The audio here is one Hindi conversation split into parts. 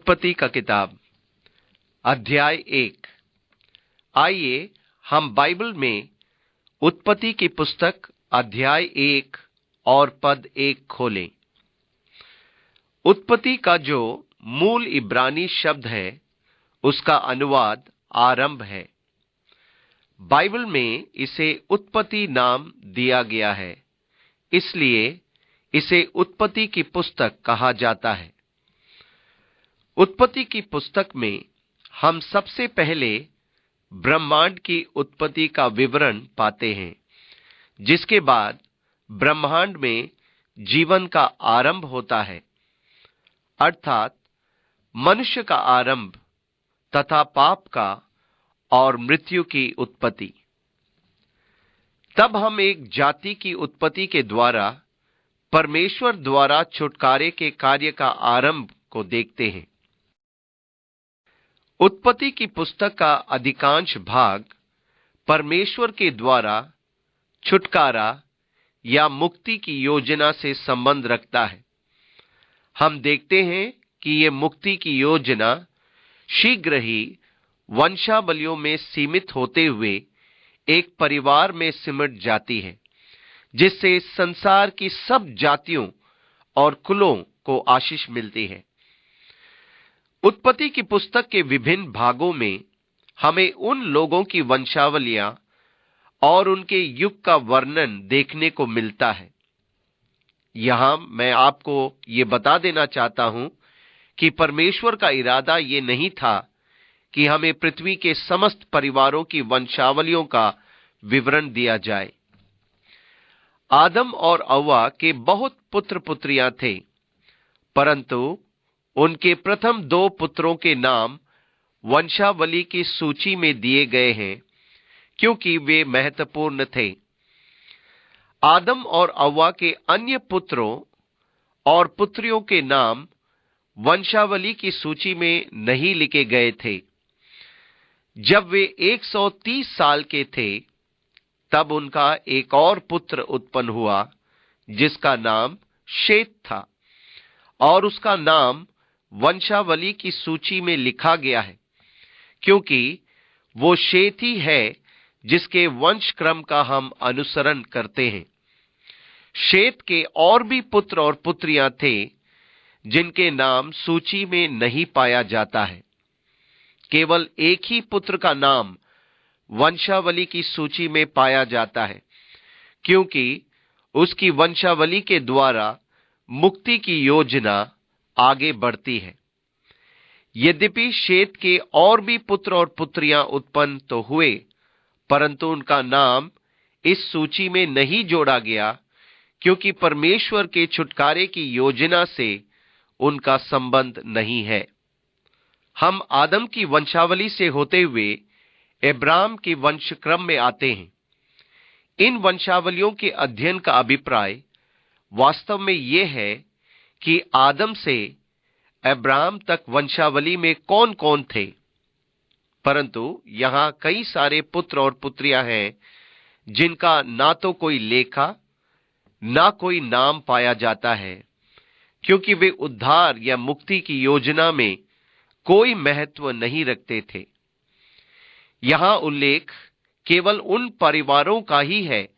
उत्पत्ति का किताब अध्याय 1। आइए हम बाइबल में उत्पत्ति की पुस्तक अध्याय 1 और पद 1 खोलें। उत्पत्ति का जो मूल इब्रानी शब्द है उसका अनुवाद आरंभ है। बाइबल में इसे उत्पत्ति नाम दिया गया है, इसलिए इसे उत्पत्ति की पुस्तक कहा जाता है। उत्पत्ति की पुस्तक में हम सबसे पहले ब्रह्मांड की उत्पत्ति का विवरण पाते हैं, जिसके बाद ब्रह्मांड में जीवन का आरंभ होता है, अर्थात मनुष्य का आरंभ तथा पाप का और मृत्यु की उत्पत्ति। तब हम एक जाति की उत्पत्ति के द्वारा परमेश्वर द्वारा छुटकारे के कार्य का आरंभ को देखते हैं। उत्पत्ति की पुस्तक का अधिकांश भाग परमेश्वर के द्वारा छुटकारा या मुक्ति की योजना से संबंध रखता है। हम देखते हैं कि यह मुक्ति की योजना शीघ्र ही वंशावलियों में सीमित होते हुए एक परिवार में सिमट जाती है, जिससे संसार की सब जातियों और कुलों को आशीष मिलती है। उत्पत्ति की पुस्तक के विभिन्न भागों में हमें उन लोगों की वंशावलियां और उनके युग का वर्णन देखने को मिलता है। यहां मैं आपको यह बता देना चाहता हूं कि परमेश्वर का इरादा यह नहीं था कि हमें पृथ्वी के समस्त परिवारों की वंशावलियों का विवरण दिया जाए। आदम और हव्वा के बहुत पुत्र पुत्रियां थे, परंतु उनके प्रथम 2 पुत्रों के नाम वंशावली की सूची में दिए गए हैं, क्योंकि वे महत्वपूर्ण थे। आदम और हव्वा के अन्य पुत्रों और पुत्रियों के नाम वंशावली की सूची में नहीं लिखे गए थे। जब वे 130 साल के थे, तब उनका एक और पुत्र उत्पन्न हुआ, जिसका नाम शेत था, और उसका नाम वंशावली की सूची में लिखा गया है, क्योंकि वो शेत ही है जिसके वंश क्रम का हम अनुसरण करते हैं। शेत के और भी पुत्र और पुत्रियां थे, जिनके नाम सूची में नहीं पाया जाता है। केवल एक ही पुत्र का नाम वंशावली की सूची में पाया जाता है, क्योंकि उसकी वंशावली के द्वारा मुक्ति की योजना आगे बढ़ती है। यद्यपि शेत के और भी पुत्र और पुत्रियां उत्पन्न तो हुए, परंतु उनका नाम इस सूची में नहीं जोड़ा गया, क्योंकि परमेश्वर के छुटकारे की योजना से उनका संबंध नहीं है। हम आदम की वंशावली से होते हुए अब्राहम के वंशक्रम में आते हैं। इन वंशावलियों के अध्ययन का अभिप्राय वास्तव में यह है कि आदम से अब्राहम तक वंशावली में कौन कौन थे, परंतु यहां कई सारे पुत्र और पुत्रियां हैं जिनका ना तो कोई लेखा ना कोई नाम पाया जाता है, क्योंकि वे उद्धार या मुक्ति की योजना में कोई महत्व नहीं रखते थे। यहां उल्लेख केवल उन परिवारों का ही है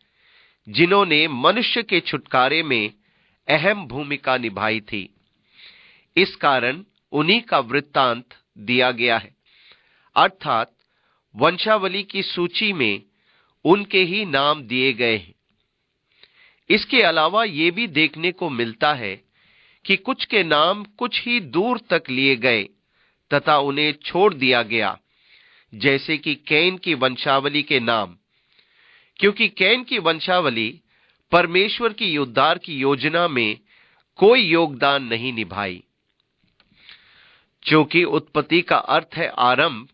जिन्होंने मनुष्य के छुटकारे में अहम भूमिका निभाई थी। इस कारण उन्हीं का वृत्तांत दिया गया है, अर्थात वंशावली की सूची में उनके ही नाम दिए गए हैं। इसके अलावा यह भी देखने को मिलता है कि कुछ के नाम कुछ ही दूर तक लिए गए तथा उन्हें छोड़ दिया गया, जैसे कि कैन की वंशावली के नाम, क्योंकि कैन की वंशावली परमेश्वर की उद्धार की योजना में कोई योगदान नहीं निभाई। क्योंकि उत्पत्ति का अर्थ है आरंभ,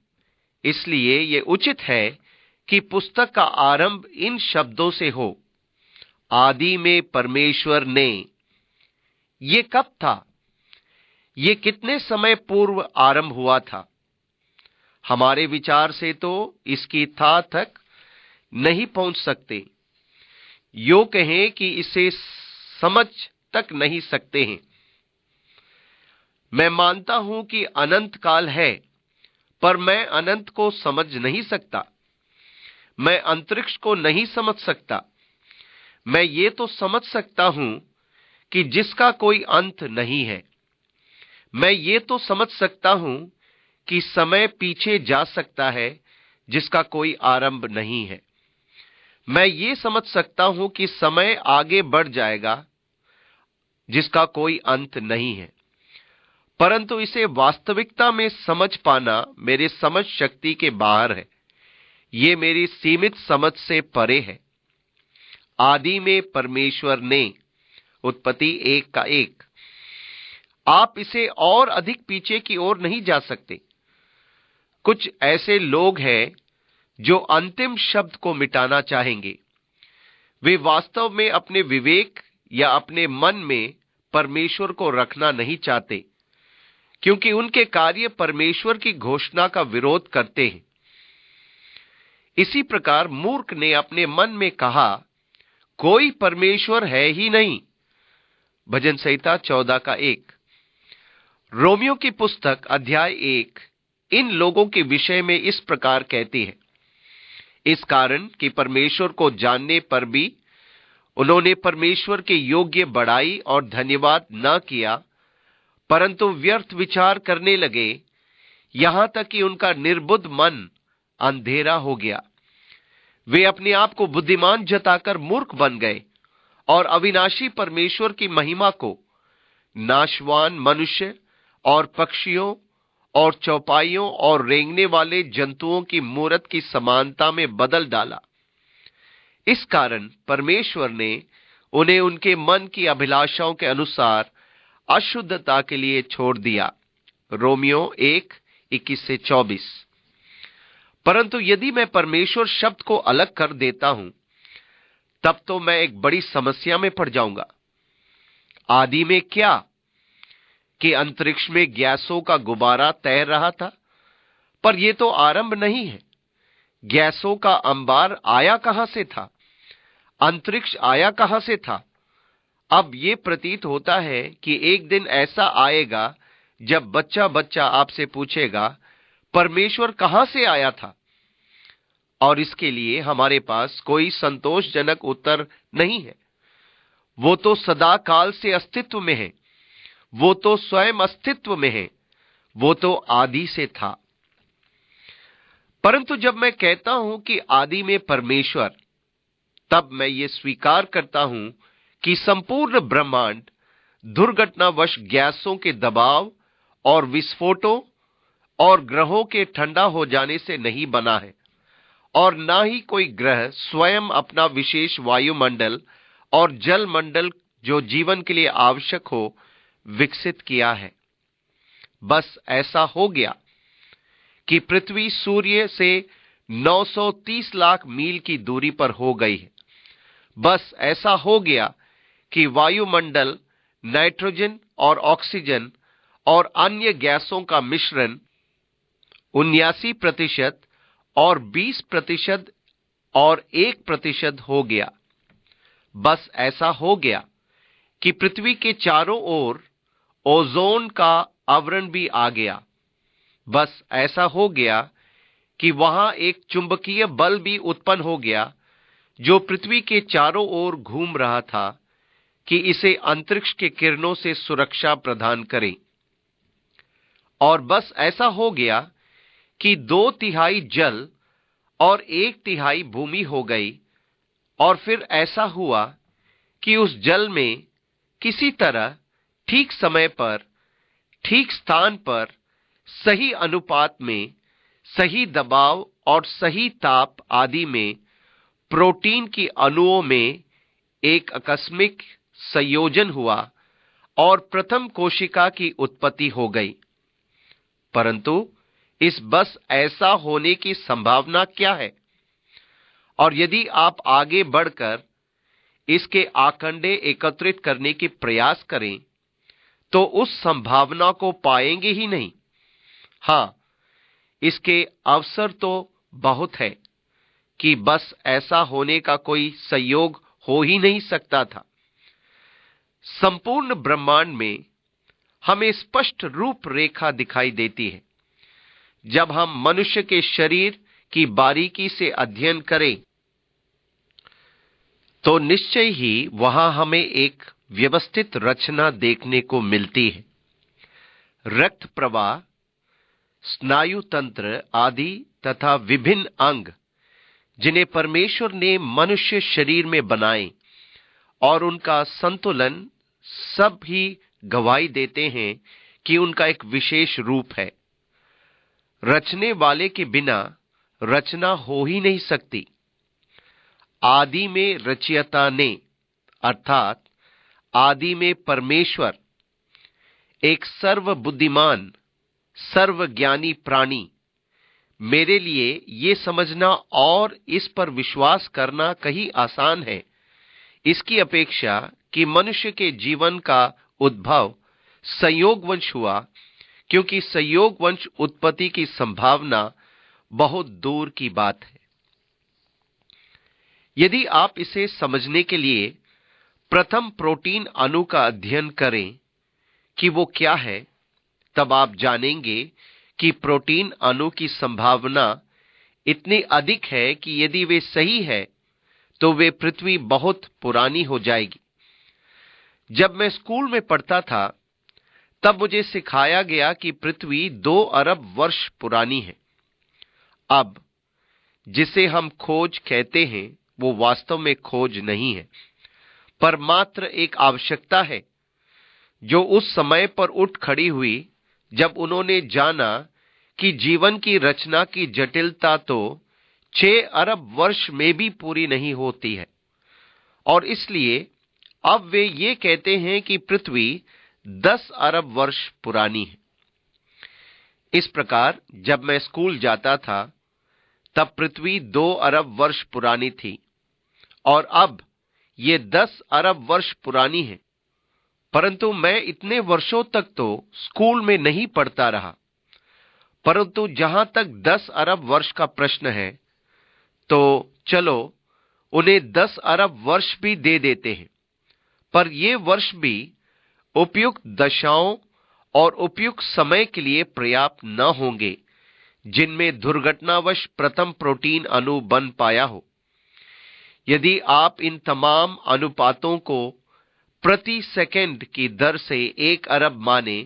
इसलिए यह उचित है कि पुस्तक का आरंभ इन शब्दों से हो, आदि में परमेश्वर ने। यह कब था? यह कितने समय पूर्व आरंभ हुआ था? हमारे विचार से तो इसकी था तक नहीं पहुंच सकते, यो कहें कि इसे समझ तक नहीं सकते हैं। मैं मानता हूं कि अनंत काल है, पर मैं अनंत को समझ नहीं सकता। मैं अंतरिक्ष को नहीं समझ सकता। मैं ये तो समझ सकता हूं कि जिसका कोई अंत नहीं है। मैं ये तो समझ सकता हूं कि समय पीछे जा सकता है जिसका कोई आरंभ नहीं है। मैं ये समझ सकता हूं कि समय आगे बढ़ जाएगा जिसका कोई अंत नहीं है, परंतु इसे वास्तविकता में समझ पाना मेरे समझ शक्ति के बाहर है। ये मेरी सीमित समझ से परे है। आदि में परमेश्वर ने, उत्पत्ति 1:1। आप इसे और अधिक पीछे की ओर नहीं जा सकते। कुछ ऐसे लोग हैं जो अंतिम शब्द को मिटाना चाहेंगे। वे वास्तव में अपने विवेक या अपने मन में परमेश्वर को रखना नहीं चाहते, क्योंकि उनके कार्य परमेश्वर की घोषणा का विरोध करते हैं। इसी प्रकार मूर्ख ने अपने मन में कहा, कोई परमेश्वर है ही नहीं। भजन संहिता 14:1। रोमियो की पुस्तक अध्याय 1 इन लोगों के विषय में इस प्रकार कहती है, इस कारण कि परमेश्वर को जानने पर भी उन्होंने परमेश्वर के योग्य बड़ाई और धन्यवाद न किया, परंतु व्यर्थ विचार करने लगे, यहां तक कि उनका निर्बुद्ध मन अंधेरा हो गया। वे अपने आप को बुद्धिमान जताकर मूर्ख बन गए और अविनाशी परमेश्वर की महिमा को नाशवान मनुष्य और पक्षियों और चौपाइयों और रेंगने वाले जंतुओं की मूरत की समानता में बदल डाला। इस कारण परमेश्वर ने उन्हें उनके मन की अभिलाषाओं के अनुसार अशुद्धता के लिए छोड़ दिया। रोमियो 1:21-24। परंतु यदि मैं परमेश्वर शब्द को अलग कर देता हूं, तब तो मैं एक बड़ी समस्या में पड़ जाऊंगा। आदि में क्या कि अंतरिक्ष में गैसों का गुब्बारा तैर रहा था, पर यह तो आरंभ नहीं है। गैसों का अंबार आया कहां से था? अंतरिक्ष आया कहां से था? अब यह प्रतीत होता है कि एक दिन ऐसा आएगा जब बच्चा बच्चा आपसे पूछेगा, परमेश्वर कहां से आया था? और इसके लिए हमारे पास कोई संतोषजनक उत्तर नहीं है। वो तो सदा काल से अस्तित्व में है। वो तो स्वयं अस्तित्व में है। वो तो आदि से था। परंतु जब मैं कहता हूं कि आदि में परमेश्वर, तब मैं ये स्वीकार करता हूं कि संपूर्ण ब्रह्मांड दुर्घटनावश गैसों के दबाव और विस्फोटों और ग्रहों के ठंडा हो जाने से नहीं बना है, और ना ही कोई ग्रह स्वयं अपना विशेष वायुमंडल और जल मंडल जो जीवन के लिए आवश्यक हो विकसित किया है। बस ऐसा हो गया कि पृथ्वी सूर्य से 930 लाख मील की दूरी पर हो गई है। बस ऐसा हो गया कि वायुमंडल नाइट्रोजन और ऑक्सीजन और अन्य गैसों का मिश्रण 79% और 20% और 1% हो गया। बस ऐसा हो गया कि पृथ्वी के चारों ओर ओजोन का आवरण भी आ गया। बस ऐसा हो गया कि वहां एक चुंबकीय बल भी उत्पन्न हो गया जो पृथ्वी के चारों ओर घूम रहा था कि इसे अंतरिक्ष के किरणों से सुरक्षा प्रदान करे। और बस ऐसा हो गया कि 2/3 जल और 1/3 भूमि हो गई। और फिर ऐसा हुआ कि उस जल में किसी तरह ठीक समय पर, ठीक स्थान पर, सही अनुपात में, सही दबाव और सही ताप आदि में प्रोटीन की अणुओं में एक आकस्मिक संयोजन हुआ और प्रथम कोशिका की उत्पत्ति हो गई। परंतु इस बस ऐसा होने की संभावना क्या है? और यदि आप आगे बढ़कर इसके आंकड़े एकत्रित करने की प्रयास करें तो उस संभावना को पाएंगे ही नहीं। हां, इसके अवसर तो बहुत है कि बस ऐसा होने का कोई संयोग हो ही नहीं सकता था। संपूर्ण ब्रह्मांड में हमें स्पष्ट रूपरेखा दिखाई देती है। जब हम मनुष्य के शरीर की बारीकी से अध्ययन करें तो निश्चय ही वहां हमें एक व्यवस्थित रचना देखने को मिलती है। रक्त प्रवाह, स्नायु तंत्र आदि तथा विभिन्न अंग जिन्हें परमेश्वर ने मनुष्य शरीर में बनाए और उनका संतुलन सब ही गवाही देते हैं कि उनका एक विशेष रूप है। रचने वाले के बिना रचना हो ही नहीं सकती। आदि में रचयिता ने अर्थात आदि में परमेश्वर एक सर्वबुद्धिमान सर्वज्ञानी प्राणी, मेरे लिए ये समझना और इस पर विश्वास करना कहीं आसान है इसकी अपेक्षा कि मनुष्य के जीवन का उद्भव संयोगवंश हुआ, क्योंकि संयोगवंश उत्पत्ति की संभावना बहुत दूर की बात है। यदि आप इसे समझने के लिए प्रथम प्रोटीन अणु का अध्ययन करें कि वो क्या है, तब आप जानेंगे कि प्रोटीन अणु की संभावना इतनी अधिक है कि यदि वे सही है तो वे पृथ्वी बहुत पुरानी हो जाएगी। जब मैं स्कूल में पढ़ता था तब मुझे सिखाया गया कि पृथ्वी 2 अरब वर्ष पुरानी है। अब जिसे हम खोज कहते हैं वो वास्तव में खोज नहीं है, पर मात्र एक आवश्यकता है जो उस समय पर उठ खड़ी हुई जब उन्होंने जाना कि जीवन की रचना की जटिलता तो 6 अरब वर्ष में भी पूरी नहीं होती है, और इसलिए अब वे ये कहते हैं कि पृथ्वी 10 अरब वर्ष पुरानी है। इस प्रकार जब मैं स्कूल जाता था तब पृथ्वी 2 अरब वर्ष पुरानी थी और अब ये 10 अरब वर्ष पुरानी है। परंतु मैं इतने वर्षों तक तो स्कूल में नहीं पढ़ता रहा, परंतु जहां तक 10 अरब वर्ष का प्रश्न है तो चलो उन्हें 10 अरब वर्ष भी दे देते हैं, पर ये वर्ष भी उपयुक्त दशाओं और उपयुक्त समय के लिए पर्याप्त न होंगे जिनमें दुर्घटनावश प्रथम प्रोटीन अणु बन पाया हो। यदि आप इन तमाम अनुपातों को प्रति सेकंड की दर से 1 अरब माने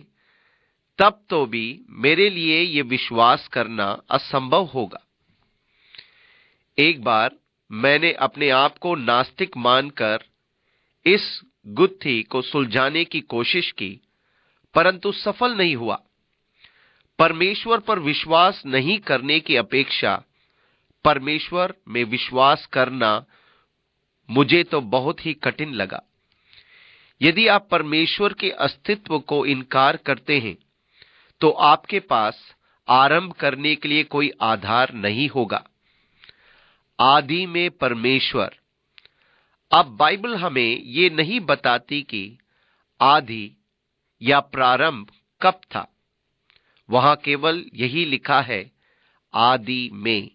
तब तो भी मेरे लिए यह विश्वास करना असंभव होगा। एक बार मैंने अपने आप को नास्तिक मानकर इस गुत्थी को सुलझाने की कोशिश की, परंतु सफल नहीं हुआ। परमेश्वर पर विश्वास नहीं करने की अपेक्षा परमेश्वर में विश्वास करना मुझे तो बहुत ही कठिन लगा। यदि आप परमेश्वर के अस्तित्व को इनकार करते हैं तो आपके पास आरंभ करने के लिए कोई आधार नहीं होगा। आदि में परमेश्वर। अब बाइबल हमें ये नहीं बताती कि आदि या प्रारंभ कब था, वहां केवल यही लिखा है आदि में।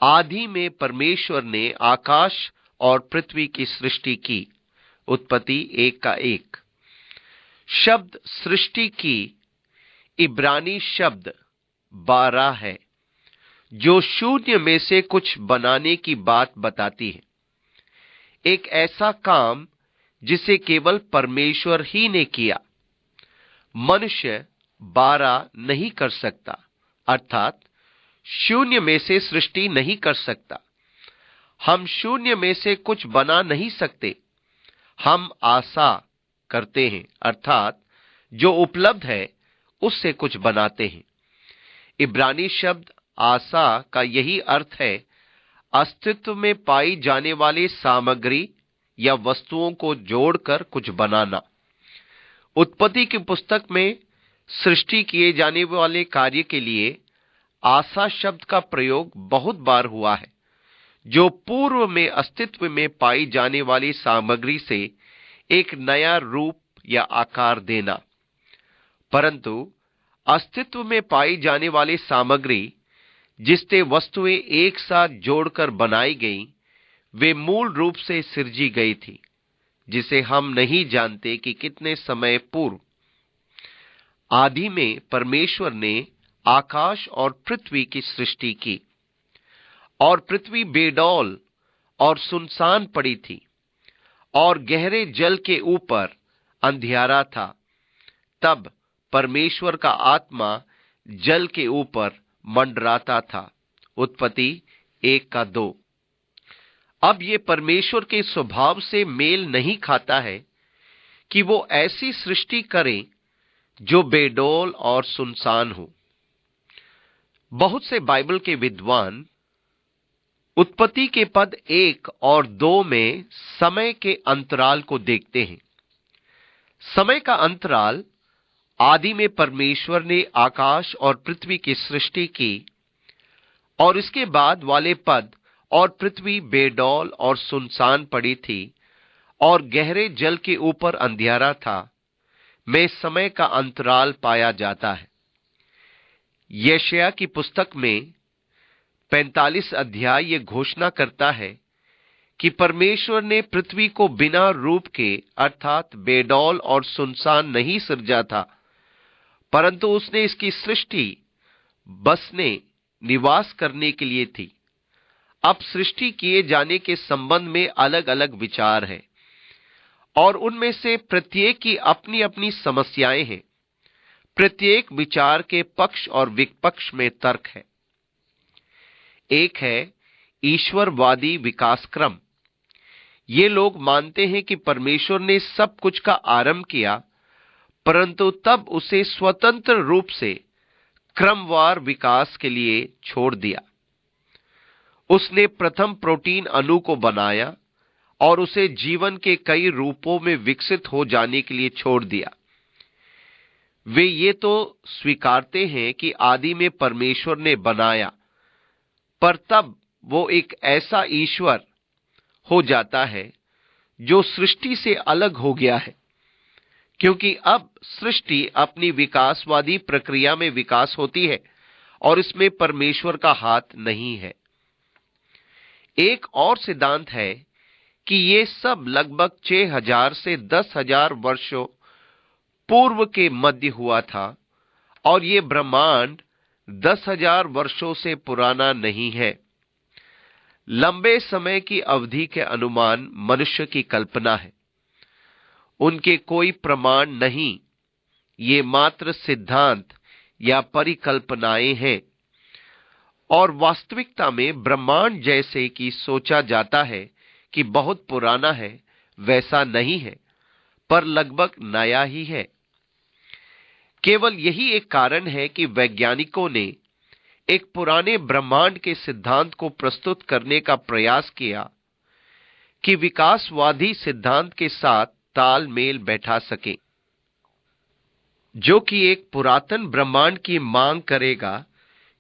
आदि में परमेश्वर ने आकाश और पृथ्वी की सृष्टि की। उत्पत्ति 1:1। शब्द सृष्टि की इब्रानी शब्द बारा है, जो शून्य में से कुछ बनाने की बात बताती है। एक ऐसा काम जिसे केवल परमेश्वर ही ने किया। मनुष्य बारा नहीं कर सकता, अर्थात शून्य में से सृष्टि नहीं कर सकता। हम शून्य में से कुछ बना नहीं सकते। हम आशा करते हैं, अर्थात जो उपलब्ध है उससे कुछ बनाते हैं। इब्रानी शब्द आशा का यही अर्थ है, अस्तित्व में पाई जाने वाली सामग्री या वस्तुओं को जोड़कर कुछ बनाना। उत्पत्ति की पुस्तक में सृष्टि किए जाने वाले कार्य के लिए आशा शब्द का प्रयोग बहुत बार हुआ है, जो पूर्व में अस्तित्व में पाई जाने वाली सामग्री से एक नया रूप या आकार देना। परंतु अस्तित्व में पाई जाने वाली सामग्री जिससे वस्तुएं एक साथ जोड़कर बनाई गई, वे मूल रूप से सिरजी गई थी, जिसे हम नहीं जानते कि कितने समय पूर्व। आदि में परमेश्वर ने आकाश और पृथ्वी की सृष्टि की, और पृथ्वी बेडौल और सुनसान पड़ी थी, और गहरे जल के ऊपर अंधियारा था। तब परमेश्वर का आत्मा जल के ऊपर मंडराता था। उत्पत्ति 1:2। अब ये परमेश्वर के स्वभाव से मेल नहीं खाता है कि वो ऐसी सृष्टि करे जो बेडौल और सुनसान हो। बहुत से बाइबल के विद्वान उत्पत्ति के पद 1 और 2 में समय के अंतराल को देखते हैं। समय का अंतराल आदि में परमेश्वर ने आकाश और पृथ्वी की सृष्टि की, और इसके बाद वाले पद और पृथ्वी बेडौल और सुनसान पड़ी थी और गहरे जल के ऊपर अंधियारा था, में समय का अंतराल पाया जाता है। यशायाह की पुस्तक में 45 अध्याय ये घोषणा करता है कि परमेश्वर ने पृथ्वी को बिना रूप के अर्थात बेडौल और सुनसान नहीं सृजा था, परंतु उसने इसकी सृष्टि बसने निवास करने के लिए थी। अब सृष्टि किए जाने के संबंध में अलग अलग विचार हैं, और उनमें से प्रत्येक की अपनी अपनी समस्याएं हैं। प्रत्येक विचार के पक्ष और विपक्ष में तर्क है। एक है ईश्वरवादी विकास क्रम। ये लोग मानते हैं कि परमेश्वर ने सब कुछ का आरंभ किया, परंतु तब उसे स्वतंत्र रूप से क्रमवार विकास के लिए छोड़ दिया। उसने प्रथम प्रोटीन अणु को बनाया और उसे जीवन के कई रूपों में विकसित हो जाने के लिए छोड़ दिया। वे ये तो स्वीकारते हैं कि आदि में परमेश्वर ने बनाया, पर तब वो एक ऐसा ईश्वर हो जाता है जो सृष्टि से अलग हो गया है, क्योंकि अब सृष्टि अपनी विकासवादी प्रक्रिया में विकास होती है और इसमें परमेश्वर का हाथ नहीं है। एक और सिद्धांत है कि ये सब लगभग 6000 से 10,000 वर्षों पूर्व के मध्य हुआ था, और ये ब्रह्मांड 10,000 वर्षों से पुराना नहीं है। लंबे समय की अवधि के अनुमान मनुष्य की कल्पना है, उनके कोई प्रमाण नहीं। ये मात्र सिद्धांत या परिकल्पनाएं हैं, और वास्तविकता में ब्रह्मांड जैसे कि सोचा जाता है कि बहुत पुराना है, वैसा नहीं है, पर लगभग नया ही है। केवल यही एक कारण है कि वैज्ञानिकों ने एक पुराने ब्रह्मांड के सिद्धांत को प्रस्तुत करने का प्रयास किया कि विकासवादी सिद्धांत के साथ तालमेल बैठा सके, जो कि एक पुरातन ब्रह्मांड की मांग करेगा,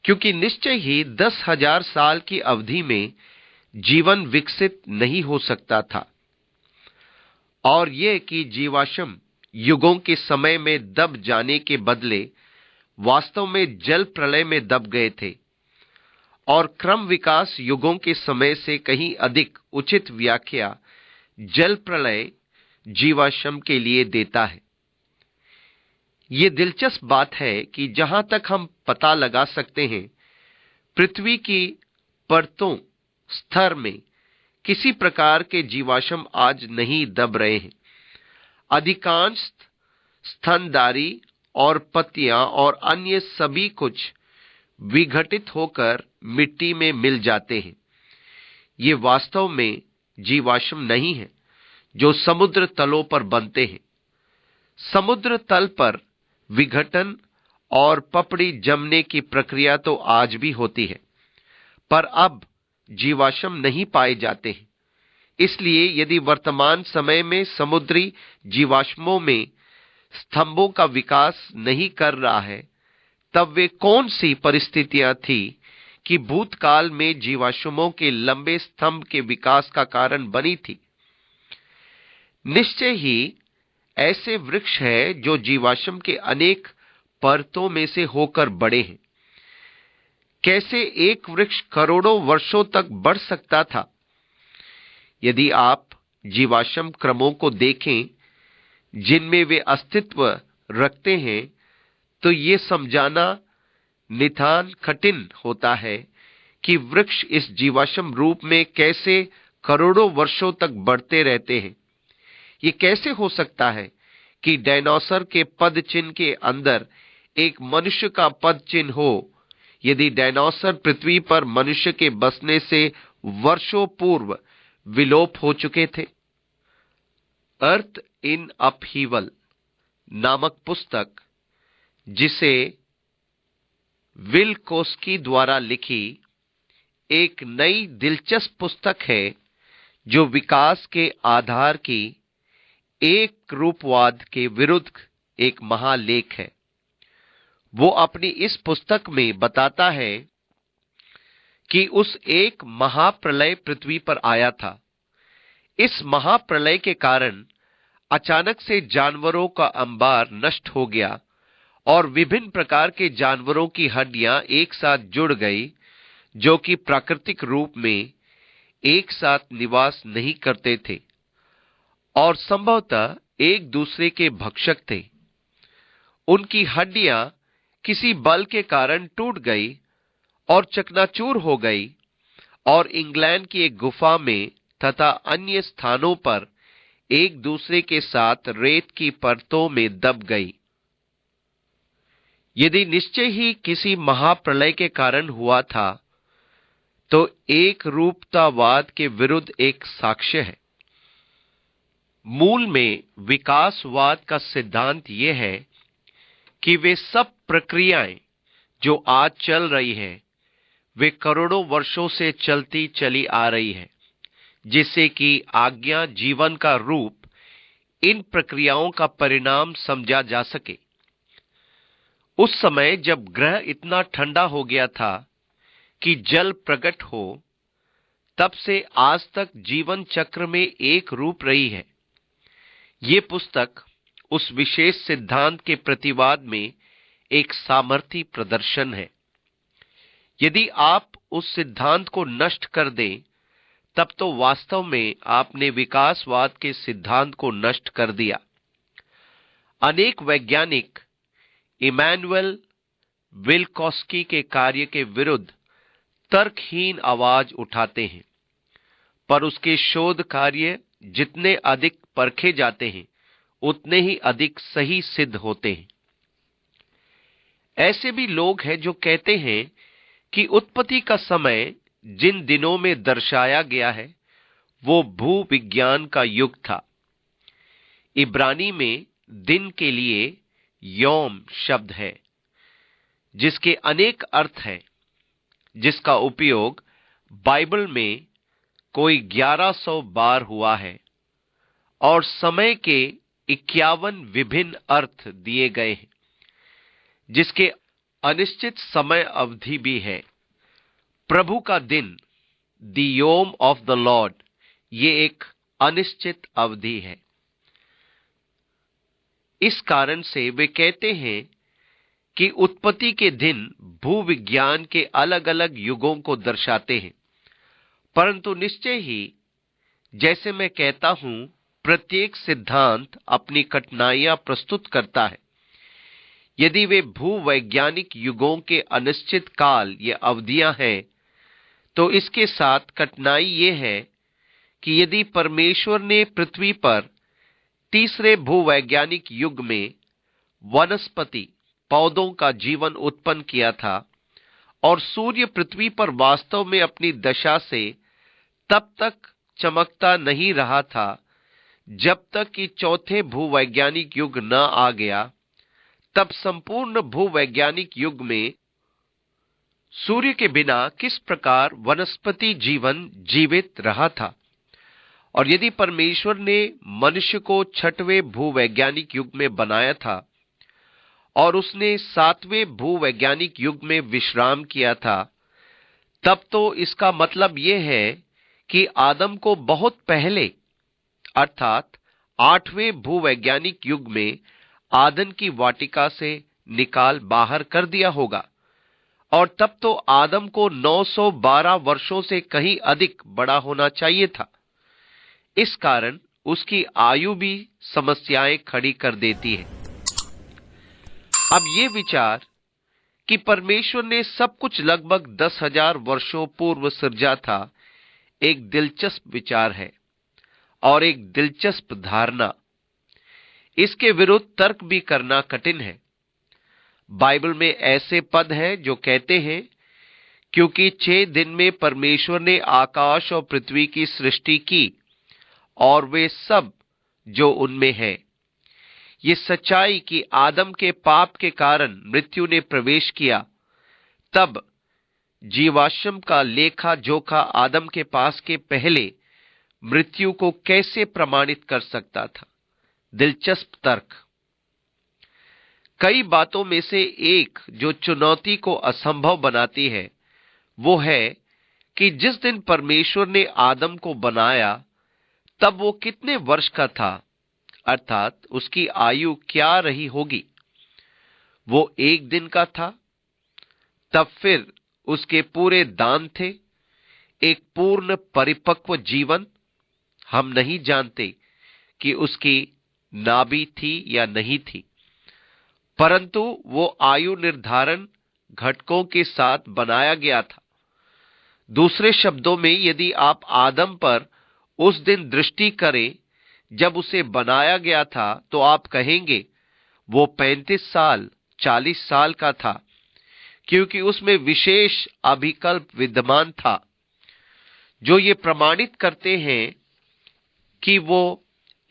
क्योंकि निश्चय ही 10,000 साल की अवधि में जीवन विकसित नहीं हो सकता था, और यह कि जीवाश्म युगों के समय में दब जाने के बदले वास्तव में जल प्रलय में दब गए थे, और क्रम विकास युगों के समय से कहीं अधिक उचित व्याख्या जल प्रलय जीवाश्म के लिए देता है। यह दिलचस्प बात है कि जहां तक हम पता लगा सकते हैं, पृथ्वी की परतों स्तर में किसी प्रकार के जीवाश्म आज नहीं दब रहे हैं। अधिकांश स्तनधारी और पत्तियां और अन्य सभी कुछ विघटित होकर मिट्टी में मिल जाते हैं। ये वास्तव में जीवाश्म नहीं है जो समुद्र तलों पर बनते हैं। समुद्र तल पर विघटन और पपड़ी जमने की प्रक्रिया तो आज भी होती है, पर अब जीवाश्म नहीं पाए जाते हैं। इसलिए यदि वर्तमान समय में समुद्री जीवाश्मों में स्तंभों का विकास नहीं कर रहा है, तब वे कौन सी परिस्थितियां थी कि भूतकाल में जीवाश्मों के लंबे स्तंभ के विकास का कारण बनी थी? निश्चय ही ऐसे वृक्ष है जो जीवाश्म के अनेक परतों में से होकर बढ़े हैं। कैसे एक वृक्ष करोड़ों वर्षों तक बढ़ सकता था? यदि आप जीवाश्म क्रमों को देखें जिनमें वे अस्तित्व रखते हैं, तो ये समझाना नितान कठिन होता है कि वृक्ष इस जीवाश्म रूप में कैसे करोड़ों वर्षों तक बढ़ते रहते हैं। ये कैसे हो सकता है कि डायनासोर के पद चिन्ह के अंदर एक मनुष्य का पद चिन्ह हो, यदि डायनासोर पृथ्वी पर मनुष्य के बसने से वर्षों पूर्व विलोप हो चुके थे। अर्थ इन अपहीवल नामक पुस्तक, जिसे विल कोस्की द्वारा लिखी एक नई दिलचस्प पुस्तक है, जो विकास के आधार की एक रूपवाद के विरुद्ध एक महालेख है। वो अपनी इस पुस्तक में बताता है कि उस एक महाप्रलय पृथ्वी पर आया था। इस महाप्रलय के कारण अचानक से जानवरों का अंबार नष्ट हो गया और विभिन्न प्रकार के जानवरों की हड्डियां एक साथ जुड़ गई, जो कि प्राकृतिक रूप में एक साथ निवास नहीं करते थे और संभवतः एक दूसरे के भक्षक थे। उनकी हड्डियां किसी बल के कारण टूट गई और चकनाचूर हो गई और इंग्लैंड की एक गुफा में तथा अन्य स्थानों पर एक दूसरे के साथ रेत की परतों में दब गई। यदि निश्चय ही किसी महाप्रलय के कारण हुआ था, तो एक रूपतावाद के विरुद्ध एक साक्ष्य है। मूल में विकासवाद का सिद्धांत यह है कि वे सब प्रक्रियाएं जो आज चल रही हैं, वे करोड़ों वर्षों से चलती चली आ रही है, जिससे कि आज्ञा जीवन का रूप इन प्रक्रियाओं का परिणाम समझा जा सके। उस समय जब ग्रह इतना ठंडा हो गया था कि जल प्रकट हो, तब से आज तक जीवन चक्र में एक रूप रही है। ये पुस्तक उस विशेष सिद्धांत के प्रतिवाद में एक सामर्थी प्रदर्शन है। यदि आप उस सिद्धांत को नष्ट कर दें, तब तो वास्तव में आपने विकासवाद के सिद्धांत को नष्ट कर दिया। अनेक वैज्ञानिक इमैनुअल विल्कोस्की के कार्य के विरुद्ध तर्कहीन आवाज उठाते हैं, पर उसके शोध कार्य जितने अधिक परखे जाते हैं, उतने ही अधिक सही सिद्ध होते हैं। ऐसे भी लोग हैं जो कहते हैं कि उत्पत्ति का समय जिन दिनों में दर्शाया गया है, वो भूविज्ञान का युग था। इब्रानी में दिन के लिए यौम शब्द है, जिसके अनेक अर्थ हैं, जिसका उपयोग बाइबल में कोई 1100 बार हुआ है और समय के 51 विभिन्न अर्थ दिए गए हैं, जिसके अनिश्चित समय अवधि भी है। प्रभु का दिन, द योम ऑफ द लॉर्ड, ये एक अनिश्चित अवधि है। इस कारण से वे कहते हैं कि उत्पत्ति के दिन भूविज्ञान के अलग अलग युगों को दर्शाते हैं, परंतु निश्चय ही, जैसे मैं कहता हूं, प्रत्येक सिद्धांत अपनी कठिनाइयां प्रस्तुत करता है। यदि वे भूवैज्ञानिक युगों के अनिश्चित काल या अवधियां हैं, तो इसके साथ कठिनाई ये है कि यदि परमेश्वर ने पृथ्वी पर तीसरे भूवैज्ञानिक युग में वनस्पति पौधों का जीवन उत्पन्न किया था और सूर्य पृथ्वी पर वास्तव में अपनी दशा से तब तक चमकता नहीं रहा था जब तक कि चौथे भूवैज्ञानिक युग न आ गया, तब संपूर्ण भूवैज्ञानिक युग में सूर्य के बिना किस प्रकार वनस्पति जीवन जीवित रहा था। और यदि परमेश्वर ने मनुष्य को छठवें भूवैज्ञानिक युग में बनाया था और उसने सातवें भूवैज्ञानिक युग में विश्राम किया था, तब तो इसका मतलब यह है कि आदम को बहुत पहले, अर्थात आठवें भूवैज्ञानिक युग में आदन की वाटिका से निकाल बाहर कर दिया होगा, और तब तो आदम को 912 वर्षों से कहीं अधिक बड़ा होना चाहिए था। इस कारण उसकी आयु भी समस्याएं खड़ी कर देती है। अब ये विचार कि परमेश्वर ने सब कुछ लगभग 10,000 वर्षों पूर्व सृजा था, एक दिलचस्प विचार है और एक दिलचस्प धारणा। इसके विरुद्ध तर्क भी करना कठिन है। बाइबल में ऐसे पद हैं जो कहते हैं, क्योंकि 6 दिन में परमेश्वर ने आकाश और पृथ्वी की सृष्टि की और वे सब जो उनमें है। ये सच्चाई कि आदम के पाप के कारण मृत्यु ने प्रवेश किया, तब जीवाश्म का लेखा जोखा आदम के पास के पहले मृत्यु को कैसे प्रमाणित कर सकता था। दिलचस्प तर्क। कई बातों में से एक जो चुनौती को असंभव बनाती है वो है कि जिस दिन परमेश्वर ने आदम को बनाया तब वो कितने वर्ष का था, अर्थात उसकी आयु क्या रही होगी। वो 1 दिन का था, तब फिर उसके पूरे दांत थे, एक पूर्ण परिपक्व जीवन। हम नहीं जानते कि उसकी नाभि थी या नहीं थी, परंतु वो आयु निर्धारण घटकों के साथ बनाया गया था। दूसरे शब्दों में, यदि आप आदम पर उस दिन दृष्टि करें जब उसे बनाया गया था, तो आप कहेंगे वो 35 साल 40 साल का था, क्योंकि उसमें विशेष अभिकल्प विद्यमान था जो ये प्रमाणित करते हैं कि वो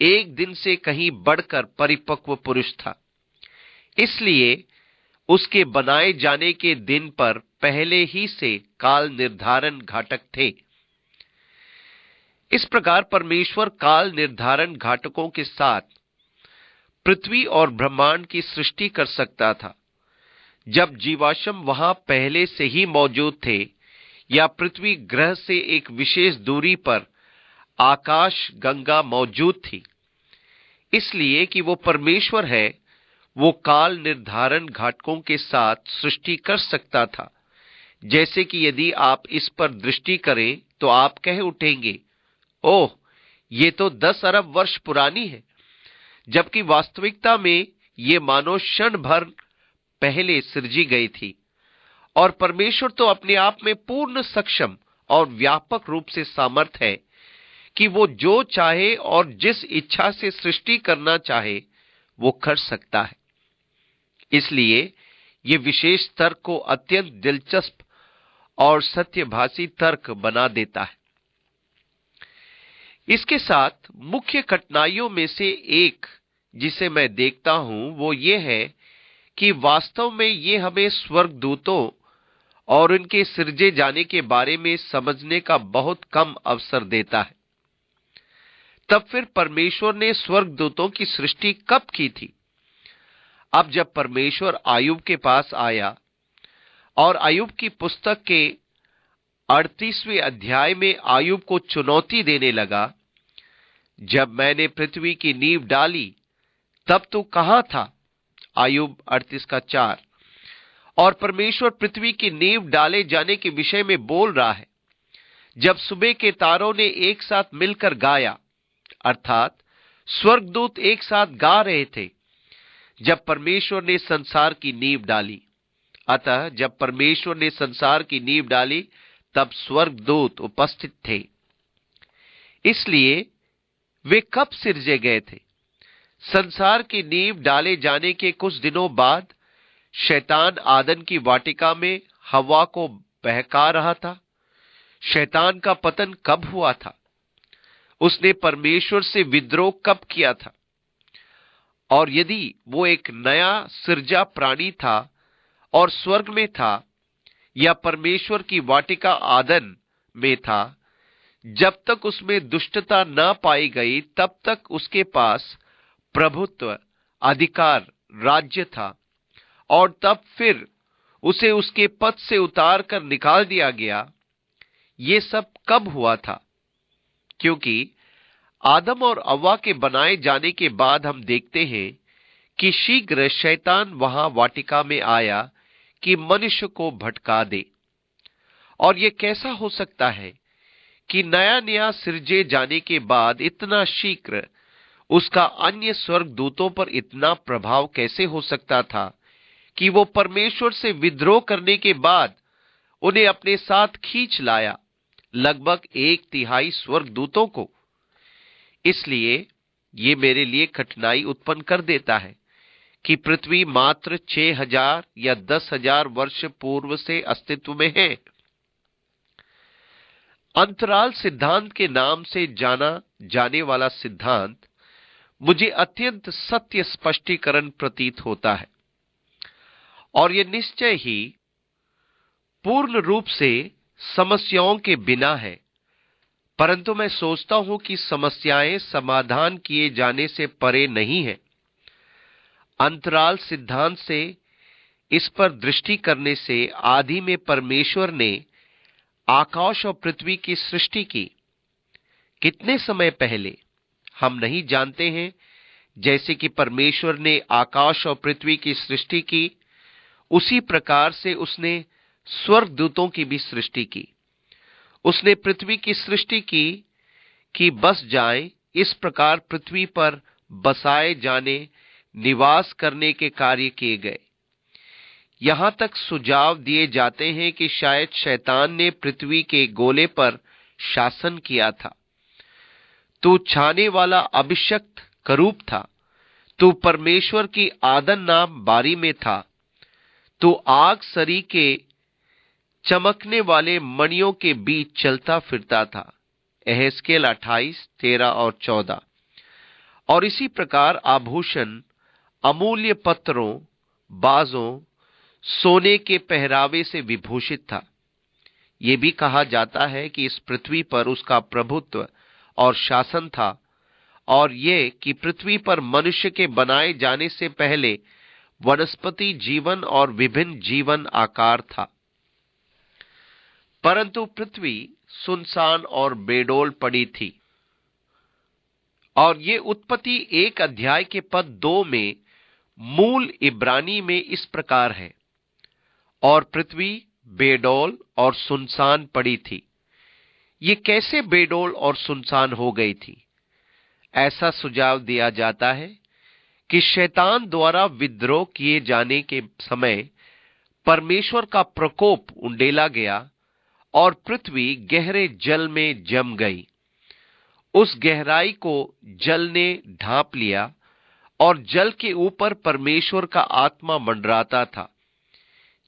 1 दिन से कहीं बढ़कर परिपक्व पुरुष था। इसलिए उसके बनाए जाने के दिन पर पहले ही से काल निर्धारण घटक थे। इस प्रकार परमेश्वर काल निर्धारण घटकों के साथ पृथ्वी और ब्रह्मांड की सृष्टि कर सकता था जब जीवाश्म वहां पहले से ही मौजूद थे, या पृथ्वी ग्रह से एक विशेष दूरी पर आकाश गंगा मौजूद थी। इसलिए कि वो परमेश्वर है, वो काल निर्धारण घटकों के साथ सृष्टि कर सकता था। जैसे कि यदि आप इस पर दृष्टि करें तो आप कह उठेंगे, ओह, ये तो 10 अरब वर्ष पुरानी है, जबकि वास्तविकता में ये मानो क्षण भर पहले सृजी गई थी। और परमेश्वर तो अपने आप में पूर्ण सक्षम और व्यापक रूप से सामर्थ है कि वो जो चाहे और जिस इच्छा से सृष्टि करना चाहे वो कर सकता है। इसलिए ये विशेष तर्क को अत्यंत दिलचस्प और सत्यभाषी तर्क बना देता है। इसके साथ मुख्य कठिनाइयों में से एक जिसे मैं देखता हूं वो ये है कि वास्तव में ये हमें स्वर्गदूतों और उनके सृजे जाने के बारे में समझने का बहुत कम अवसर देता है। तब फिर परमेश्वर ने स्वर्गदूतों की सृष्टि कब की थी? अब जब परमेश्वर अय्यूब के पास आया और अय्यूब की पुस्तक के 38वें अध्याय में अय्यूब को चुनौती देने लगा, जब मैंने पृथ्वी की नींव डाली तब तू कहां था? अय्यूब 38:4। और परमेश्वर पृथ्वी की नींव डाले जाने के विषय में बोल रहा है जब सुबह के तारों ने एक साथ मिलकर गाया, अर्थात स्वर्गदूत एक साथ गा रहे थे जब परमेश्वर ने संसार की नींव डाली। अतः जब परमेश्वर ने संसार की नींव डाली तब स्वर्गदूत उपस्थित थे। इसलिए वे कब सिरजे गए थे? संसार की नींव डाले जाने के कुछ दिनों बाद शैतान आदन की वाटिका में हवा को बहका रहा था। शैतान का पतन कब हुआ था? उसने परमेश्वर से विद्रोह कब किया था? और यदि वो एक नया सृजा प्राणी था और स्वर्ग में था, या परमेश्वर की वाटिका आदन में था, जब तक उसमें दुष्टता न पाई गई तब तक उसके पास प्रभुत्व, अधिकार, राज्य था, और तब फिर उसे उसके पद से उतार कर निकाल दिया गया। ये सब कब हुआ था? क्योंकि आदम और हव्वा के बनाए जाने के बाद हम देखते हैं कि शीघ्र शैतान वहां वाटिका में आया कि मनुष्य को भटका दे। और यह कैसा हो सकता है कि नया नया सृजे जाने के बाद इतना शीघ्र उसका अन्य स्वर्गदूतों पर इतना प्रभाव कैसे हो सकता था कि वो परमेश्वर से विद्रोह करने के बाद उन्हें अपने साथ खींच लाया, लगभग 1/3 स्वर्गदूतों को। इसलिए ये मेरे लिए कठिनाई उत्पन्न कर देता है कि पृथ्वी मात्र 6,000 या 10,000 वर्ष पूर्व से अस्तित्व में है। अंतराल सिद्धांत के नाम से जाना जाने वाला सिद्धांत मुझे अत्यंत सत्य स्पष्टीकरण प्रतीत होता है, और यह निश्चय ही पूर्ण रूप से समस्याओं के बिना है, परंतु मैं सोचता हूं कि समस्याएं समाधान किए जाने से परे नहीं है। अंतराल सिद्धांत से इस पर दृष्टि करने से आदि में परमेश्वर ने आकाश और पृथ्वी की सृष्टि की। कितने समय पहले हम नहीं जानते हैं। जैसे कि परमेश्वर ने आकाश और पृथ्वी की सृष्टि की, उसी प्रकार से उसने स्वर्गदूतों की भी सृष्टि की। उसने पृथ्वी की सृष्टि की कि बस जाए, इस प्रकार पृथ्वी पर बसाए जाने, निवास करने के कार्य किए गए। यहां तक सुझाव दिए जाते हैं कि शायद शैतान ने पृथ्वी के गोले पर शासन किया था। तू छाने वाला अभिषक्त करूब था, तू परमेश्वर की आदन नाम बारी में था, तू आग सरी के चमकने वाले मणियों के बीच चलता फिरता था। एहेजकेल 28, 13 और 14। और इसी प्रकार आभूषण, अमूल्य पत्थरों, बाजों, सोने के पहरावे से विभूषित था। यह भी कहा जाता है कि इस पृथ्वी पर उसका प्रभुत्व और शासन था, और यह कि पृथ्वी पर मनुष्य के बनाए जाने से पहले वनस्पति जीवन और विभिन्न जीवन आकार था। परंतु पृथ्वी सुनसान और बेडौल पड़ी थी। और ये उत्पत्ति 1 अध्याय के पद 2 में मूल इब्रानी में इस प्रकार है, और पृथ्वी बेडौल और सुनसान पड़ी थी। ये कैसे बेडौल और सुनसान हो गई थी? ऐसा सुझाव दिया जाता है कि शैतान द्वारा विद्रोह किए जाने के समय परमेश्वर का प्रकोप उंडेला गया और पृथ्वी गहरे जल में जम गई। उस गहराई को जल ने ढांप लिया और जल के ऊपर परमेश्वर का आत्मा मंडराता था।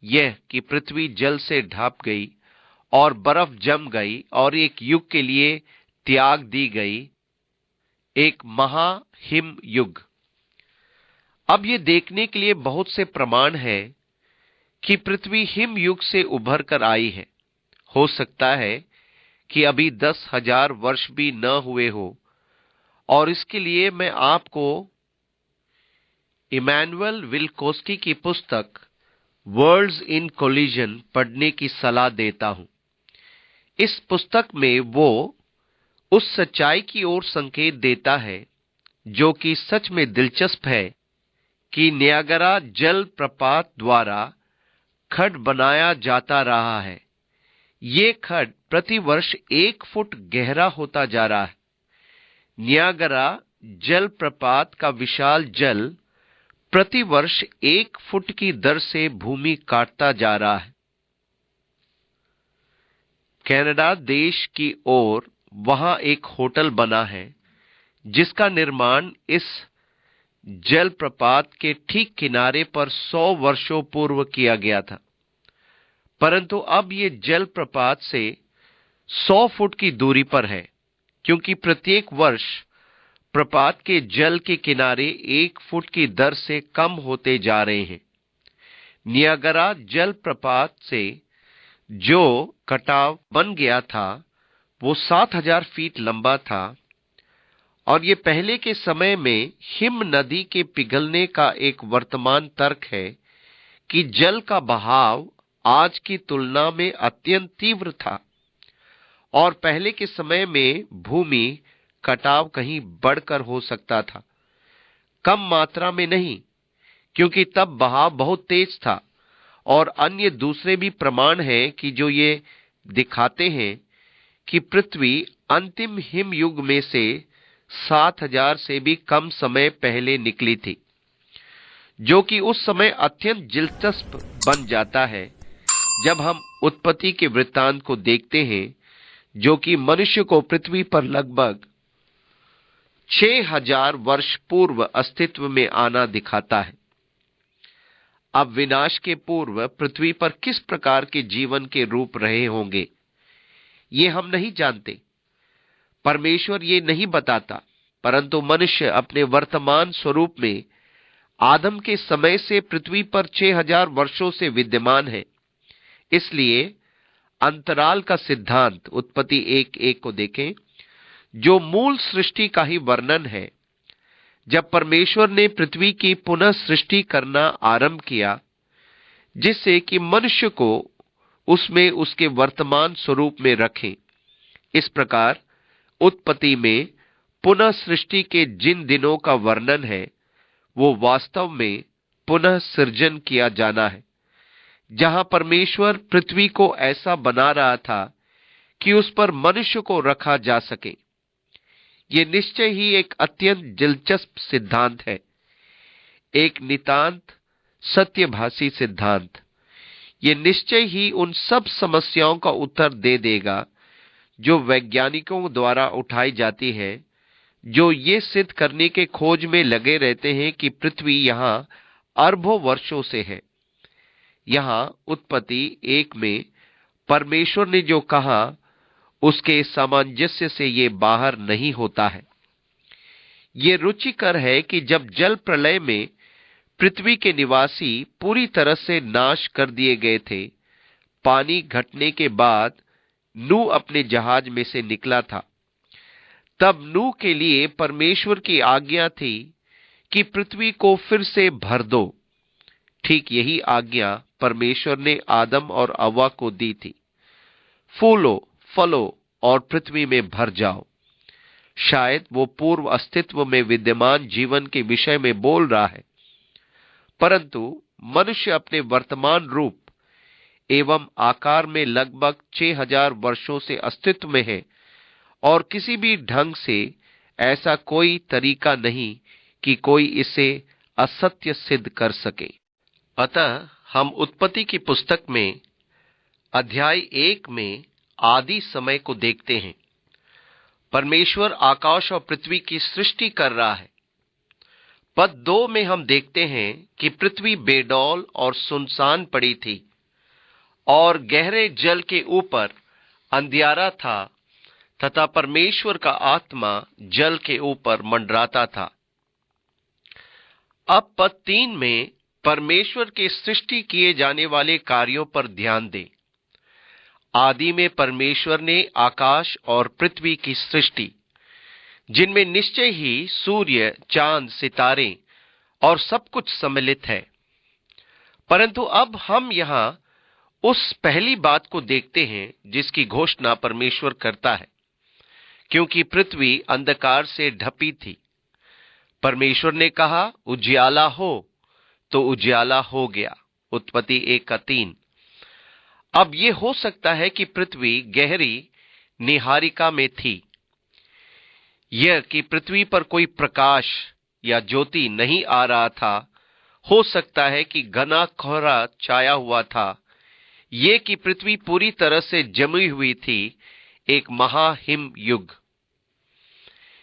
यह कि पृथ्वी जल से ढांप गई और बर्फ जम गई और एक युग के लिए त्याग दी गई, एक महाहिम युग। अब यह देखने के लिए बहुत से प्रमाण हैं कि पृथ्वी हिम युग से उभर कर आई है। हो सकता है कि अभी 10,000 वर्ष भी न हुए हो, और इसके लिए मैं आपको इमैनुअल विल्कोस्की की पुस्तक वर्ल्ड्स इन कोलिजन पढ़ने की सलाह देता हूं। इस पुस्तक में वो उस सच्चाई की ओर संकेत देता है, जो कि सच में दिलचस्प है, कि नियागरा जल प्रपात द्वारा खड्ड बनाया जाता रहा है। ये खड्ड प्रतिवर्ष 1 फुट गहरा होता जा रहा है। नियागरा जल प्रपात का विशाल जल प्रतिवर्ष 1 फुट की दर से भूमि काटता जा रहा है। कनाडा देश की ओर वहां एक होटल बना है, जिसका निर्माण इस जलप्रपात के ठीक किनारे पर 100 वर्षों पूर्व किया गया था। परंतु अब ये जलप्रपात से 100 फुट की दूरी पर है, क्योंकि प्रत्येक वर्ष प्रपात के जल के किनारे 1 फुट की दर से कम होते जा रहे हैं। नियागरा जलप्रपात से जो कटाव बन गया था वो 7,000 फीट लंबा था, और ये पहले के समय में हिम नदी के पिघलने का एक वर्तमान तर्क है कि जल का बहाव आज की तुलना में अत्यंत तीव्र था, और पहले के समय में भूमि कटाव कहीं बढ़कर हो सकता था, कम मात्रा में नहीं, क्योंकि तब बहाव बहुत तेज था। और अन्य दूसरे भी प्रमाण हैं कि जो ये दिखाते हैं कि पृथ्वी अंतिम हिम युग में से 7,000 से भी कम समय पहले निकली थी। जो कि उस समय अत्यंत दिलचस्प बन जाता है जब हम उत्पत्ति के वृत्तांत को देखते हैं, जो कि मनुष्य को पृथ्वी पर लगभग 6000 वर्ष पूर्व अस्तित्व में आना दिखाता है। अब विनाश के पूर्व पृथ्वी पर किस प्रकार के जीवन के रूप रहे होंगे, ये हम नहीं जानते। परमेश्वर ये नहीं बताता, परंतु मनुष्य अपने वर्तमान स्वरूप में आदम के समय से पृथ्वी पर 6000 वर्षों से विद्यमान है। इसलिए अंतराल का सिद्धांत उत्पत्ति 1:1 को देखें, जो मूल सृष्टि का ही वर्णन है। जब परमेश्वर ने पृथ्वी की पुनः सृष्टि करना आरंभ किया, जिससे कि मनुष्य को उसमें उसके वर्तमान स्वरूप में रखें, इस प्रकार उत्पत्ति में पुनः सृष्टि के जिन दिनों का वर्णन है, वो वास्तव में पुनः सृजन किया जाना है, जहां परमेश्वर पृथ्वी को ऐसा बना रहा था कि उस पर मनुष्य को रखा जा सके। ये निश्चय ही एक अत्यंत दिलचस्प सिद्धांत है, एक नितांत सत्यभाषी सिद्धांत। ये निश्चय ही उन सब समस्याओं का उत्तर दे देगा जो वैज्ञानिकों द्वारा उठाई जाती है, जो ये सिद्ध करने के खोज में लगे रहते हैं कि पृथ्वी यहां अरबों वर्षों से है। यहां उत्पत्ति 1 में परमेश्वर ने जो कहा, उसके सामंजस्य से ये बाहर नहीं होता है। ये रुचिकर है कि जब जल प्रलय में पृथ्वी के निवासी पूरी तरह से नाश कर दिए गए थे, पानी घटने के बाद नूह अपने जहाज में से निकला था। तब नूह के लिए परमेश्वर की आज्ञा थी कि पृथ्वी को फिर से भर दो। ठीक यही आज्ञा परमेश्वर ने आदम और हव्वा को दी थी, फूलो फलो और पृथ्वी में भर जाओ। शायद वो पूर्व अस्तित्व में विद्यमान जीवन के विषय में बोल रहा है, परंतु मनुष्य अपने वर्तमान रूप एवं आकार में लगभग 6000 वर्षों से अस्तित्व में है, और किसी भी ढंग से ऐसा कोई तरीका नहीं कि कोई इसे असत्य सिद्ध कर सके। अतः हम उत्पत्ति की पुस्तक में अध्याय 1 में आदि समय को देखते हैं। परमेश्वर आकाश और पृथ्वी की सृष्टि कर रहा है। पद 2 में हम देखते हैं कि पृथ्वी बेडौल और सुनसान पड़ी थी और गहरे जल के ऊपर अंधियारा था, तथा परमेश्वर का आत्मा जल के ऊपर मंडराता था। अब पद 3 में परमेश्वर के सृष्टि किए जाने वाले कार्यों पर ध्यान दें। आदि में परमेश्वर ने आकाश और पृथ्वी की सृष्टि, जिनमें निश्चय ही सूर्य, चांद, सितारे और सब कुछ सम्मिलित है। परंतु अब हम यहां उस पहली बात को देखते हैं जिसकी घोषणा परमेश्वर करता है, क्योंकि पृथ्वी अंधकार से ढपी थी। परमेश्वर ने कहा, उजियाला हो, तो उजियाला हो गया। उत्पत्ति 1:3। अब यह हो सकता है कि पृथ्वी गहरी निहारिका में थी। यह कि पृथ्वी पर कोई प्रकाश या ज्योति नहीं आ रहा था। हो सकता है कि घना कोहरा छाया हुआ था। यह कि पृथ्वी पूरी तरह से जमी हुई थी, एक महाहिम युग।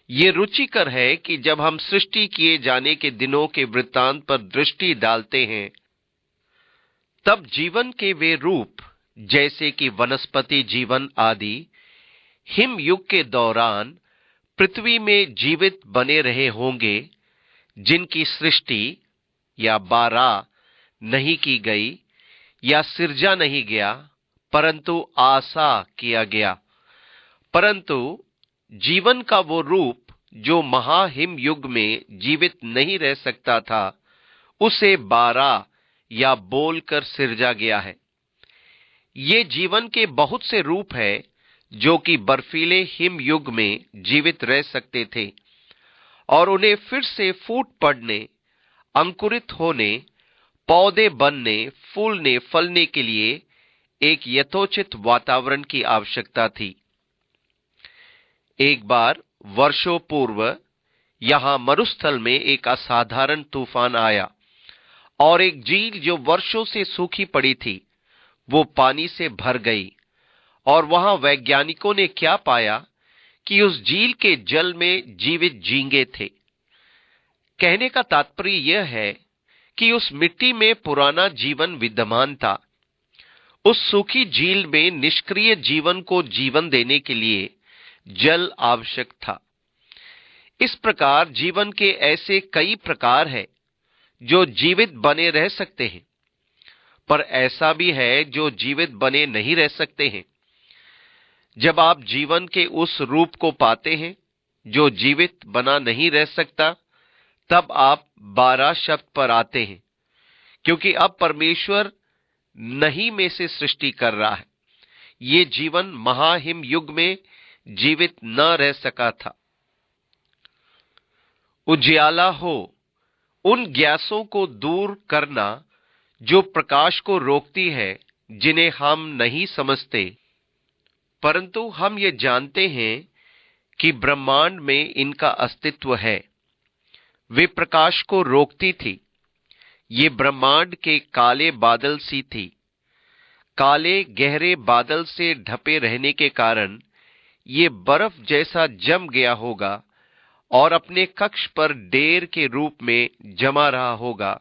ये रुचिकर है कि जब हम सृष्टि किए जाने के दिनों के वृत्तांत पर दृष्टि डालते हैं, तब जीवन के वे रूप, जैसे कि वनस्पति जीवन आदि, हिम युग के दौरान पृथ्वी में जीवित बने रहे होंगे, जिनकी सृष्टि या बारा नहीं की गई या सिरजा नहीं गया, परंतु आशा किया गया। परंतु जीवन का वो रूप जो महाहिम युग में जीवित नहीं रह सकता था, उसे बारा या बोलकर सिरजा गया है। ये जीवन के बहुत से रूप है जो कि बर्फीले हिम युग में जीवित रह सकते थे और उन्हें फिर से फूट पड़ने, अंकुरित होने, पौधे बनने, फूलने, फलने के लिए एक यथोचित वातावरण की आवश्यकता थी। एक बार वर्षों पूर्व यहां मरुस्थल में एक असाधारण तूफान आया और एक झील जो वर्षों से सूखी पड़ी थी वो पानी से भर गई। और वहां वैज्ञानिकों ने क्या पाया कि उस झील के जल में जीवित झींगे थे। कहने का तात्पर्य यह है कि उस मिट्टी में पुराना जीवन विद्यमान था। उस सूखी झील में निष्क्रिय जीवन को जीवन देने के लिए जल आवश्यक था। इस प्रकार जीवन के ऐसे कई प्रकार हैं जो जीवित बने रह सकते हैं, पर ऐसा भी है जो जीवित बने नहीं रह सकते हैं। जब आप जीवन के उस रूप को पाते हैं जो जीवित बना नहीं रह सकता, तब आप 12 शब्द पर आते हैं, क्योंकि अब परमेश्वर नहीं में से सृष्टि कर रहा है। ये जीवन महाहिम युग में जीवित न रह सका था। उजियाला हो, उन गैसों को दूर करना जो प्रकाश को रोकती है, जिन्हें हम नहीं समझते, परंतु हम ये जानते हैं कि ब्रह्मांड में इनका अस्तित्व है। वे प्रकाश को रोकती थी। ये ब्रह्मांड के काले बादल सी थी। काले गहरे बादल से ढपे रहने के कारण ये बर्फ जैसा जम गया होगा और अपने कक्ष पर ढेर के रूप में जमा रहा होगा,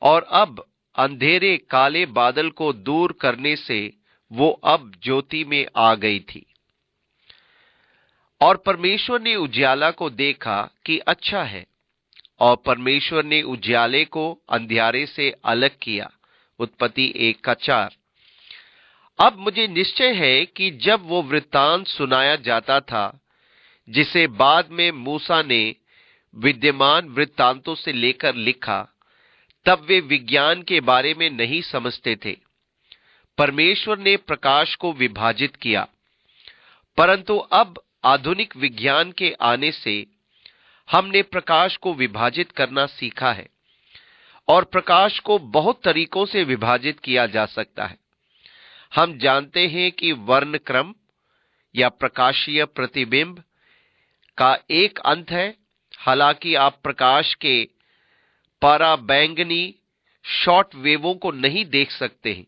और अब अंधेरे काले बादल को दूर करने से वो अब ज्योति में आ गई थी। और परमेश्वर ने उजियाला को देखा कि अच्छा है, और परमेश्वर ने उजियाले को अंधियारे से अलग किया। उत्पत्ति 1:4। अब मुझे निश्चय है कि जब वो वृत्तांत सुनाया जाता था, जिसे बाद में मूसा ने विद्यमान वृत्तांतों से लेकर लिखा, तब वे विज्ञान के बारे में नहीं समझते थे। परमेश्वर ने प्रकाश को विभाजित किया, परंतु अब आधुनिक विज्ञान के आने से हमने प्रकाश को विभाजित करना सीखा है, और प्रकाश को बहुत तरीकों से विभाजित किया जा सकता है। हम जानते हैं कि वर्णक्रम या प्रकाशीय प्रतिबिंब का एक अंत है। हालांकि आप प्रकाश के पराबैंगनी शॉर्ट वेवों को नहीं देख सकते हैं,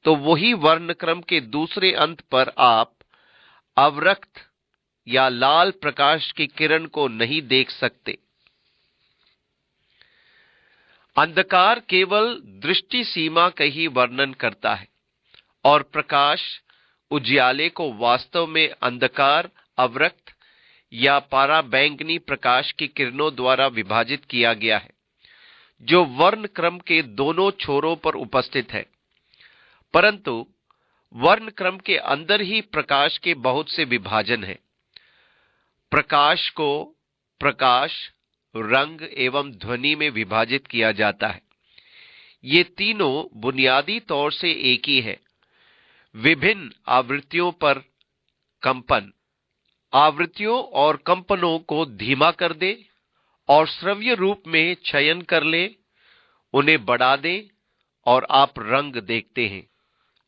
तो वही वर्णक्रम के दूसरे अंत पर आप अवरक्त या लाल प्रकाश की किरण को नहीं देख सकते। अंधकार केवल दृष्टि सीमा का ही वर्णन करता है, और प्रकाश उजियाले को वास्तव में अंधकार, अवरक्त या पराबैंगनी प्रकाश की किरणों द्वारा विभाजित किया गया है, जो वर्णक्रम के दोनों छोरों पर उपस्थित है। परंतु वर्णक्रम के अंदर ही प्रकाश के बहुत से विभाजन हैं। प्रकाश को प्रकाश, रंग एवं ध्वनि में विभाजित किया जाता है। ये तीनों बुनियादी तौर से एक ही है। विभिन्न आवृत्तियों पर कंपन, आवृत्तियों और कंपनों को धीमा कर दे और श्रव्य रूप में चयन कर ले, उन्हें बढ़ा दे और आप रंग देखते हैं।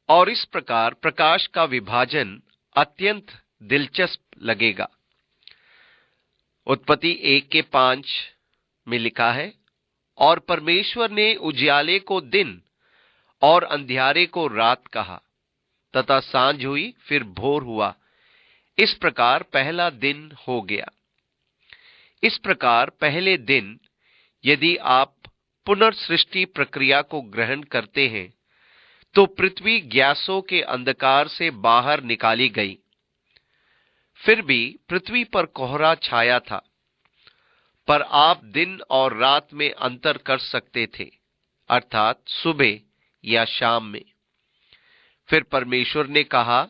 और इस प्रकार प्रकाश का विभाजन अत्यंत दिलचस्प लगेगा। उत्पत्ति 1:5 में लिखा है, और परमेश्वर ने उजियाले को दिन और अंधियारे को रात कहा, तथा सांझ हुई, फिर भोर हुआ। इस प्रकार पहला दिन हो गया। इस प्रकार पहले दिन, यदि आप पुनर्सृष्टि प्रक्रिया को ग्रहण करते हैं, तो पृथ्वी गैसों के अंधकार से बाहर निकाली गई। फिर भी पृथ्वी पर कोहरा छाया था, पर आप दिन और रात में अंतर कर सकते थे, अर्थात सुबह या शाम में। फिर परमेश्वर ने कहा,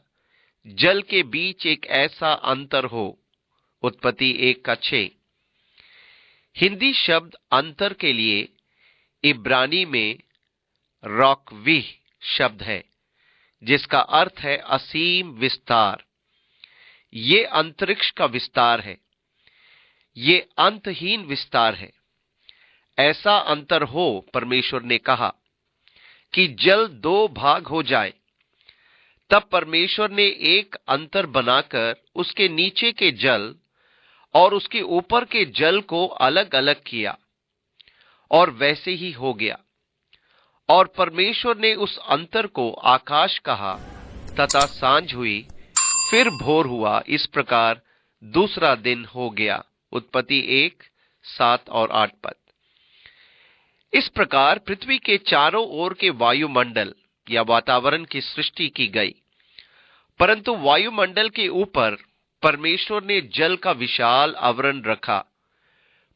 जल के बीच एक ऐसा अंतर हो। उत्पत्ति 1:6। हिंदी शब्द अंतर के लिए इब्रानी में रॉकवीह शब्द है, जिसका अर्थ है असीम विस्तार। ये अंतरिक्ष का विस्तार है। ये अंतहीन विस्तार है। ऐसा अंतर हो, परमेश्वर ने कहा, कि जल 2 भाग हो जाए। तब परमेश्वर ने एक अंतर बनाकर उसके नीचे के जल और उसके ऊपर के जल को अलग अलग किया, और वैसे ही हो गया। और परमेश्वर ने उस अंतर को आकाश कहा, तथा सांझ हुई, फिर भोर हुआ। इस प्रकार दूसरा दिन हो गया। उत्पत्ति 1:7 और 8 पद। इस प्रकार पृथ्वी के चारों ओर के वायुमंडल या वातावरण की सृष्टि की गई, परंतु वायुमंडल के ऊपर परमेश्वर ने जल का विशाल आवरण रखा।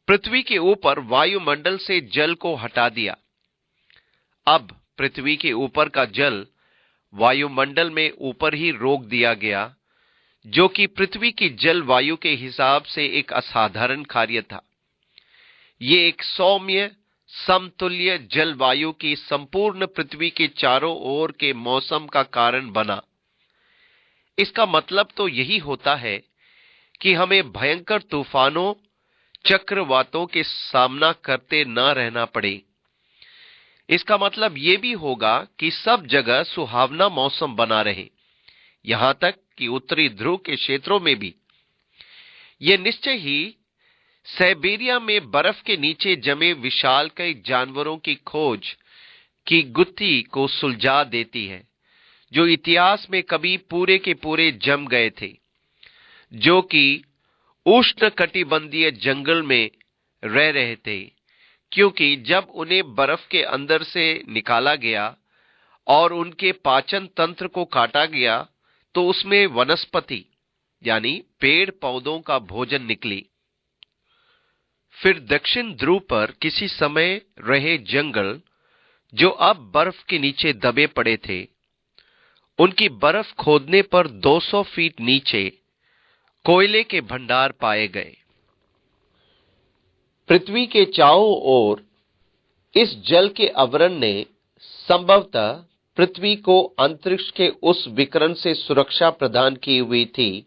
पृथ्वी के ऊपर वायुमंडल से जल को हटा दिया। अब पृथ्वी के ऊपर का जल वायुमंडल में ऊपर ही रोक दिया गया, जो कि पृथ्वी की जलवायु के हिसाब से एक असाधारण कार्य था। ये एक सौम्य समतुल्य जलवायु की संपूर्ण पृथ्वी के चारों ओर के मौसम का कारण बना। इसका मतलब तो यही होता है कि हमें भयंकर तूफानों, चक्रवातों के सामना करते न रहना पड़े। इसका मतलब यह भी होगा कि सब जगह सुहावना मौसम बना रहे, यहां तक कि उत्तरी ध्रुव के क्षेत्रों में भी। यह निश्चय ही साइबेरिया में बर्फ के नीचे जमे विशालकाय जानवरों की खोज की गुत्थी को सुलझा देती है, जो इतिहास में कभी पूरे के पूरे जम गए थे, जो कि उष्णकटिबंधीय जंगल में रह रहे थे, क्योंकि जब उन्हें बर्फ के अंदर से निकाला गया और उनके पाचन तंत्र को काटा गया, तो उसमें वनस्पति यानी पेड़ पौधों का भोजन निकली। फिर दक्षिण ध्रुव पर किसी समय रहे जंगल, जो अब बर्फ के नीचे दबे पड़े थे, उनकी बर्फ खोदने पर 200 फीट नीचे कोयले के भंडार पाए गए। पृथ्वी के चारों ओर इस जल के आवरण ने संभवतः पृथ्वी को अंतरिक्ष के उस विकिरण से सुरक्षा प्रदान की हुई थी,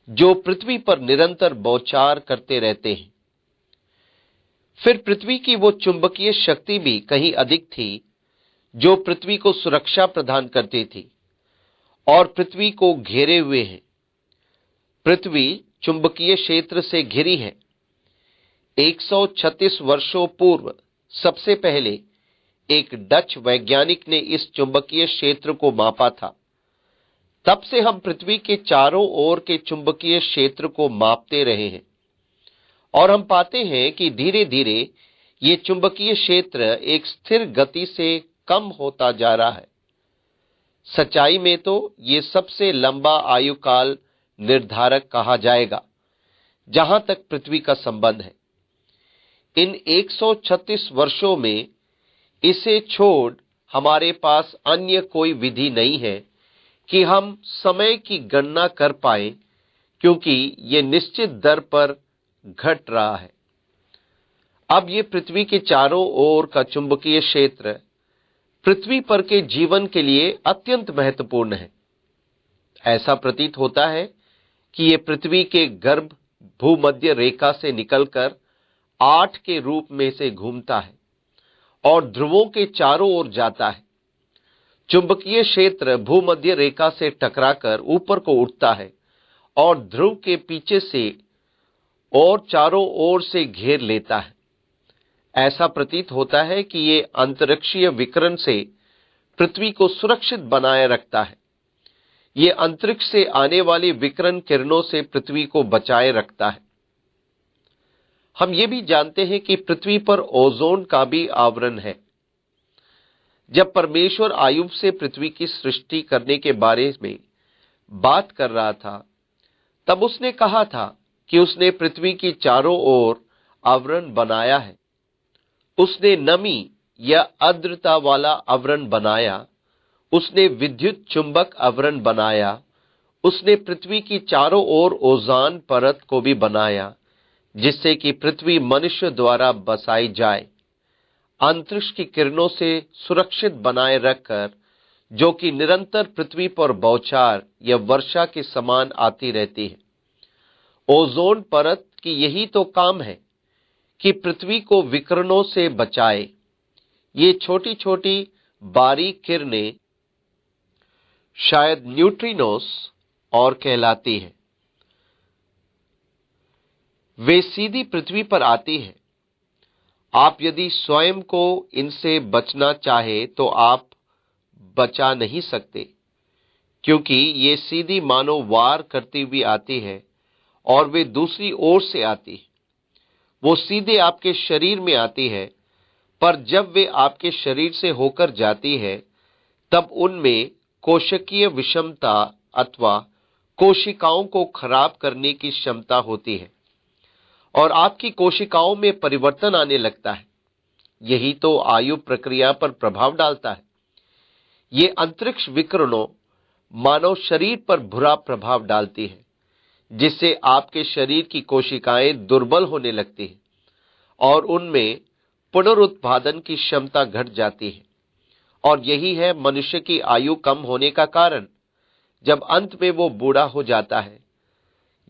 जो पृथ्वी पर निरंतर बौछार करते रहते हैं। फिर पृथ्वी की वो चुंबकीय शक्ति भी कहीं अधिक थी, जो पृथ्वी को सुरक्षा प्रदान करती थी और पृथ्वी को घेरे हुए है। पृथ्वी चुंबकीय क्षेत्र से घिरी है। 136 वर्षों पूर्व सबसे पहले एक डच वैज्ञानिक ने इस चुंबकीय क्षेत्र को मापा था। तब से हम पृथ्वी के चारों ओर के चुंबकीय क्षेत्र को मापते रहे हैं, और हम पाते हैं कि धीरे धीरे ये चुंबकीय क्षेत्र एक स्थिर गति से कम होता जा रहा है। सच्चाई में तो ये सबसे लंबा आयुकाल निर्धारक कहा जाएगा, जहां तक पृथ्वी का संबंध है। इन 136 वर्षों में इसे छोड़ हमारे पास अन्य कोई विधि नहीं है कि हम समय की गणना कर पाए, क्योंकि ये निश्चित दर पर घट रहा है। अब ये पृथ्वी के चारों ओर का चुंबकीय क्षेत्र पृथ्वी पर के जीवन के लिए अत्यंत महत्वपूर्ण है। ऐसा प्रतीत होता है कि ये पृथ्वी के गर्भ भूमध्य रेखा से निकलकर 8 के रूप में से घूमता है और ध्रुवों के चारों ओर जाता है। चुंबकीय क्षेत्र भूमध्य रेखा से टकराकर ऊपर को उठता है और ध्रुव के पीछे से और चारों ओर से घेर लेता है। ऐसा प्रतीत होता है कि ये अंतरिक्षीय विकिरण से पृथ्वी को सुरक्षित बनाए रखता है। ये अंतरिक्ष से आने वाली विकिरण किरणों से पृथ्वी को बचाए रखता है। हम ये भी जानते हैं कि पृथ्वी पर ओजोन का भी आवरण है। जब परमेश्वर आयुब से पृथ्वी की सृष्टि करने के बारे में बात कर रहा था, तब उसने कहा था कि उसने पृथ्वी की चारों ओर आवरण बनाया है। उसने नमी या आर्द्रता वाला आवरण बनाया। उसने विद्युत चुंबक आवरण बनाया। उसने पृथ्वी की चारों ओर ओज़ोन परत को भी बनाया, जिससे कि पृथ्वी मनुष्य द्वारा बसाई जाए, अंतरिक्ष की किरणों से सुरक्षित बनाए रखकर, जो कि निरंतर पृथ्वी पर बौछार या वर्षा के समान आती रहती है। ओजोन परत की यही तो काम है कि पृथ्वी को विकिरणों से बचाए। ये छोटी छोटी बारीक किरणें शायद न्यूट्रिनोस और कहलाती है। वे सीधी पृथ्वी पर आती है आप यदि स्वयं को इनसे बचना चाहे तो आप बचा नहीं सकते, क्योंकि ये सीधी मानो वार करती हुई आती है और वे दूसरी ओर से आती है। वो सीधे आपके शरीर में आती है, पर जब वे आपके शरीर से होकर जाती है तब उनमें कोशिकीय विषमता अथवा कोशिकाओं को खराब करने की क्षमता होती है और आपकी कोशिकाओं में परिवर्तन आने लगता है। यही तो आयु प्रक्रिया पर प्रभाव डालता है। ये अंतरिक्ष विकिरणों मानव शरीर पर बुरा प्रभाव डालती है, जिससे आपके शरीर की कोशिकाएं दुर्बल होने लगती हैं और उनमें पुनरुत्पादन की क्षमता घट जाती है। और यही है मनुष्य की आयु कम होने का कारण। जब अंत में वो बूढ़ा हो जाता है,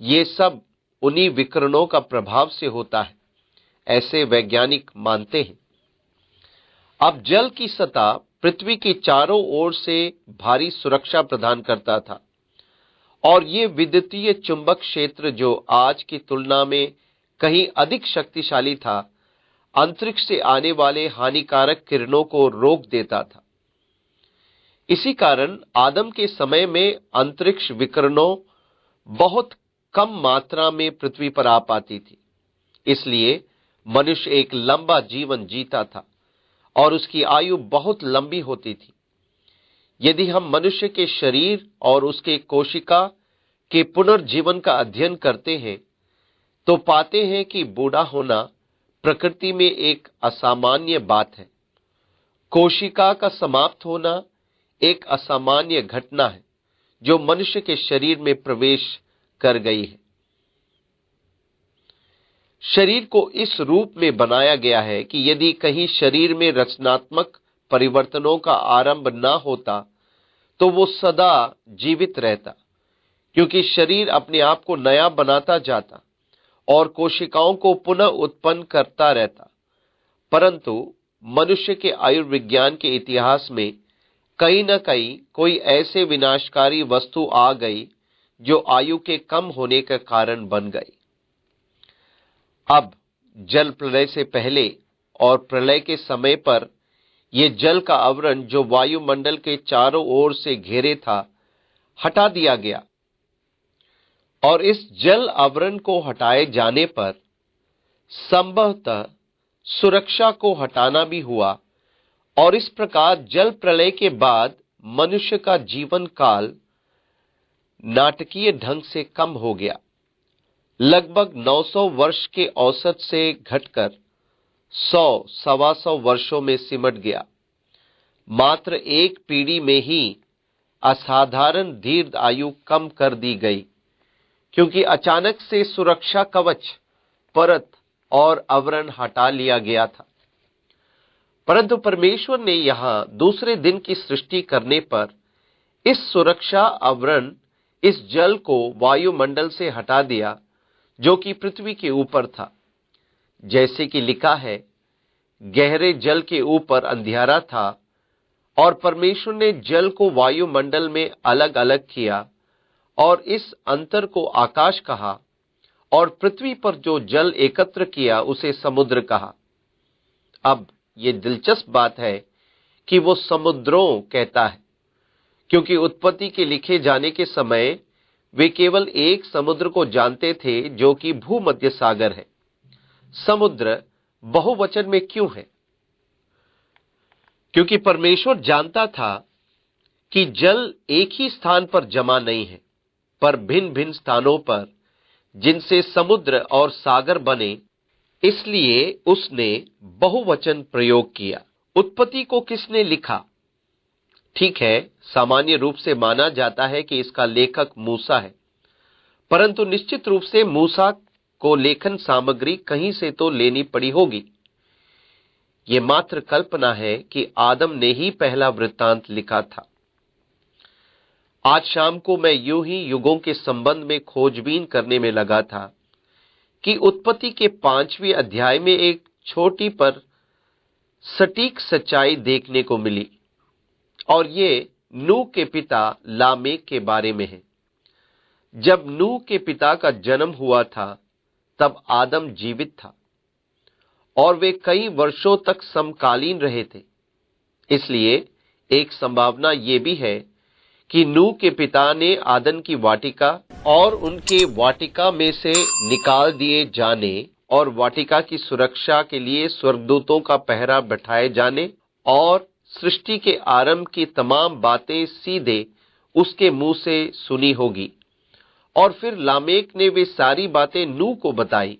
ये सब उन्हीं विकिरणों का प्रभाव से होता है, ऐसे वैज्ञानिक मानते हैं। अब जल की सतह पृथ्वी की चारों ओर से भारी सुरक्षा प्रदान करता था और ये विद्युतीय चुंबक क्षेत्र, जो आज की तुलना में कहीं अधिक शक्तिशाली था, अंतरिक्ष से आने वाले हानिकारक किरणों को रोक देता था। इसी कारण आदम के समय में अंतरिक्ष विकिरणों बहुत कम मात्रा में पृथ्वी पर आ पाती थी। इसलिए मनुष्य एक लंबा जीवन जीता था और उसकी आयु बहुत लंबी होती थी। यदि हम मनुष्य के शरीर और उसके कोशिका के पुनर्जीवन का अध्ययन करते हैं तो पाते हैं कि बूढ़ा होना प्रकृति में एक असामान्य बात है। कोशिका का समाप्त होना एक असामान्य घटना है जो मनुष्य के शरीर में प्रवेश कर गई है। शरीर को इस रूप में बनाया गया है कि यदि कहीं शरीर में रचनात्मक परिवर्तनों का आरंभ न होता तो वो सदा जीवित रहता, क्योंकि शरीर अपने आप को नया बनाता जाता और कोशिकाओं को पुनः उत्पन्न करता रहता। परंतु मनुष्य के आयुर्विज्ञान के इतिहास में कहीं न कहीं कोई ऐसे विनाशकारी वस्तु आ गई जो आयु के कम होने का कारण बन गई। अब जल प्रलय से पहले और प्रलय के समय पर यह जल का आवरण जो वायुमंडल के चारों ओर से घेरे था, हटा दिया गया और इस जल आवरण को हटाए जाने पर संभवतः सुरक्षा को हटाना भी हुआ और इस प्रकार जल प्रलय के बाद मनुष्य का जीवन काल नाटकीय ढंग से कम हो गया। लगभग 900 वर्ष के औसत से घटकर 100-125 वर्षों में सिमट गया। मात्र एक पीढ़ी में ही असाधारण दीर्घ आयु कम कर दी गई, क्योंकि अचानक से सुरक्षा कवच, परत और आवरण हटा लिया गया था। परंतु परमेश्वर ने यहां दूसरे दिन की सृष्टि करने पर इस सुरक्षा आवरण, इस जल को वायुमंडल से हटा दिया जो कि पृथ्वी के ऊपर था। जैसे कि लिखा है, गहरे जल के ऊपर अंधियारा था और परमेश्वर ने जल को वायुमंडल में अलग अलग किया और इस अंतर को आकाश कहा और पृथ्वी पर जो जल एकत्र किया उसे समुद्र कहा। अब ये दिलचस्प बात है कि वो समुद्रों कहता है, क्योंकि उत्पत्ति के लिखे जाने के समय वे केवल एक समुद्र को जानते थे जो कि भूमध्य सागर है। समुद्र बहुवचन में क्यों है? क्योंकि परमेश्वर जानता था कि जल एक ही स्थान पर जमा नहीं है, पर भिन्न भिन्न स्थानों पर, जिनसे समुद्र और सागर बने। इसलिए उसने बहुवचन प्रयोग किया। उत्पत्ति को किसने लिखा? ठीक है, सामान्य रूप से माना जाता है कि इसका लेखक मूसा है, परंतु निश्चित रूप से मूसा को लेखन सामग्री कहीं से तो लेनी पड़ी होगी। ये मात्र कल्पना है कि आदम ने ही पहला वृत्तांत लिखा था। आज शाम को मैं यूं ही युगों के संबंध में खोजबीन करने में लगा था कि उत्पत्ति के 5वें अध्याय में एक छोटी पर सटीक सच्चाई देखने को मिली और ये नूह के पिता लामेक के बारे में है। जब नूह के पिता का जन्म हुआ था तब आदम जीवित था और वे कई वर्षों तक समकालीन रहे थे। इसलिए एक संभावना ये भी है कि नूह के पिता ने आदन की वाटिका और उनके वाटिका में से निकाल दिए जाने और वाटिका की सुरक्षा के लिए स्वर्गदूतों का पहरा बैठाए जाने और सृष्टि के आरंभ की तमाम बातें सीधे उसके मुंह से सुनी होगी। और फिर लामेक ने वे सारी बातें नूह को बताई,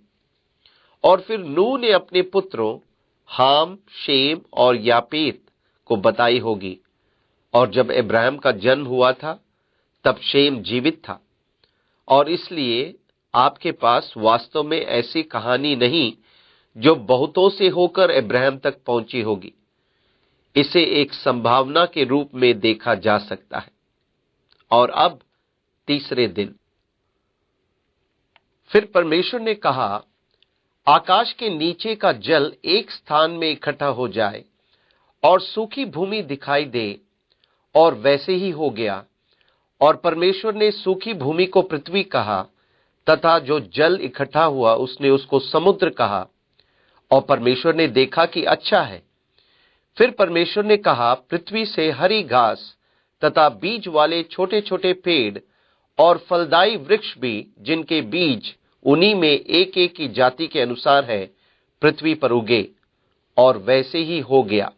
और फिर नूह ने अपने पुत्रों हाम, शेम और यापेत को बताई होगी। और जब इब्राहिम का जन्म हुआ था तब शेम जीवित था, और इसलिए आपके पास वास्तव में ऐसी कहानी नहीं जो बहुतों से होकर इब्राहिम तक पहुंची होगी। इसे एक संभावना के रूप में देखा जा सकता है। और अब तीसरे दिन फिर परमेश्वर ने कहा, आकाश के नीचे का जल एक स्थान में इकट्ठा हो जाए और सूखी भूमि दिखाई दे, और वैसे ही हो गया। और परमेश्वर ने सूखी भूमि को पृथ्वी कहा, तथा जो जल इकट्ठा हुआ उसने उसको समुद्र कहा। और परमेश्वर ने देखा कि अच्छा है। फिर परमेश्वर ने कहा, पृथ्वी से हरी घास तथा बीज वाले छोटे छोटे पेड़ और फलदायी वृक्ष भी, जिनके बीज उन्हीं में एक एक की जाति के अनुसार है, पृथ्वी पर उगे। और वैसे ही हो गया।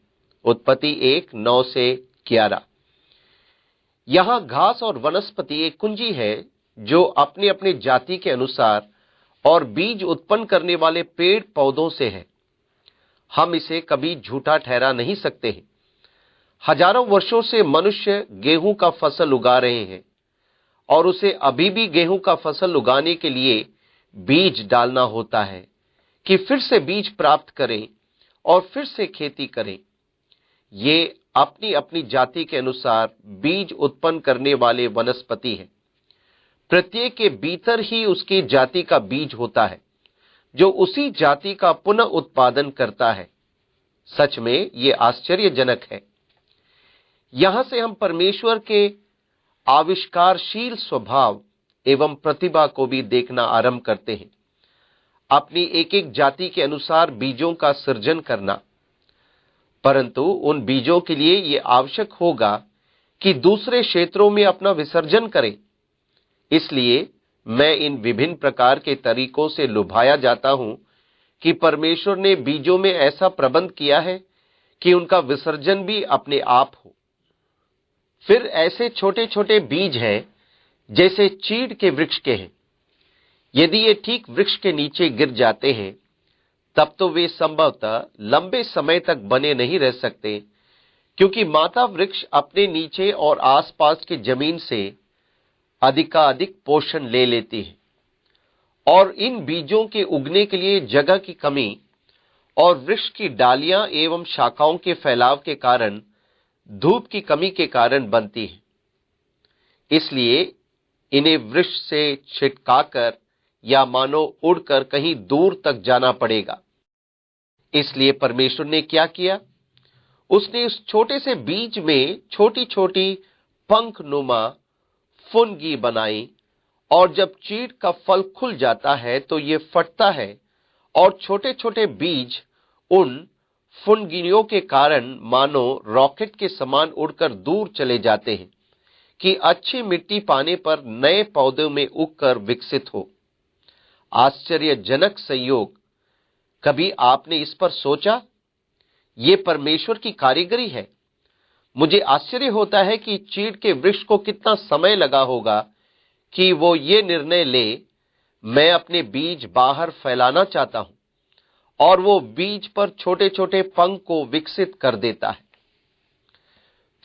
उत्पत्ति 1:9-11। यहां घास और वनस्पति एक कुंजी है जो अपने अपने जाति के अनुसार और बीज उत्पन्न करने वाले पेड़ पौधों से है। हम इसे कभी झूठा ठहरा नहीं सकते हैं। हजारों वर्षों से मनुष्य गेहूं का फसल उगा रहे हैं, और उसे अभी भी गेहूं का फसल उगाने के लिए बीज डालना होता है कि फिर से बीज प्राप्त करें और फिर से खेती करें। ये अपनी अपनी जाति के अनुसार बीज उत्पन्न करने वाले वनस्पति है। प्रत्येक के भीतर ही उसकी जाति का बीज होता है, जो उसी जाति का पुनः उत्पादन करता है। सच में ये आश्चर्यजनक है। यहां से हम परमेश्वर के आविष्कारशील स्वभाव एवं प्रतिभा को भी देखना आरंभ करते हैं। अपनी एक एक जाति के अनुसार बीजों का सृजन करना, परंतु उन बीजों के लिए यह आवश्यक होगा कि दूसरे क्षेत्रों में अपना विसर्जन करें। इसलिए मैं इन विभिन्न प्रकार के तरीकों से लुभाया जाता हूं कि परमेश्वर ने बीजों में ऐसा प्रबंध किया है कि उनका विसर्जन भी अपने आप हो। फिर ऐसे छोटे छोटे बीज हैं जैसे चीड़ के वृक्ष के हैं। यदि ये ठीक वृक्ष के नीचे गिर जाते हैं तब तो वे संभवतः लंबे समय तक बने नहीं रह सकते, क्योंकि माता वृक्ष अपने नीचे और आसपास की जमीन से अधिकाधिक पोषण ले लेती है। और इन बीजों के उगने के लिए जगह की कमी और वृक्ष की डालियां एवं शाखाओं के फैलाव के कारण धूप की कमी के कारण बनती है। इसलिए इन्हें वृक्ष से छिटकाकर या मानो उड़कर कहीं दूर तक जाना पड़ेगा। इसलिए परमेश्वर ने क्या किया? उसने उस छोटे से बीज में छोटी छोटी पंखनुमा फुनगी बनाई, और जब चीड़ का फल खुल जाता है तो ये फटता है, और छोटे छोटे बीज उन फुनगियों के कारण मानो रॉकेट के समान उड़कर दूर चले जाते हैं कि अच्छी मिट्टी पाने पर नए पौधों में उगकर विकसित हो। आश्चर्यजनक संयोग। कभी आपने इस पर सोचा? ये परमेश्वर की कारीगरी है। मुझे आश्चर्य होता है कि चीड़ के वृक्ष को कितना समय लगा होगा कि वो ये निर्णय ले, मैं अपने बीज बाहर फैलाना चाहता हूं, और वो बीज पर छोटे छोटे पंख को विकसित कर देता है।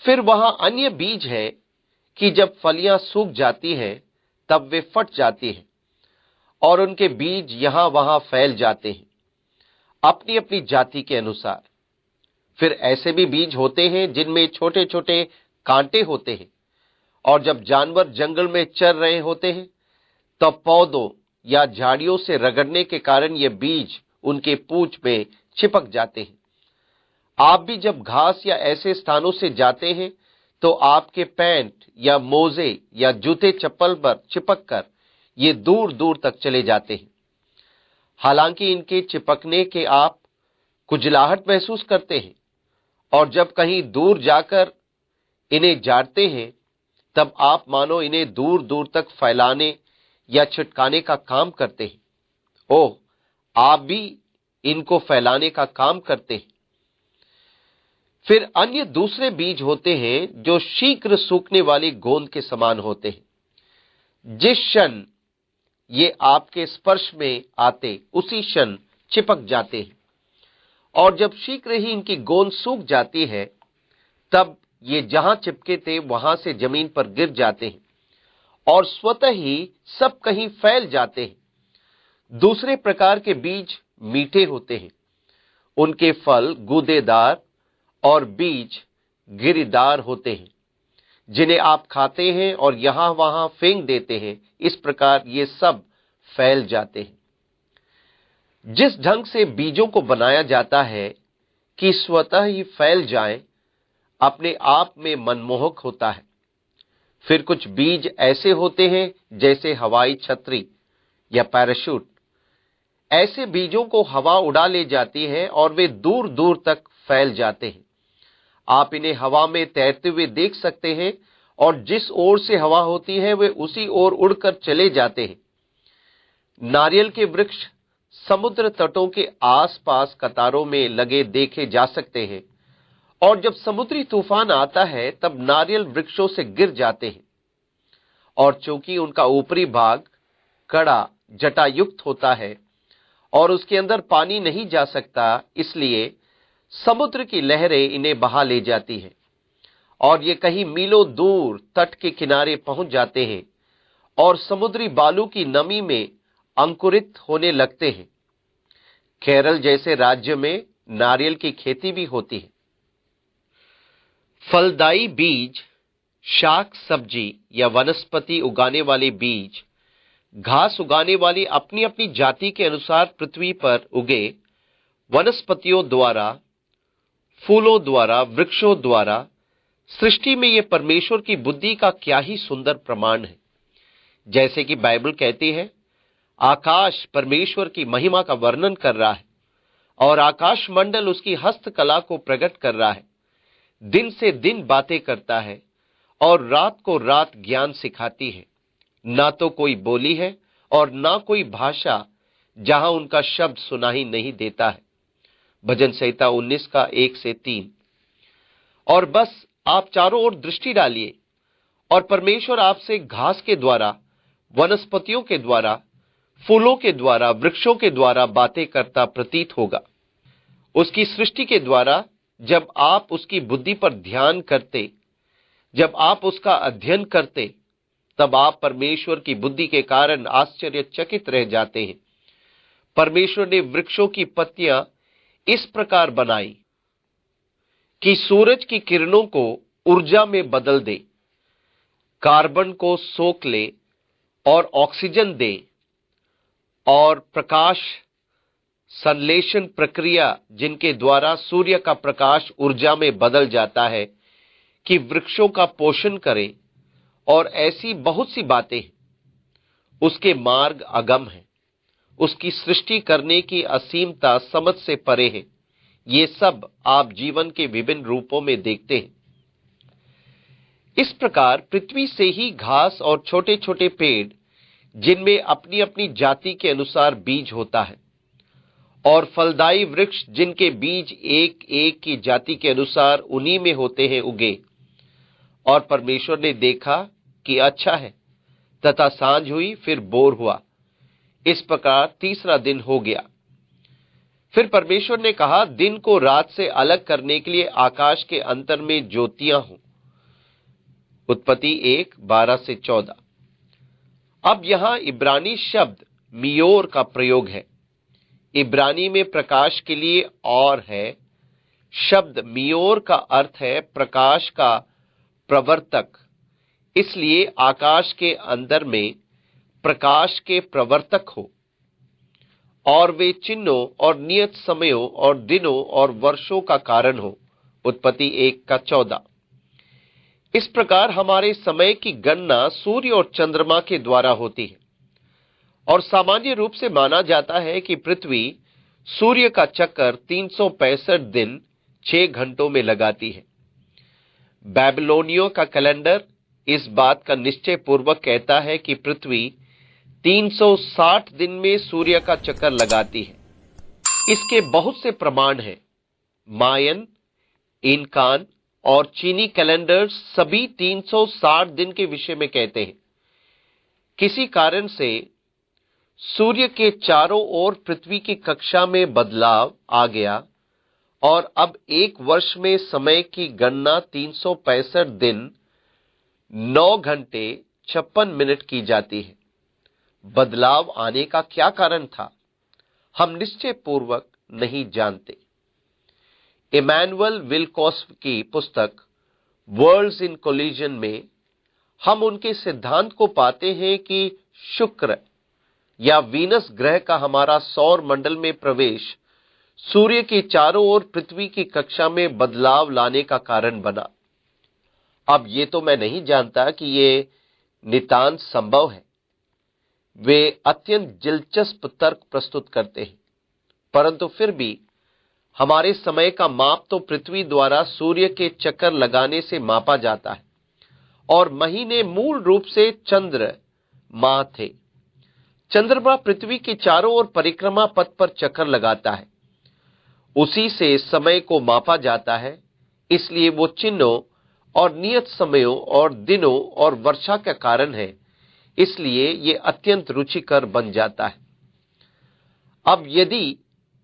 फिर वहां अन्य बीज है कि जब फलियां सूख जाती हैं तब वे फट जाती हैं, और उनके बीज यहां वहां फैल जाते हैं अपनी अपनी जाति के अनुसार। फिर ऐसे भी बीज होते हैं जिनमें छोटे छोटे कांटे होते हैं, और जब जानवर जंगल में चर रहे होते हैं तब पौधों या झाड़ियों से रगड़ने के कारण ये बीज उनके पूंछ में चिपक जाते हैं। आप भी जब घास या ऐसे स्थानों से जाते हैं तो आपके पैंट या मोजे या जूते चप्पल पर चिपक कर ये दूर दूर तक चले जाते हैं। हालांकि इनके चिपकने के आप खुजलाहट महसूस करते हैं और जब कहीं दूर जाकर इन्हें झाड़ते हैं तब आप मानो इन्हें दूर दूर तक फैलाने या छिटकाने का काम करते हैं। ओह, आप भी इनको फैलाने का काम करते हैं। फिर अन्य दूसरे बीज होते हैं जो शीघ्र सूखने वाली गोंद के समान होते हैं। जिस क्षण ये आपके स्पर्श में आते उसी क्षण चिपक जाते हैं और जब शीघ्र ही इनकी गोंद सूख जाती है तब ये जहां चिपके थे वहां से जमीन पर गिर जाते हैं और स्वतः ही सब कहीं फैल जाते हैं। दूसरे प्रकार के बीज मीठे होते हैं। उनके फल गूदेदार और बीज गिरीदार होते हैं, जिन्हें आप खाते हैं और यहां वहां फेंक देते हैं। इस प्रकार ये सब फैल जाते हैं। जिस ढंग से बीजों को बनाया जाता है कि स्वतः ही फैल जाएं, अपने आप में मनमोहक होता है। फिर कुछ बीज ऐसे होते हैं जैसे हवाई छतरी या पैराशूट। ऐसे बीजों को हवा उड़ा ले जाती है और वे दूर दूर तक फैल जाते हैं। आप इन्हें हवा में तैरते हुए देख सकते हैं और जिस ओर से हवा होती है वे उसी ओर उड़कर चले जाते हैं। नारियल के वृक्ष समुद्र तटों के आसपास कतारों में लगे देखे जा सकते हैं और जब समुद्री तूफान आता है तब नारियल वृक्षों से गिर जाते हैं और चूंकि उनका ऊपरी भाग कड़ा जटायुक्त होता है और उसके अंदर पानी नहीं जा सकता, इसलिए समुद्र की लहरें इन्हें बहा ले जाती हैं और ये कहीं मीलों दूर तट के किनारे पहुंच जाते हैं और समुद्री बालू की नमी में अंकुरित होने लगते हैं। केरल जैसे राज्य में नारियल की खेती भी होती है। फलदायी बीज, शाक सब्जी या वनस्पति उगाने वाले बीज, घास उगाने वाली अपनी अपनी जाति के अनुसार पृथ्वी पर उगे वनस्पतियों द्वारा, फूलों द्वारा, वृक्षों द्वारा सृष्टि में ये परमेश्वर की बुद्धि का क्या ही सुंदर प्रमाण है। जैसे कि बाइबल कहती है, आकाश परमेश्वर की महिमा का वर्णन कर रहा है और आकाश मंडल उसकी हस्तकला को प्रकट कर रहा है। दिन से दिन बातें करता है और रात को रात ज्ञान सिखाती है। ना तो कोई बोली है और ना कोई भाषा जहां उनका शब्द सुनाई नहीं देता है। भजन संहिता 19 का 1 से 3। और बस आप चारों ओर दृष्टि डालिए और परमेश्वर आपसे घास के द्वारा, वनस्पतियों के द्वारा, फूलों के द्वारा, वृक्षों के द्वारा बातें करता प्रतीत होगा। उसकी सृष्टि के द्वारा जब आप उसकी बुद्धि पर ध्यान करते, जब आप उसका अध्ययन करते, तब आप परमेश्वर की बुद्धि के कारण आश्चर्यचकित रह जाते हैं। परमेश्वर ने वृक्षों की पत्तियां इस प्रकार बनाई कि सूरज की किरणों को ऊर्जा में बदल दे, कार्बन को सोख ले और ऑक्सीजन दे और प्रकाश संश्लेषण प्रक्रिया जिनके द्वारा सूर्य का प्रकाश ऊर्जा में बदल जाता है कि वृक्षों का पोषण करे और ऐसी बहुत सी बातें हैं। उसके मार्ग अगम है, उसकी सृष्टि करने की असीमता समझ से परे है। ये सब आप जीवन के विभिन्न रूपों में देखते हैं। इस प्रकार पृथ्वी से ही घास और छोटे छोटे पेड़ जिनमें अपनी अपनी जाति के अनुसार बीज होता है और फलदायी वृक्ष जिनके बीज एक एक की जाति के अनुसार उन्हीं में होते हैं उगे। और परमेश्वर ने देखा कि अच्छा है, तथा सांझ हुई, फिर भोर हुआ। इस प्रकार तीसरा दिन हो गया। फिर परमेश्वर ने कहा, दिन को रात से अलग करने के लिए आकाश के अंतर में ज्योतियां हों। उत्पत्ति 1:12 से 14। अब यहां इब्रानी शब्द मियोर का प्रयोग है। इब्रानी में प्रकाश के लिए और है। शब्द मियोर का अर्थ है प्रकाश का प्रवर्तक। इसलिए आकाश के अंदर में प्रकाश के प्रवर्तक हो और वे चिन्हों और नियत समयों और दिनों और वर्षों का कारण हो। उत्पत्ति 1:14। इस प्रकार हमारे समय की गणना सूर्य और चंद्रमा के द्वारा होती है और सामान्य रूप से माना जाता है कि पृथ्वी सूर्य का चक्कर 365 दिन 6 घंटों में लगाती है। बैबिलोनियों का कैलेंडर इस बात का निश्चय पूर्वक कहता है कि पृथ्वी 360 दिन में सूर्य का चक्कर लगाती है। इसके बहुत से प्रमाण हैं। मायन, इनकान और चीनी कैलेंडर सभी 360 दिन के विषय में कहते हैं। किसी कारण से सूर्य के चारों ओर पृथ्वी की कक्षा में बदलाव आ गया और अब एक वर्ष में समय की गणना 365 दिन 9 घंटे 56 मिनट की जाती है। बदलाव आने का क्या कारण था, हम निश्चय पूर्वक नहीं जानते। इमैनुअल विल्कोस्म की पुस्तक वर्ल्ड्स इन कोलिजन में हम उनके सिद्धांत को पाते हैं कि शुक्र या वीनस ग्रह का हमारा सौर मंडल में प्रवेश सूर्य के चारों ओर पृथ्वी की कक्षा में बदलाव लाने का कारण बना। अब ये तो मैं नहीं जानता कि ये नितांत संभव है। वे अत्यंत दिलचस्प तर्क प्रस्तुत करते हैं, परंतु फिर भी हमारे समय का माप तो पृथ्वी द्वारा सूर्य के चक्कर लगाने से मापा जाता है और महीने मूल रूप से चंद्र माह थे। चंद्रमा पृथ्वी के चारों ओर परिक्रमा पथ पर चक्कर लगाता है, उसी से समय को मापा जाता है। इसलिए वो चिन्हों और नियत समयों और दिनों और वर्षा का कारण है। इसलिए ये अत्यंत रुचिकर बन जाता है। अब यदि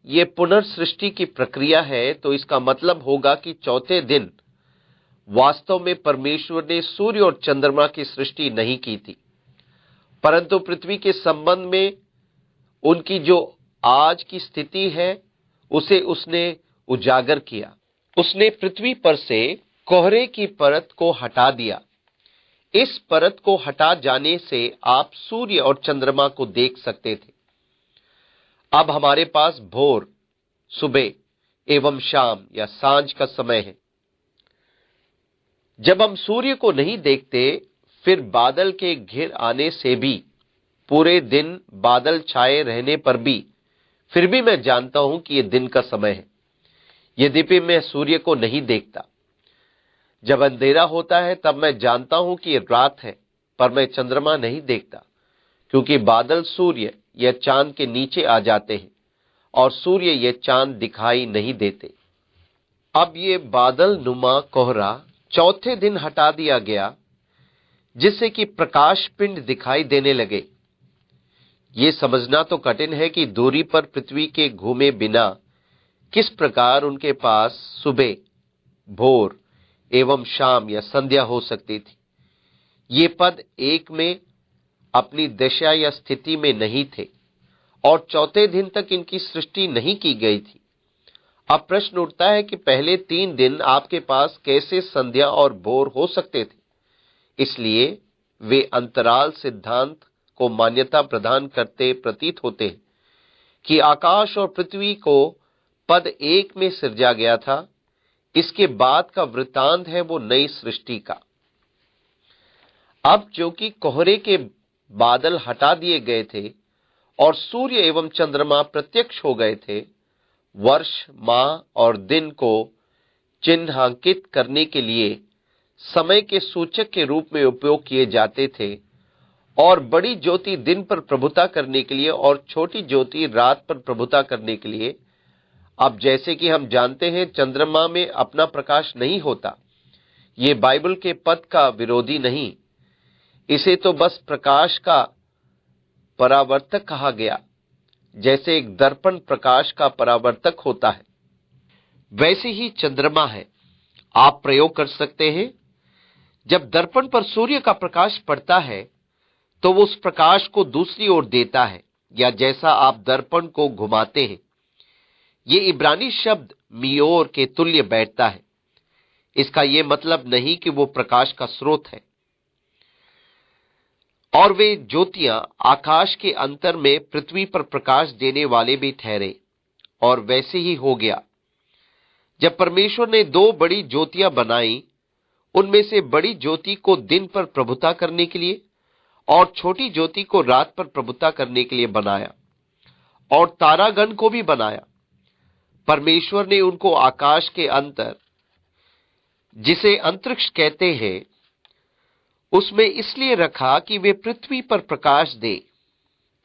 ये पुनर्सृष्टि की प्रक्रिया है तो इसका मतलब होगा कि चौथे दिन वास्तव में परमेश्वर ने सूर्य और चंद्रमा की सृष्टि नहीं की थी, परंतु पृथ्वी के संबंध में उनकी जो आज की स्थिति है उसे उसने उजागर किया। उसने पृथ्वी पर से कोहरे की परत को हटा दिया। इस परत को हटा जाने से आप सूर्य और चंद्रमा को देख सकते थे। अब हमारे पास भोर, सुबह एवं शाम या सांझ का समय है। जब हम सूर्य को नहीं देखते, फिर बादल के घिर आने से भी, पूरे दिन बादल छाए रहने पर भी, फिर भी मैं जानता हूं कि यह दिन का समय है, यद्यपि मैं सूर्य को नहीं देखता। जब अंधेरा होता है तब मैं जानता हूं कि यह रात है, पर मैं चंद्रमा नहीं देखता, क्योंकि बादल सूर्य या चांद के नीचे आ जाते हैं और सूर्य या चांद दिखाई नहीं देते। अब ये बादल नुमा कोहरा चौथे दिन हटा दिया गया, जिससे कि प्रकाश पिंड दिखाई देने लगे। ये समझना तो कठिन है कि दूरी पर पृथ्वी के घूमे बिना किस प्रकार उनके पास सुबह, भोर एवं शाम या संध्या हो सकती थी। ये पद एक में अपनी दशा या स्थिति में नहीं थे और चौथे दिन तक इनकी सृष्टि नहीं की गई थी। अब प्रश्न उठता है कि पहले 3 दिन आपके पास कैसे संध्या और भोर हो सकते थे। इसलिए वे अंतराल सिद्धांत को मान्यता प्रदान करते प्रतीत होते हैं कि आकाश और पृथ्वी को पद एक में सिरजा गया था। इसके बाद का वृतांत है वो नई सृष्टि का। अब जो कि कोहरे के बादल हटा दिए गए थे और सूर्य एवं चंद्रमा प्रत्यक्ष हो गए थे, वर्ष, माह और दिन को चिन्हांकित करने के लिए समय के सूचक के रूप में उपयोग किए जाते थे और बड़ी ज्योति दिन पर प्रभुता करने के लिए और छोटी ज्योति रात पर प्रभुता करने के लिए। अब जैसे कि हम जानते हैं, चंद्रमा में अपना प्रकाश नहीं होता। ये बाइबल के पद का विरोधी नहीं, इसे तो बस प्रकाश का परावर्तक कहा गया। जैसे एक दर्पण प्रकाश का परावर्तक होता है, वैसे ही चंद्रमा है। आप प्रयोग कर सकते हैं। जब दर्पण पर सूर्य का प्रकाश पड़ता है तो वो उस प्रकाश को दूसरी ओर देता है, या जैसा आप दर्पण को घुमाते हैं। ये इब्रानी शब्द मियोर के तुल्य बैठता है। इसका यह मतलब नहीं कि वो प्रकाश का स्रोत है और वे ज्योतियां आकाश के अंतर में पृथ्वी पर प्रकाश देने वाले भी ठहरे। और वैसे ही हो गया। जब परमेश्वर ने 2 बड़ी ज्योतियां बनाई, उनमें से बड़ी ज्योति को दिन पर प्रभुता करने के लिए और छोटी ज्योति को रात पर प्रभुता करने के लिए बनाया, और तारागण को भी बनाया। परमेश्वर ने उनको आकाश के अंतर, जिसे अंतरिक्ष कहते हैं, उसमें इसलिए रखा कि वे पृथ्वी पर प्रकाश दे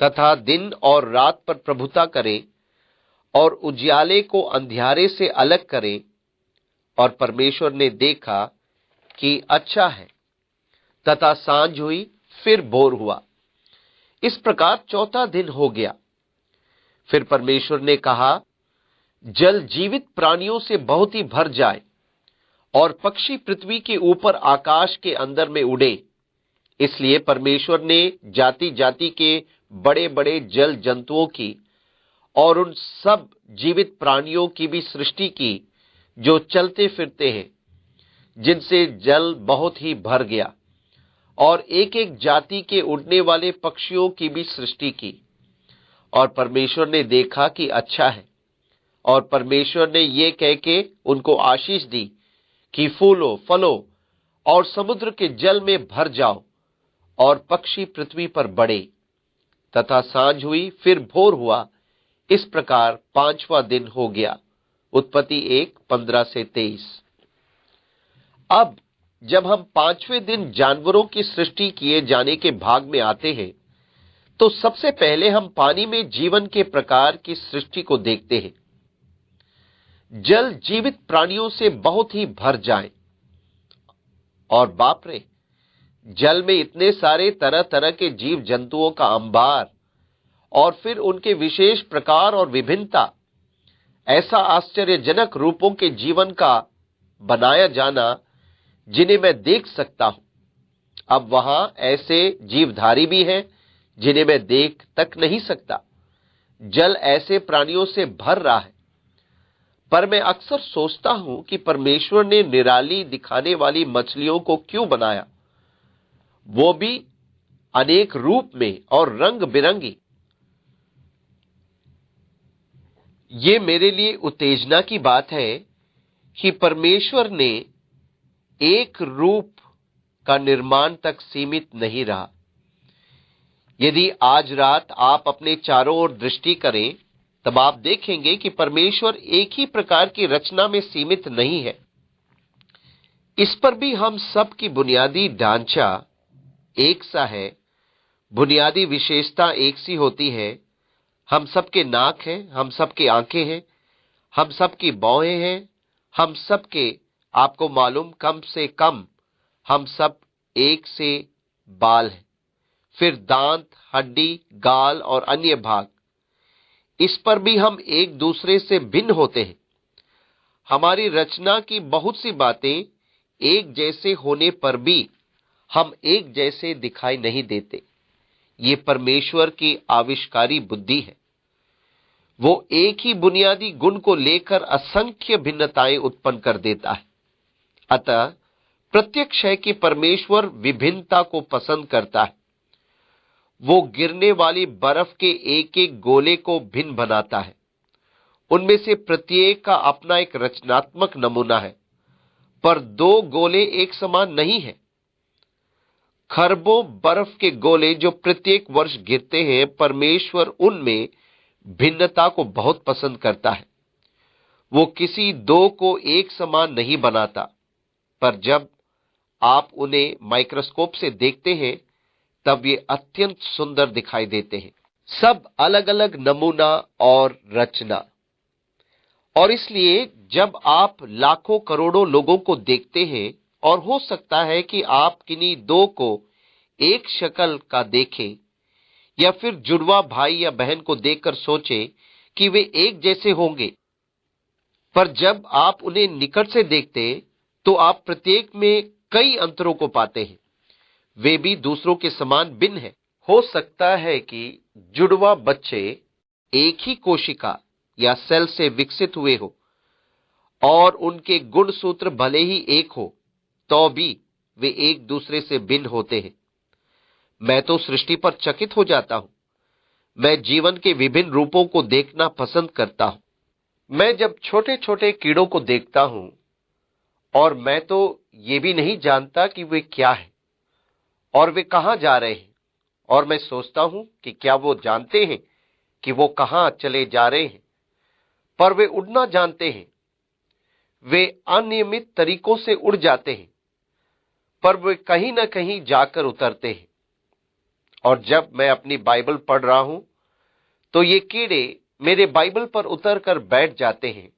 तथा दिन और रात पर प्रभुता करें और उजियाले को अंधियारे से अलग करें। और परमेश्वर ने देखा कि अच्छा है, तथा सांझ हुई, फिर भोर हुआ। इस प्रकार चौथा दिन हो गया। फिर परमेश्वर ने कहा, जल जीवित प्राणियों से बहुत ही भर जाए और पक्षी पृथ्वी के ऊपर आकाश के अंदर में उड़े। इसलिए परमेश्वर ने जाति जाति के बड़े बड़े जल जंतुओं की और उन सब जीवित प्राणियों की भी सृष्टि की जो चलते फिरते हैं, जिनसे जल बहुत ही भर गया, और एक एक जाति के उड़ने वाले पक्षियों की भी सृष्टि की। और परमेश्वर ने देखा कि अच्छा है। और परमेश्वर ने ये कह के उनको आशीष दी कि फूलो फलो और समुद्र के जल में भर जाओ और पक्षी पृथ्वी पर बढ़े। तथा सांझ हुई, फिर भोर हुआ। इस प्रकार पांचवा दिन हो गया। उत्पत्ति 1:15-23। अब जब हम पांचवें दिन जानवरों की सृष्टि किए जाने के भाग में आते हैं, तो सबसे पहले हम पानी में जीवन के प्रकार की सृष्टि को देखते हैं। जल जीवित प्राणियों से बहुत ही भर जाए। और बाप रे, जल में इतने सारे तरह तरह के जीव जंतुओं का अंबार, और फिर उनके विशेष प्रकार और विभिन्नता, ऐसा आश्चर्यजनक रूपों के जीवन का बनाया जाना जिन्हें मैं देख सकता हूं। अब वहां ऐसे जीवधारी भी हैं जिन्हें मैं देख तक नहीं सकता। जल ऐसे प्राणियों से भर रहा है। पर मैं अक्सर सोचता हूं कि परमेश्वर ने निराली दिखाने वाली मछलियों को क्यों बनाया, वो भी अनेक रूप में और रंग बिरंगी। ये मेरे लिए उत्तेजना की बात है कि परमेश्वर ने एक रूप का निर्माण तक सीमित नहीं रहा। यदि आज रात आप अपने चारों ओर दृष्टि करें, तब आप देखेंगे कि परमेश्वर एक ही प्रकार की रचना में सीमित नहीं है। इस पर भी हम सब की बुनियादी ढांचा एक सा है, बुनियादी विशेषता एक सी होती है। हम सबके नाक हैं, हम सबके आंखें हैं, हम सबकी भौहें हैं, हम सबके, आपको मालूम, कम से कम हम सब एक से बाल हैं, फिर दांत, हड्डी, गाल और अन्य भाग। इस पर भी हम एक दूसरे से भिन्न होते हैं। हमारी रचना की बहुत सी बातें एक जैसे होने पर भी हम एक जैसे दिखाई नहीं देते। ये परमेश्वर की आविष्कारी बुद्धि है। वो एक ही बुनियादी गुण को लेकर असंख्य भिन्नताएं उत्पन्न कर देता है। अतः प्रत्यक्ष है कि परमेश्वर विभिन्नता को पसंद करता है। वो गिरने वाली बर्फ के एक एक गोले को भिन्न बनाता है। उनमें से प्रत्येक का अपना एक रचनात्मक नमूना है, पर दो गोले एक समान नहीं है। खरबों बर्फ के गोले जो प्रत्येक वर्ष गिरते हैं, परमेश्वर उनमें भिन्नता को बहुत पसंद करता है। वो किसी दो को एक समान नहीं बनाता, पर जब आप उन्हें माइक्रोस्कोप से देखते हैं, तब ये अत्यंत सुंदर दिखाई देते हैं। सब अलग अलग नमूना और रचना। और इसलिए जब आप लाखों करोड़ों लोगों को देखते हैं, और हो सकता है कि आप किन्हीं दो को एक शक्ल का देखें, या फिर जुड़वा भाई या बहन को देखकर सोचें कि वे एक जैसे होंगे, पर जब आप उन्हें निकट से देखते तो आप प्रत्येक में कई अंतरों को पाते हैं। वे भी दूसरों के समान भिन्न हैं। हो सकता है कि जुड़वा बच्चे एक ही कोशिका या सेल से विकसित हुए हो और उनके गुण सूत्र भले ही एक हो, तो भी वे एक दूसरे से भिन्न होते हैं। मैं तो सृष्टि पर चकित हो जाता हूं। मैं जीवन के विभिन्न रूपों को देखना पसंद करता हूं। मैं जब छोटे छोटे कीड़ों को देखता हूं, और मैं तो ये भी नहीं जानता कि वे क्या है और वे कहां जा रहे हैं, और मैं सोचता हूं कि क्या वो जानते हैं कि वो कहां चले जा रहे हैं। पर वे उड़ना जानते हैं। वे अनियमित तरीकों से उड़ जाते हैं, पर वे कहीं ना कहीं जाकर उतरते हैं। और जब मैं अपनी बाइबल पढ़ रहा हूं तो ये कीड़े मेरे बाइबल पर उतरकर बैठ जाते हैं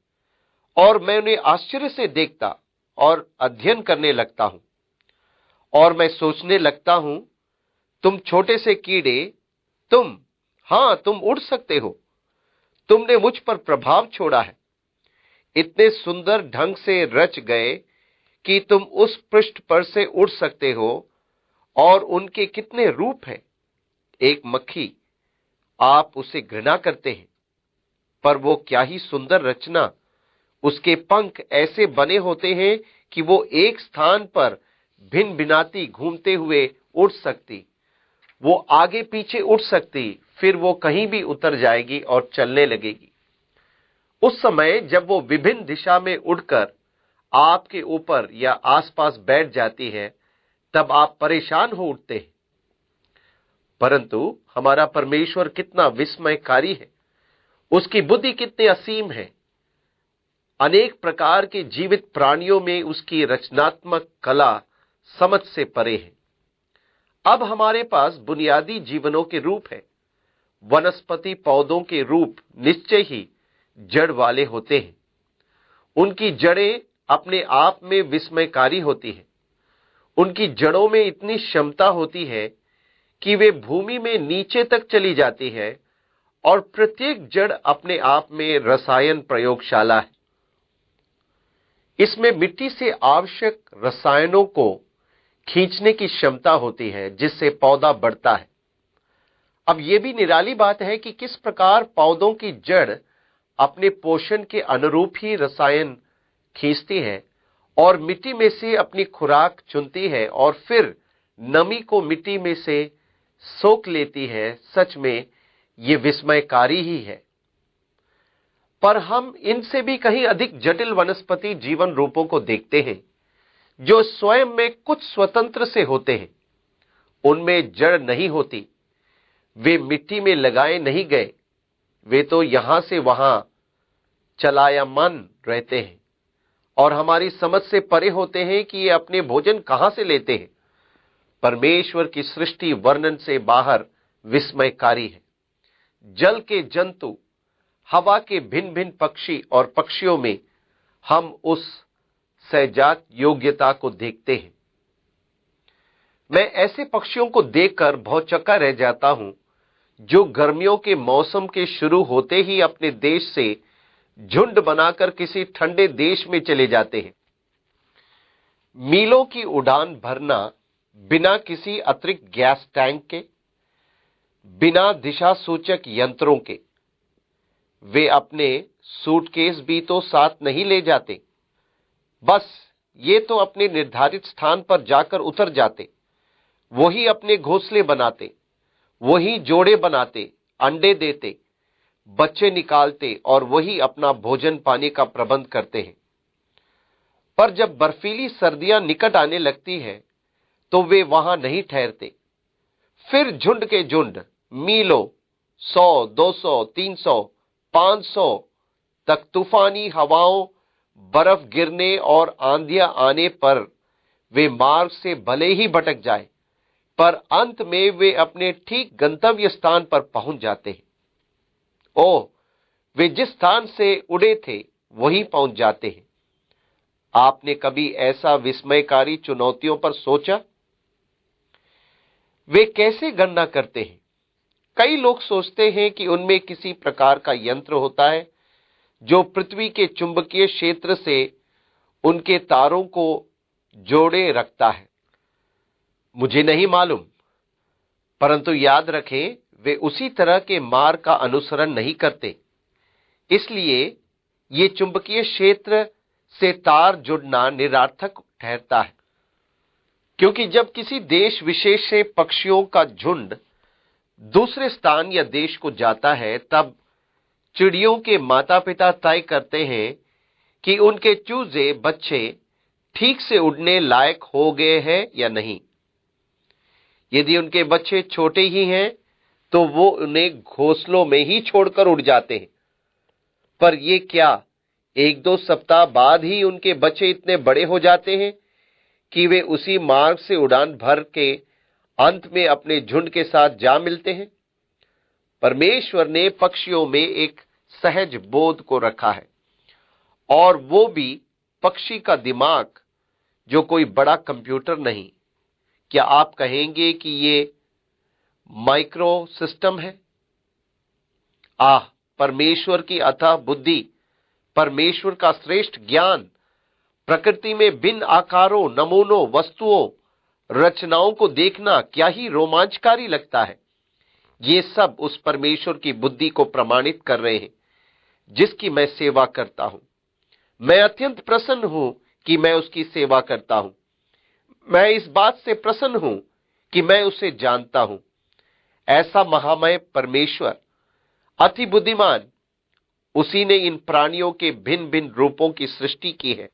और मैं उन्हें आश्चर्य से देखता और अध्ययन करने लगता हूं। और मैं सोचने लगता हूं, तुम छोटे से कीड़े, तुम उड़ सकते हो। तुमने मुझ पर प्रभाव छोड़ा है। इतने सुंदर ढंग से रच गए कि तुम उस पृष्ठ पर से उड़ सकते हो। और उनके कितने रूप हैं। एक मक्खी, आप उसे घृणा करते हैं, पर वो क्या ही सुंदर रचना। उसके पंख ऐसे बने होते हैं कि वो एक स्थान पर भिन भिनाती घूमते हुए उड़ सकती। वो आगे पीछे उड़ सकती, फिर वो कहीं भी उतर जाएगी और चलने लगेगी। उस समय जब वो विभिन्न दिशा में उड़कर आपके ऊपर या आसपास बैठ जाती है, तब आप परेशान हो उठते हैं। परंतु हमारा परमेश्वर कितना विस्मयकारी है। उसकी बुद्धि कितनी असीम है। अनेक प्रकार के जीवित प्राणियों में उसकी रचनात्मक कला समझ से परे है। अब हमारे पास बुनियादी जीवनों के रूप है। वनस्पति पौधों के रूप निश्चय ही जड़ वाले होते हैं। उनकी जड़ें अपने आप में विस्मयकारी होती हैं। उनकी जड़ों में इतनी क्षमता होती है कि वे भूमि में नीचे तक चली जाती है और प्रत्येक जड़ अपने आप में रसायन प्रयोगशाला है। इसमें मिट्टी से आवश्यक रसायनों को खींचने की क्षमता होती है, जिससे पौधा बढ़ता है। अब यह भी निराली बात है कि किस प्रकार पौधों की जड़ अपने पोषण के अनुरूप ही रसायन खींचती है और मिट्टी में से अपनी खुराक चुनती है और फिर नमी को मिट्टी में से सोख लेती है। सच में यह विस्मयकारी ही है। पर हम इनसे भी कहीं अधिक जटिल वनस्पति जीवन रूपों को देखते हैं, जो स्वयं में कुछ स्वतंत्र से होते हैं। उनमें जड़ नहीं होती। वे मिट्टी में लगाए नहीं गए। वे तो यहां से वहां चलायमान रहते हैं और हमारी समझ से परे होते हैं कि ये अपने भोजन कहां से लेते हैं। परमेश्वर की सृष्टि वर्णन से बाहर विस्मयकारी है। जल के जंतु, हवा के भिन्न भिन्न पक्षी और पक्षियों में हम उस सहजात योग्यता को देखते हैं। मैं ऐसे पक्षियों को देखकर भौचक्का रह जाता हूं, जो गर्मियों के मौसम के शुरू होते ही अपने देश से झुंड बनाकर किसी ठंडे देश में चले जाते हैं। मीलों की उड़ान भरना बिना किसी अतिरिक्त गैस टैंक के, बिना दिशा सूचक यंत्रों के। वे अपने सूटकेस भी तो साथ नहीं ले जाते। बस ये तो अपने निर्धारित स्थान पर जाकर उतर जाते। वही अपने घोंसले बनाते, वही जोड़े बनाते, अंडे देते, बच्चे निकालते और वही अपना भोजन पानी का प्रबंध करते हैं। पर जब बर्फीली सर्दियां निकट आने लगती है तो वे वहां नहीं ठहरते। फिर झुंड के झुंड मीलों, 100, 200, 300, 500 तक तूफानी हवाओं, बर्फ गिरने और आंधियां आने पर वे मार्ग से भले ही भटक जाए, पर अंत में वे अपने ठीक गंतव्य स्थान पर पहुंच जाते हैं। ओह, वे जिस स्थान से उड़े थे वहीं पहुंच जाते हैं। आपने कभी ऐसा विस्मयकारी चुनौतियों पर सोचा? वे कैसे गणना करते हैं? कई लोग सोचते हैं कि उनमें किसी प्रकार का यंत्र होता है जो पृथ्वी के चुंबकीय क्षेत्र से उनके तारों को जोड़े रखता है। मुझे नहीं मालूम, परंतु याद रखें, वे उसी तरह के मार्ग का अनुसरण नहीं करते। इसलिए ये चुंबकीय क्षेत्र से तार जुड़ना निरर्थक ठहरता है। क्योंकि जब किसी देश विशेष से पक्षियों का झुंड दूसरे स्थान या देश को जाता है, तब चिड़ियों के माता पिता तय करते हैं कि उनके चूजे बच्चे ठीक से उड़ने लायक हो गए हैं या नहीं। यदि उनके बच्चे छोटे ही हैं तो वो उन्हें घोंसलों में ही छोड़कर उड़ जाते हैं। पर ये क्या 1-2 सप्ताह बाद ही उनके बच्चे इतने बड़े हो जाते हैं कि वे उसी मार्ग से उड़ान भर के अंत में अपने झुंड के साथ जा मिलते हैं? परमेश्वर ने पक्षियों में एक सहज बोध को रखा है, और वो भी पक्षी का दिमाग, जो कोई बड़ा कंप्यूटर नहीं। क्या आप कहेंगे कि ये माइक्रो सिस्टम है? परमेश्वर की अथाह बुद्धि, परमेश्वर का श्रेष्ठ ज्ञान, प्रकृति में भिन्न आकारों, नमूनों, वस्तुओं, रचनाओं को देखना क्या ही रोमांचकारी लगता है। ये सब उस परमेश्वर की बुद्धि को प्रमाणित कर रहे हैं जिसकी मैं सेवा करता हूं। मैं अत्यंत प्रसन्न हूं कि मैं उसकी सेवा करता हूं। मैं इस बात से प्रसन्न हूं कि मैं उसे जानता हूं। ऐसा महामय परमेश्वर, अति बुद्धिमान, उसी ने इन प्राणियों के भिन्न भिन्न रूपों की सृष्टि की है।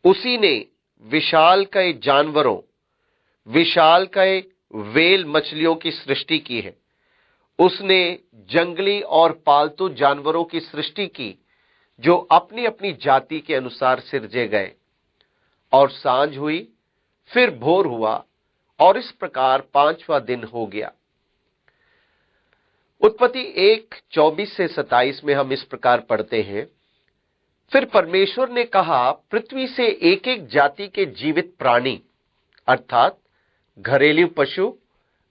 उसी ने विशालकाय जानवरों, विशालकाय व्हेल मछलियों की सृष्टि की है। उसने जंगली और पालतू जानवरों की सृष्टि की जो अपनी अपनी जाति के अनुसार सिरजे गए। और सांझ हुई, फिर भोर हुआ, और इस प्रकार 5वां दिन हो गया। उत्पत्ति 1:24-27 में हम इस प्रकार पढ़ते हैं, फिर परमेश्वर ने कहा, पृथ्वी से एक एक जाति के जीवित प्राणी, अर्थात घरेलू पशु,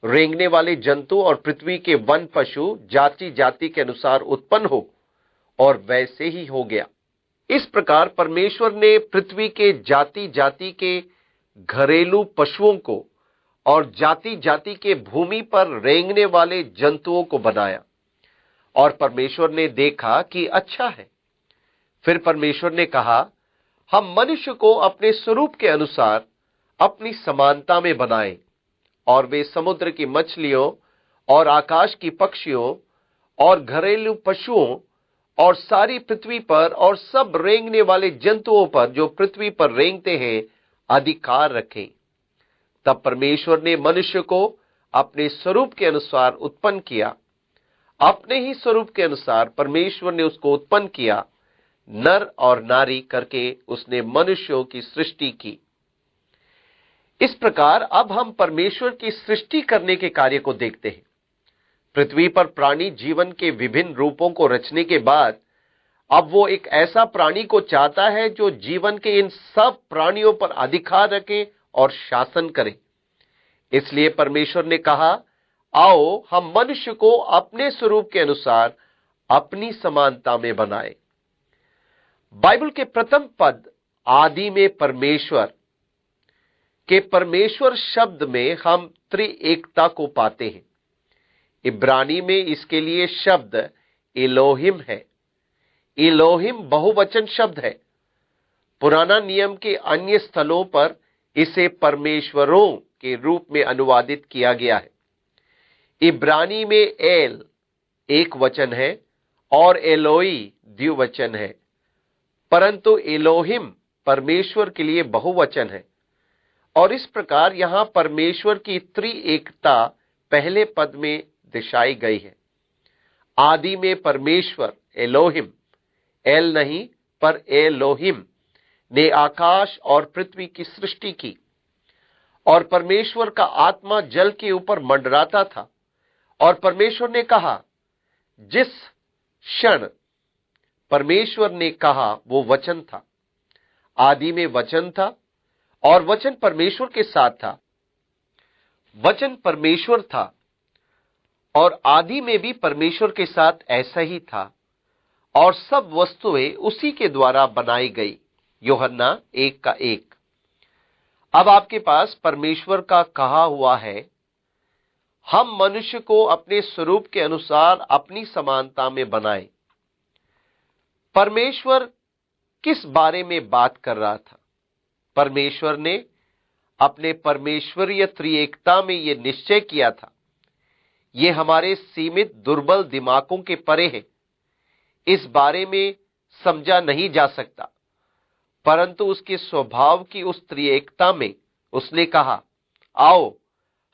रेंगने वाले जंतु और पृथ्वी के वन पशु जाति जाति के अनुसार उत्पन्न हो, और वैसे ही हो गया। इस प्रकार परमेश्वर ने पृथ्वी के जाति जाति के घरेलू पशुओं को और जाति जाति के भूमि पर रेंगने वाले जंतुओं को बनाया, और परमेश्वर ने देखा कि अच्छा है। फिर परमेश्वर ने कहा, हम मनुष्य को अपने स्वरूप के अनुसार अपनी समानता में बनाएं, और वे समुद्र की मछलियों और आकाश की पक्षियों और घरेलू पशुओं और सारी पृथ्वी पर और सब रेंगने वाले जंतुओं पर जो पृथ्वी पर रेंगते हैं अधिकार रखें। तब परमेश्वर ने मनुष्य को अपने स्वरूप के अनुसार उत्पन्न किया। अपने ही स्वरूप के अनुसार परमेश्वर ने उसको उत्पन्न किया, नर और नारी करके उसने मनुष्यों की सृष्टि की। इस प्रकार अब हम परमेश्वर की सृष्टि करने के कार्य को देखते हैं। पृथ्वी पर प्राणी जीवन के विभिन्न रूपों को रचने के बाद अब वो एक ऐसा प्राणी को चाहता है जो जीवन के इन सब प्राणियों पर अधिकार रखे और शासन करे। इसलिए परमेश्वर ने कहा, आओ हम मनुष्य को अपने स्वरूप के अनुसार अपनी समानता में बनाए। बाइबल के प्रथम पद आदि में परमेश्वर के परमेश्वर शब्द में हम त्रिएकता को पाते हैं। इब्रानी में इसके लिए शब्द एलोहिम है। एलोहिम बहुवचन शब्द है। पुराना नियम के अन्य स्थलों पर इसे परमेश्वरों के रूप में अनुवादित किया गया है। इब्रानी में एल एक वचन है और एलोई द्विवचन है, परंतु एलोहिम परमेश्वर के लिए बहुवचन है। और इस प्रकार यहां परमेश्वर की त्रिएकता पहले पद में दर्शाई गई है। आदि में परमेश्वर एलोहिम, एल नहीं पर एलोहिम ने आकाश और पृथ्वी की सृष्टि की, और परमेश्वर का आत्मा जल के ऊपर मंडराता था। और परमेश्वर ने कहा, जिस क्षण परमेश्वर ने कहा वो वचन था। आदि में वचन था और वचन परमेश्वर के साथ था। वचन परमेश्वर था और आदि में भी परमेश्वर के साथ ऐसा ही था, और सब वस्तुएं उसी के द्वारा बनाई गई। यूहन्ना 1:1। अब आपके पास परमेश्वर का कहा हुआ है, हम मनुष्य को अपने स्वरूप के अनुसार अपनी समानता में बनाएं। परमेश्वर किस बारे में बात कर रहा था? परमेश्वर ने अपने परमेश्वरीय त्रिएकता में यह निश्चय किया था। यह हमारे सीमित दुर्बल दिमागों के परे है। इस बारे में समझा नहीं जा सकता, परंतु उसके स्वभाव की उस त्रिएकता में उसने कहा, आओ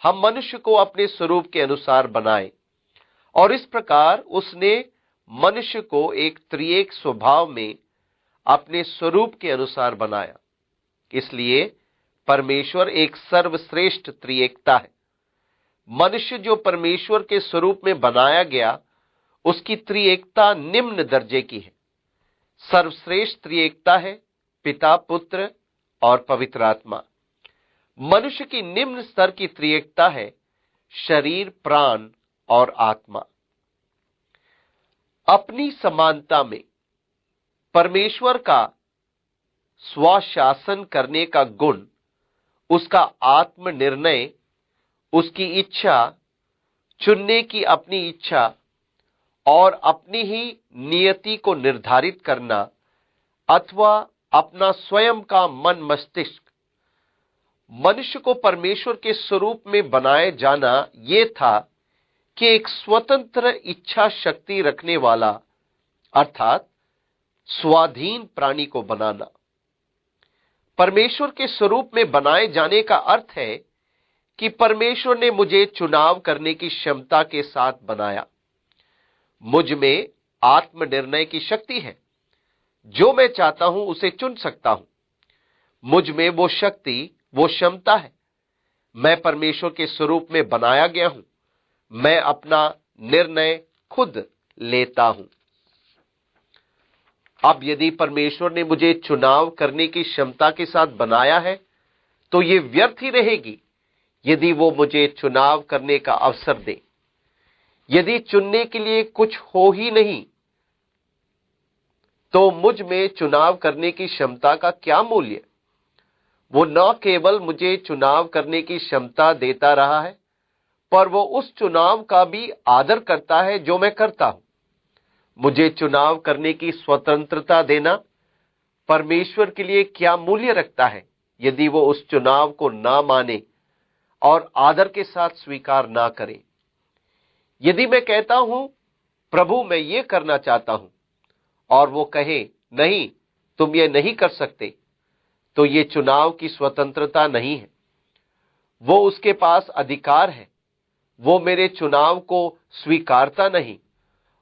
हम मनुष्य को अपने स्वरूप के अनुसार बनाएं। और इस प्रकार उसने मनुष्य को एक त्रिएक स्वभाव में अपने स्वरूप के अनुसार बनाया। इसलिए परमेश्वर एक सर्वश्रेष्ठ त्रिएकता है। मनुष्य जो परमेश्वर के स्वरूप में बनाया गया, उसकी त्रिएकता निम्न दर्जे की है। सर्वश्रेष्ठ त्रिएकता है पिता, पुत्र और पवित्र आत्मा। मनुष्य की निम्न स्तर की त्रिएकता है शरीर, प्राण और आत्मा। अपनी समानता में परमेश्वर का स्वशासन करने का गुण, उसका आत्मनिर्णय, उसकी इच्छा, चुनने की अपनी इच्छा और अपनी ही नियति को निर्धारित करना अथवा अपना स्वयं का मन मस्तिष्क, मनुष्य को परमेश्वर के स्वरूप में बनाए जाना यह था कि एक स्वतंत्र इच्छा शक्ति रखने वाला अर्थात स्वाधीन प्राणी को बनाना। परमेश्वर के स्वरूप में बनाए जाने का अर्थ है कि परमेश्वर ने मुझे चुनाव करने की क्षमता के साथ बनाया। मुझ में आत्मनिर्णय की शक्ति है। जो मैं चाहता हूं उसे चुन सकता हूं। मुझ में वो शक्ति, वो क्षमता है। मैं परमेश्वर के स्वरूप में बनाया गया हूं। मैं अपना निर्णय खुद लेता हूं। अब यदि परमेश्वर ने मुझे चुनाव करने की क्षमता के साथ बनाया है, तो यह व्यर्थ ही रहेगी यदि वो मुझे चुनाव करने का अवसर दे। यदि चुनने के लिए कुछ हो ही नहीं, तो मुझ में चुनाव करने की क्षमता का क्या मूल्य? वो न केवल मुझे चुनाव करने की क्षमता देता रहा है, पर वो उस चुनाव का भी आदर करता है जो मैं करता हूं। मुझे चुनाव करने की स्वतंत्रता देना परमेश्वर के लिए क्या मूल्य रखता है यदि वो उस चुनाव को ना माने और आदर के साथ स्वीकार ना करे। यदि मैं कहता हूं प्रभु मैं ये करना चाहता हूं और वो कहे नहीं तुम ये नहीं कर सकते, तो ये चुनाव की स्वतंत्रता नहीं है। वो उसके पास अधिकार है। वो मेरे चुनाव को स्वीकारता नहीं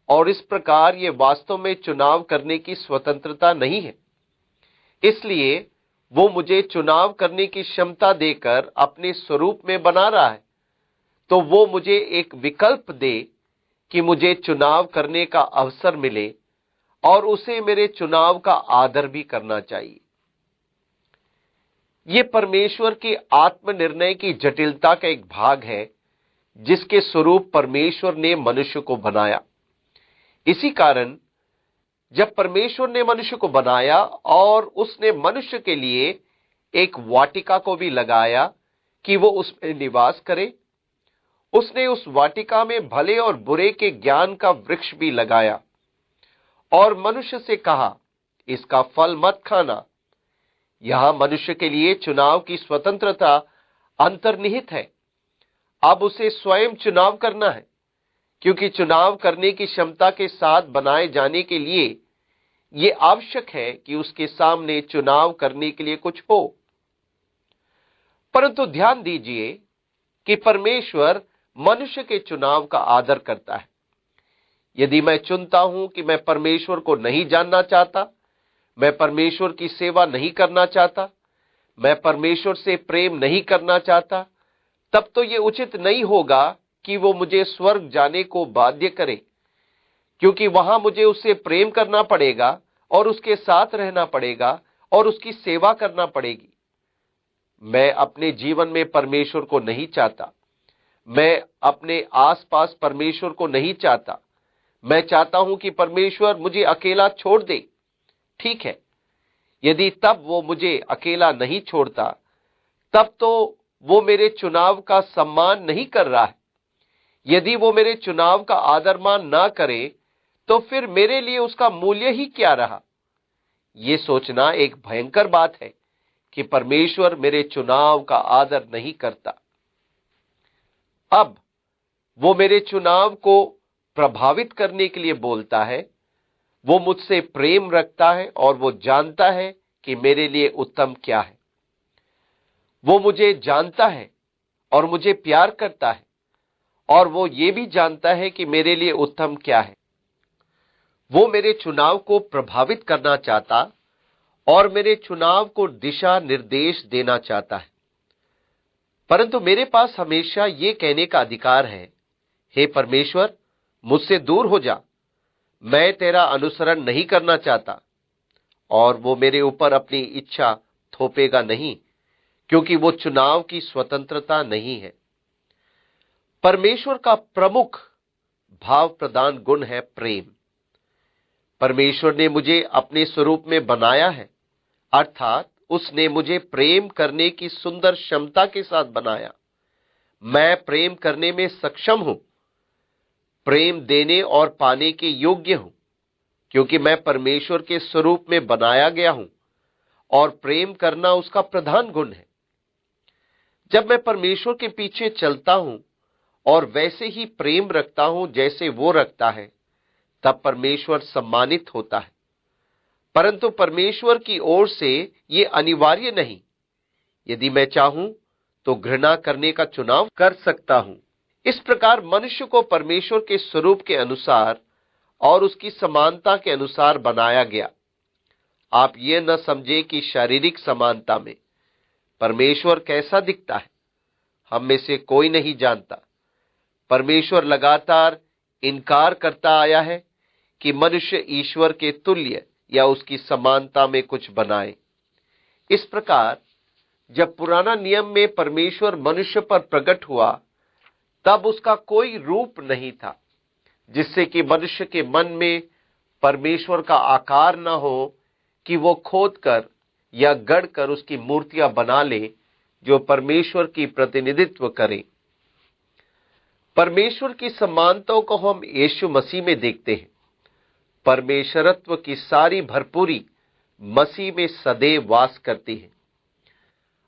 और इस प्रकार ये वास्तव में चुनाव करने की स्वतंत्रता नहीं है। इसलिए वो मुझे चुनाव करने की क्षमता देकर अपने स्वरूप में बना रहा है, तो वो मुझे एक विकल्प दे कि मुझे चुनाव करने का अवसर मिले और उसे मेरे चुनाव का आदर भी करना चाहिए। ये परमेश्वर के आत्मनिर्णय की जटिलता का एक भाग है जिसके स्वरूप परमेश्वर ने मनुष्य को बनाया। इसी कारण जब परमेश्वर ने मनुष्य को बनाया और उसने मनुष्य के लिए एक वाटिका को भी लगाया कि वो उसमें निवास करे, उसने उस वाटिका में भले और बुरे के ज्ञान का वृक्ष भी लगाया और मनुष्य से कहा इसका फल मत खाना। यहां मनुष्य के लिए चुनाव की स्वतंत्रता अंतर्निहित है। अब उसे स्वयं चुनाव करना है, क्योंकि चुनाव करने की क्षमता के साथ बनाए जाने के लिए यह आवश्यक है कि उसके सामने चुनाव करने के लिए कुछ हो। परंतु ध्यान दीजिए कि परमेश्वर मनुष्य के चुनाव का आदर करता है। यदि मैं चुनता हूं कि मैं परमेश्वर को नहीं जानना चाहता, मैं परमेश्वर की सेवा नहीं करना चाहता, मैं परमेश्वर से प्रेम नहीं करना चाहता, तब तो यह उचित नहीं होगा कि वो मुझे स्वर्ग जाने को बाध्य करे, क्योंकि वहां मुझे उससे प्रेम करना पड़ेगा और उसके साथ रहना पड़ेगा और उसकी सेवा करना पड़ेगी। मैं अपने जीवन में परमेश्वर को नहीं चाहता। मैं अपने आसपास परमेश्वर को नहीं चाहता। मैं चाहता हूं कि परमेश्वर मुझे अकेला छोड़ दे। ठीक है, यदि तब वो मुझे अकेला नहीं छोड़ता, तब तो वो मेरे चुनाव का सम्मान नहीं कर रहा है। यदि वो मेरे चुनाव का आदर मान ना करे, तो फिर मेरे लिए उसका मूल्य ही क्या रहा। ये सोचना एक भयंकर बात है कि परमेश्वर मेरे चुनाव का आदर नहीं करता। अब वो मेरे चुनाव को प्रभावित करने के लिए बोलता है। वो मुझसे प्रेम रखता है और वो जानता है कि मेरे लिए उत्तम क्या है। वो मुझे जानता है और मुझे प्यार करता है और वो ये भी जानता है कि मेरे लिए उत्तम क्या है। वो मेरे चुनाव को प्रभावित करना चाहता और मेरे चुनाव को दिशा निर्देश देना चाहता है। परंतु मेरे पास हमेशा ये कहने का अधिकार है, हे परमेश्वर, मुझसे दूर हो जा, मैं तेरा अनुसरण नहीं करना चाहता। और वो मेरे ऊपर अपनी इच्छा थोपेगा नहीं, क्योंकि वो चुनाव की स्वतंत्रता नहीं है। परमेश्वर का प्रमुख भाव प्रदान गुण है प्रेम। परमेश्वर ने मुझे अपने स्वरूप में बनाया है, अर्थात उसने मुझे प्रेम करने की सुंदर क्षमता के साथ बनाया। मैं प्रेम करने में सक्षम हूं, प्रेम देने और पाने के योग्य हूं, क्योंकि मैं परमेश्वर के स्वरूप में बनाया गया हूं और प्रेम करना उसका प्रधान गुण है। जब मैं परमेश्वर के पीछे चलता हूं और वैसे ही प्रेम रखता हूं जैसे वो रखता है, तब परमेश्वर सम्मानित होता है। परंतु परमेश्वर की ओर से ये अनिवार्य नहीं। यदि मैं चाहूं तो घृणा करने का चुनाव कर सकता हूं। इस प्रकार मनुष्य को परमेश्वर के स्वरूप के अनुसार और उसकी समानता के अनुसार बनाया गया। आप ये न समझे कि शारीरिक समानता में परमेश्वर कैसा दिखता है, हम में से कोई नहीं जानता। परमेश्वर लगातार इनकार करता आया है कि मनुष्य ईश्वर के तुल्य या उसकी समानता में कुछ बनाए। इस प्रकार जब पुराना नियम में परमेश्वर मनुष्य पर प्रकट हुआ, तब उसका कोई रूप नहीं था जिससे कि मनुष्य के मन में परमेश्वर का आकार न हो कि वो खोदकर या गढ़कर उसकी मूर्तियां बना ले जो परमेश्वर की प्रतिनिधित्व करें। परमेश्वर की समानताओं को हम यीशु मसीह में देखते हैं। परमेश्वरत्व की सारी भरपूरी मसीह में सदैव वास करती है।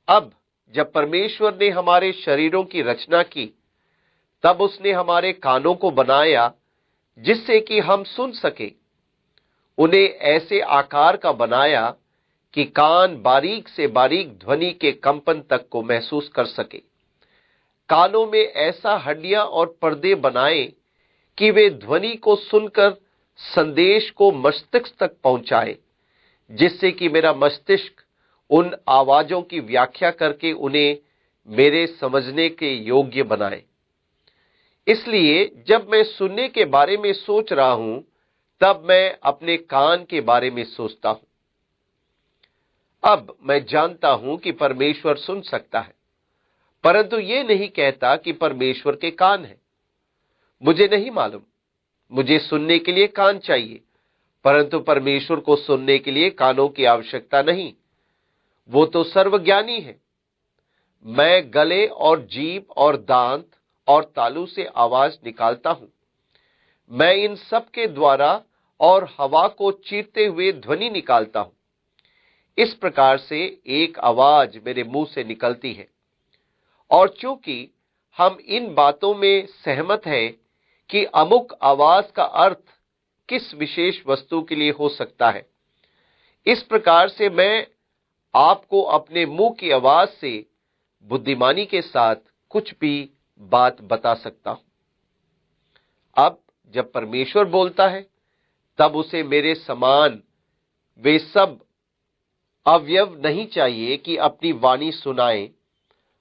अब जब परमेश्वर ने हमारे शरीरों की रचना की, तब उसने हमारे कानों को बनाया जिससे कि हम सुन सके। उन्हें ऐसे आकार का बनाया कि कान बारीक से बारीक ध्वनि के कंपन तक को महसूस कर सके। कानों में ऐसा हड्डियां और पर्दे बनाए कि वे ध्वनि को सुनकर संदेश को मस्तिष्क तक पहुंचाए, जिससे कि मेरा मस्तिष्क उन आवाजों की व्याख्या करके उन्हें मेरे समझने के योग्य बनाए। इसलिए जब मैं सुनने के बारे में सोच रहा हूं, तब मैं अपने कान के बारे में सोचता हूं। अब मैं जानता हूं कि परमेश्वर सुन सकता है, परंतु ये नहीं कहता कि परमेश्वर के कान हैं। मुझे नहीं मालूम। मुझे सुनने के लिए कान चाहिए, परंतु परमेश्वर को सुनने के लिए कानों की आवश्यकता नहीं। वो तो सर्वज्ञानी है। मैं गले और जीभ और दांत और तालू से आवाज निकालता हूं। मैं इन सब के द्वारा और हवा को चीरते हुए ध्वनि निकालता हूं। इस प्रकार से एक आवाज मेरे मुंह से निकलती है। और चूंकि हम इन बातों में सहमत हैं कि अमुक आवाज का अर्थ किस विशेष वस्तु के लिए हो सकता है, इस प्रकार से मैं आपको अपने मुंह की आवाज से बुद्धिमानी के साथ कुछ भी बात बता सकता हूं। अब जब परमेश्वर बोलता है, तब उसे मेरे समान वे सब अवयव नहीं चाहिए कि अपनी वाणी सुनाए,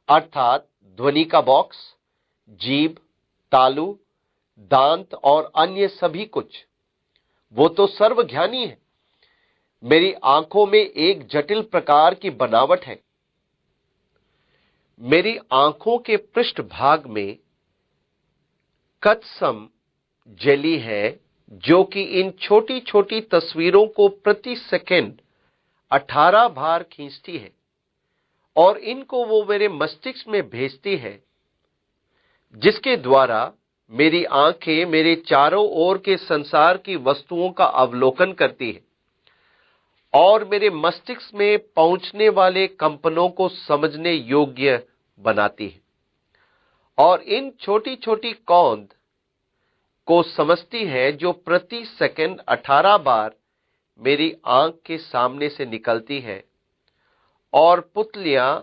अर्थात ध्वनि का बॉक्स, जीभ, तालू, दांत और अन्य सभी कुछ। वो तो सर्वज्ञानी है। मेरी आंखों में एक जटिल प्रकार की बनावट है। मेरी आंखों के पृष्ठभाग में कत्सम जेली है, जो कि इन छोटी छोटी तस्वीरों को प्रति सेकंड 18 बार खींचती है और इनको वो मेरे मस्तिष्क में भेजती है, जिसके द्वारा मेरी आंखें मेरे चारों ओर के संसार की वस्तुओं का अवलोकन करती है और मेरे मस्तिष्क में पहुंचने वाले कंपनों को समझने योग्य बनाती है और इन छोटी छोटी कौंद को समझती है, जो प्रति सेकंड 18 बार मेरी आंख के सामने से निकलती है और पुतलियां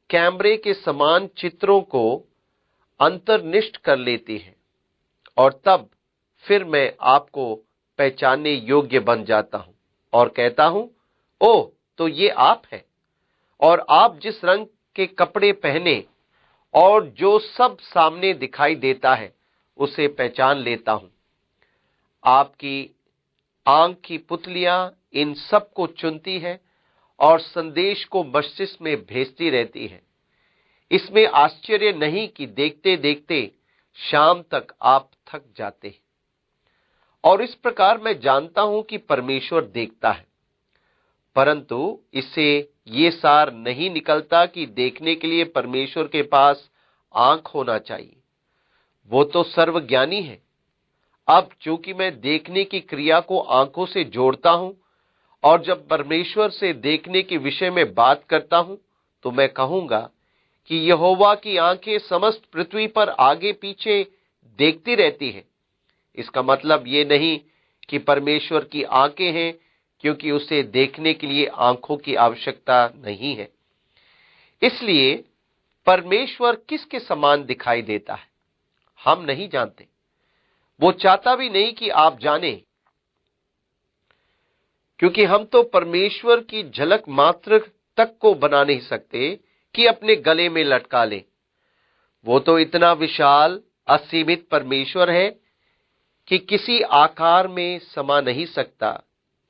कैमरे के समान चित्रों को अंतर्निष्ठ कर लेती हैं। और तब फिर मैं आपको पहचानने योग्य बन जाता हूं और कहता हूं, ओह, तो ये आप है। और आप जिस रंग के कपड़े पहने और जो सब सामने दिखाई देता है उसे पहचान लेता हूं। आपकी आंख की पुतलियां इन सब को चुनती है और संदेश को मस्तिष्क में भेजती रहती है। इसमें आश्चर्य नहीं कि देखते देखते शाम तक आप थक जाते हैं। और इस प्रकार मैं जानता हूं कि परमेश्वर देखता है, परंतु इससे ये सार नहीं निकलता कि देखने के लिए परमेश्वर के पास आंख होना चाहिए। वो तो सर्वज्ञानी है। अब चूंकि मैं देखने की क्रिया को आंखों से जोड़ता हूं और जब परमेश्वर से देखने के विषय में बात करता हूं, तो मैं कहूंगा कि यहोवा की आंखें समस्त पृथ्वी पर आगे पीछे देखती रहती हैं। इसका मतलब ये नहीं कि परमेश्वर की आंखें हैं, क्योंकि उसे देखने के लिए आंखों की आवश्यकता नहीं है। इसलिए परमेश्वर किसके समान दिखाई देता है, हम नहीं जानते। वो चाहता भी नहीं कि आप जानें, क्योंकि हम तो परमेश्वर की झलक मात्र तक को बना नहीं सकते कि अपने गले में लटका लें। वो तो इतना विशाल असीमित परमेश्वर है कि किसी आकार में समा नहीं सकता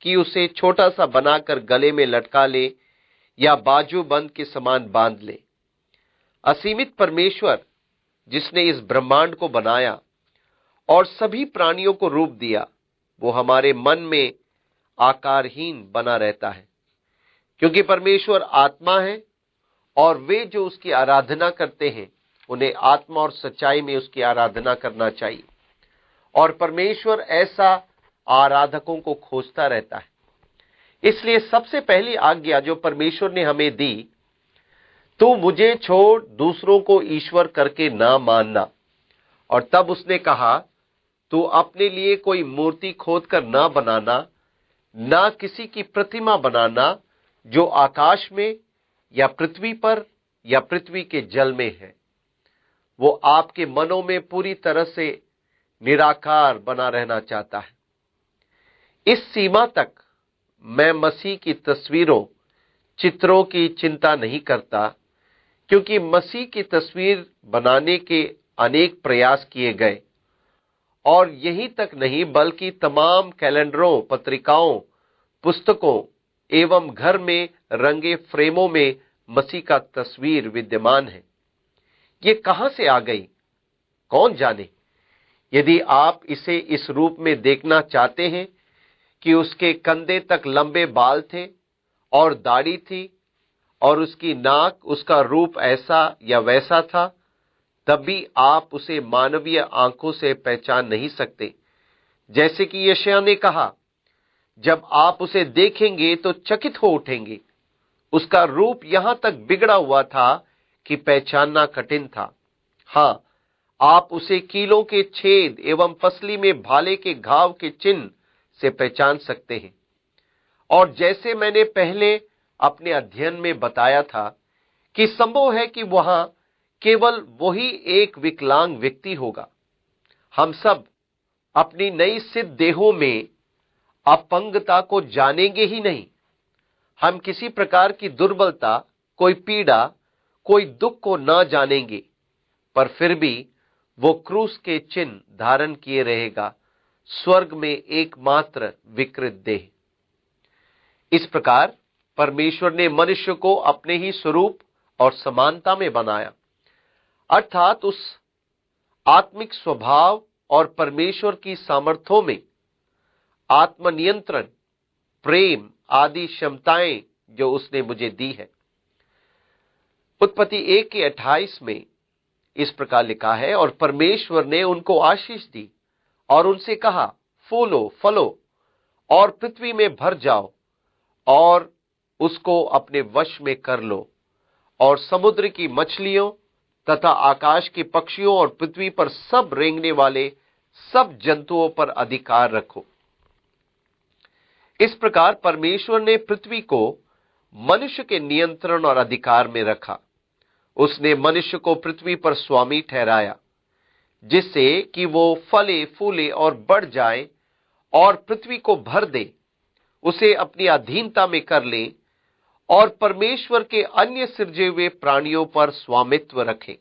कि उसे छोटा सा बनाकर गले में लटका ले या बाजूबंद के समान बांध ले। असीमित परमेश्वर जिसने इस ब्रह्मांड को बनाया और सभी प्राणियों को रूप दिया, वो हमारे मन में आकारहीन बना रहता है, क्योंकि परमेश्वर आत्मा है और वे जो उसकी आराधना करते हैं उन्हें आत्मा और सच्चाई में उसकी आराधना करना चाहिए। और परमेश्वर ऐसा आराधकों को खोजता रहता है। इसलिए सबसे पहली आज्ञा जो परमेश्वर ने हमें दी, तू मुझे छोड़ दूसरों को ईश्वर करके ना मानना। और तब उसने कहा, तू अपने लिए कोई मूर्ति खोदकर ना बनाना, ना किसी की प्रतिमा बनाना जो आकाश में या पृथ्वी पर या पृथ्वी के जल में है। वो आपके मनों में पूरी तरह से निराकार बना रहना चाहता है। इस सीमा तक मैं मसीह की तस्वीरों, चित्रों की चिंता नहीं करता, क्योंकि मसीह की तस्वीर बनाने के अनेक प्रयास किए गए। और यही तक नहीं, बल्कि तमाम कैलेंडरों, पत्रिकाओं, पुस्तकों एवं घर में रंगे फ्रेमों में मसीह का तस्वीर विद्यमान है। ये कहां से आ गई, कौन जाने। यदि आप इसे इस रूप में देखना चाहते हैं कि उसके कंधे तक लंबे बाल थे और दाढ़ी थी और उसकी नाक, उसका रूप ऐसा या वैसा था, तब भी आप उसे मानवीय आंखों से पहचान नहीं सकते। जैसे कि यशायाह ने कहा, जब आप उसे देखेंगे तो चकित हो उठेंगे। उसका रूप यहां तक बिगड़ा हुआ था कि पहचानना कठिन था। हां, आप उसे कीलों के छेद एवं पसली में भाले के घाव के चिन्ह से पहचान सकते हैं। और जैसे मैंने पहले अपने अध्ययन में बताया था कि संभव है कि वहां केवल वही एक विकलांग व्यक्ति होगा। हम सब अपनी नई सिद्ध देहों में अपंगता को जानेंगे ही नहीं। हम किसी प्रकार की दुर्बलता, कोई पीड़ा, कोई दुख को न जानेंगे, पर फिर भी वो क्रूस के चिन्ह धारण किए रहेगा, स्वर्ग में एकमात्र विकृत देह। इस प्रकार परमेश्वर ने मनुष्य को अपने ही स्वरूप और समानता में बनाया, अर्थात उस आत्मिक स्वभाव और परमेश्वर की सामर्थ्यों में आत्मनियंत्रण, प्रेम आदि क्षमताएं जो उसने मुझे दी है। उत्पत्ति 1:28 में इस प्रकार लिखा है, और परमेश्वर ने उनको आशीष दी और उनसे कहा, फूलो, फलो और पृथ्वी में भर जाओ और उसको अपने वश में कर लो, और समुद्र की मछलियों तथा आकाश के पक्षियों और पृथ्वी पर सब रेंगने वाले सब जंतुओं पर अधिकार रखो। इस प्रकार परमेश्वर ने पृथ्वी को मनुष्य के नियंत्रण और अधिकार में रखा। उसने मनुष्य को पृथ्वी पर स्वामी ठहराया, जिससे कि वो फले फूले और बढ़ जाए और पृथ्वी को भर दे, उसे अपनी अधीनता में कर ले और परमेश्वर के अन्य सृजे हुए प्राणियों पर स्वामित्व रखे।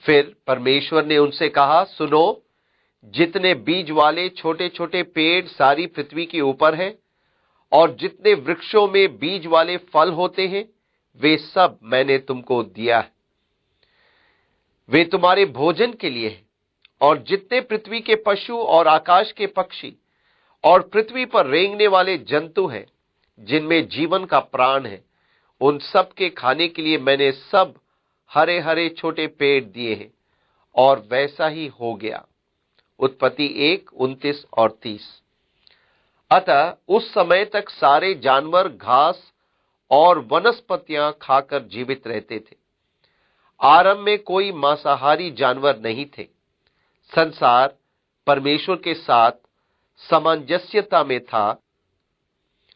फिर परमेश्वर ने उनसे कहा, सुनो, जितने बीज वाले छोटे छोटे पेड़ सारी पृथ्वी के ऊपर हैं और जितने वृक्षों में बीज वाले फल होते हैं, वे सब मैंने तुमको दिया है। वे तुम्हारे भोजन के लिए हैं। और जितने पृथ्वी के पशु और आकाश के पक्षी और पृथ्वी पर रेंगने वाले जंतु हैं, जिनमें जीवन का प्राण है, उन सब के खाने के लिए मैंने सब हरे हरे छोटे पेड़ दिए हैं। और वैसा ही हो गया। उत्पत्ति 1:29 और 30। अतः उस समय तक सारे जानवर घास और वनस्पतियां खाकर जीवित रहते थे। आरंभ में कोई मांसाहारी जानवर नहीं थे। संसार परमेश्वर के साथ सामंजस्यता में था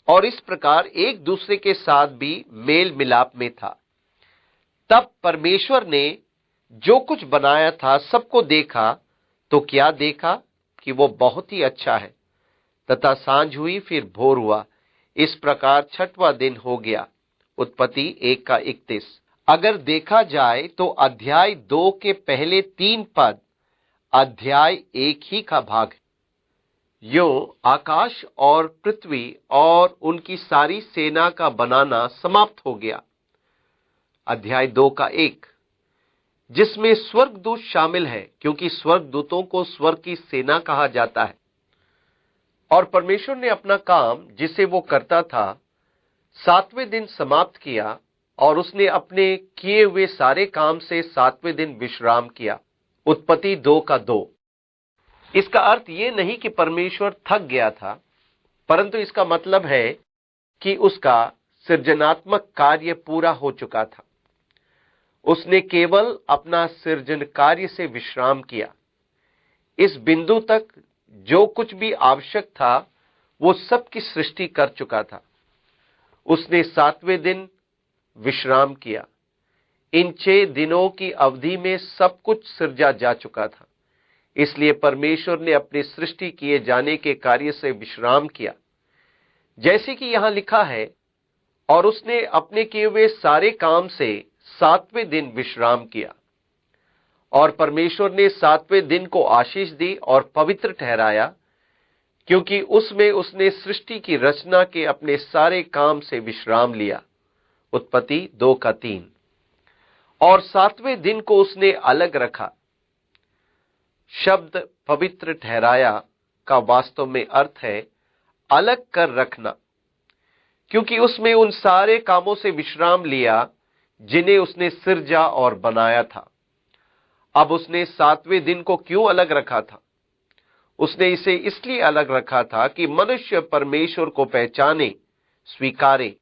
और इस प्रकार एक दूसरे के साथ भी मेल मिलाप में था। तब परमेश्वर ने जो कुछ बनाया था सबको देखा, तो क्या देखा कि वो बहुत ही अच्छा है। तथा सांझ हुई, फिर भोर हुआ। इस प्रकार छठवां दिन हो गया। उत्पत्ति 1:31। अगर देखा जाए तो अध्याय 2 के पहले 3 पद अध्याय 1 ही का भाग है। यूं आकाश और पृथ्वी और उनकी सारी सेना का बनाना समाप्त हो गया। अध्याय 2:1, जिसमें स्वर्गदूत शामिल है, क्योंकि स्वर्गदूतों को स्वर्ग की सेना कहा जाता है। और परमेश्वर ने अपना काम जिसे वो करता था 7वें दिन समाप्त किया और उसने अपने किए हुए सारे काम से 7वें दिन विश्राम किया। उत्पत्ति 2:2। इसका अर्थ ये नहीं कि परमेश्वर थक गया था, परंतु इसका मतलब है कि उसका सृजनात्मक कार्य पूरा हो चुका था। उसने केवल अपना सृजन कार्य से विश्राम किया। इस बिंदु तक जो कुछ भी आवश्यक था वो सब की सृष्टि कर चुका था। उसने 7वें दिन विश्राम किया। इन 6 दिनों की अवधि में सब कुछ सृजा जा चुका था। इसलिए परमेश्वर ने अपने सृष्टि किए जाने के कार्य से विश्राम किया, जैसे कि यहां लिखा है, और उसने अपने किए हुए सारे काम से 7वें दिन विश्राम किया। और परमेश्वर ने 7वें दिन को आशीष दी और पवित्र ठहराया, क्योंकि उसमें उसने सृष्टि की रचना के अपने सारे काम से विश्राम लिया। उत्पत्ति 2:3। और 7वें दिन को उसने अलग रखा। शब्द पवित्र ठहराया का वास्तव में अर्थ है अलग कर रखना, क्योंकि उसमें उन सारे कामों से विश्राम लिया जिन्हें उसने सृजा और बनाया था। अब उसने 7वें दिन को क्यों अलग रखा था? उसने इसे इसलिए अलग रखा था कि मनुष्य परमेश्वर को पहचाने, स्वीकारे।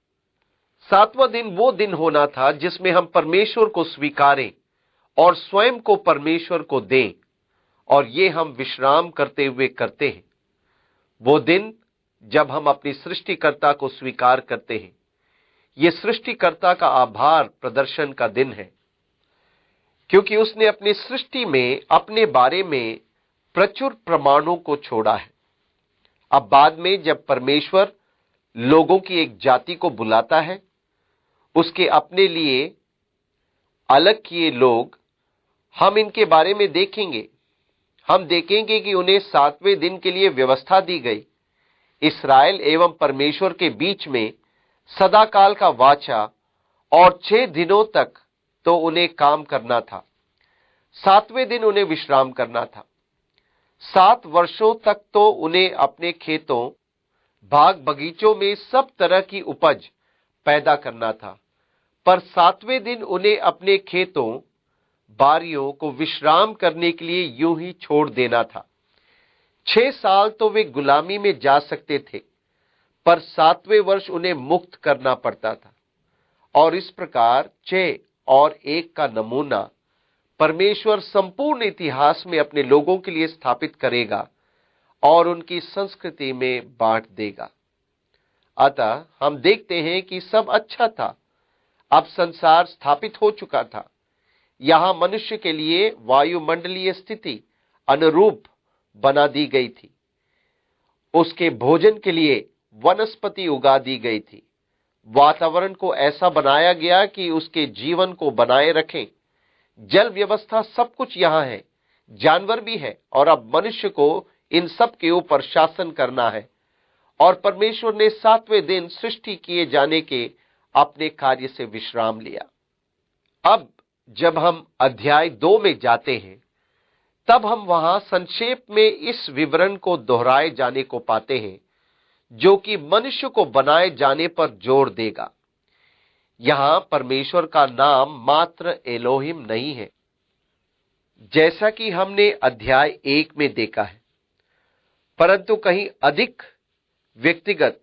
7वां दिन वो दिन होना था जिसमें हम परमेश्वर को स्वीकारें और स्वयं को परमेश्वर को दें, और ये हम विश्राम करते हुए करते हैं। वो दिन जब हम अपनी सृष्टिकर्ता को स्वीकार करते हैं। ये सृष्टिकर्ता का आभार प्रदर्शन का दिन है, क्योंकि उसने अपनी सृष्टि में अपने बारे में प्रचुर प्रमाणों को छोड़ा है। अब बाद में जब परमेश्वर लोगों की एक जाति को बुलाता है, उसके अपने लिए अलग किए लोग, हम इनके बारे में देखेंगे। हम देखेंगे कि उन्हें 7वें दिन के लिए व्यवस्था दी गई। इस्राएल एवं परमेश्वर के बीच में सदाकाल का वाचा, और 6 दिनों तक तो उन्हें काम करना था। 7वें दिन उन्हें विश्राम करना था। 7 वर्षों तक तो उन्हें अपने खेतों, बाग बगीचों में सब तरह की उपज पैदा करना था, पर 7वें दिन उन्हें अपने खेतों, बारियों को विश्राम करने के लिए यूं ही छोड़ देना था। 6 साल तो वे गुलामी में जा सकते थे, पर 7वें वर्ष उन्हें मुक्त करना पड़ता था। और इस प्रकार 6 और 1 का नमूना परमेश्वर संपूर्ण इतिहास में अपने लोगों के लिए स्थापित करेगा और उनकी संस्कृति में बांट देगा। अतः हम देखते हैं कि सब अच्छा था। अब संसार स्थापित हो चुका था। यहां मनुष्य के लिए वायुमंडलीय स्थिति अनुरूप बना दी गई थी। उसके भोजन के लिए वनस्पति उगा दी गई थी। वातावरण को ऐसा बनाया गया कि उसके जीवन को बनाए रखें। जल व्यवस्था सब कुछ यहां है, जानवर भी है, और अब मनुष्य को इन सब के ऊपर शासन करना है। और परमेश्वर ने 7वें दिन सृष्टि किए जाने के अपने कार्य से विश्राम लिया। अब जब हम अध्याय 2 में जाते हैं, तब हम वहां संक्षेप में इस विवरण को दोहराए जाने को पाते हैं, जो कि मनुष्य को बनाए जाने पर जोर देगा। यहां परमेश्वर का नाम मात्र एलोहिम नहीं है, जैसा कि हमने अध्याय 1 में देखा है, परंतु कहीं अधिक व्यक्तिगत,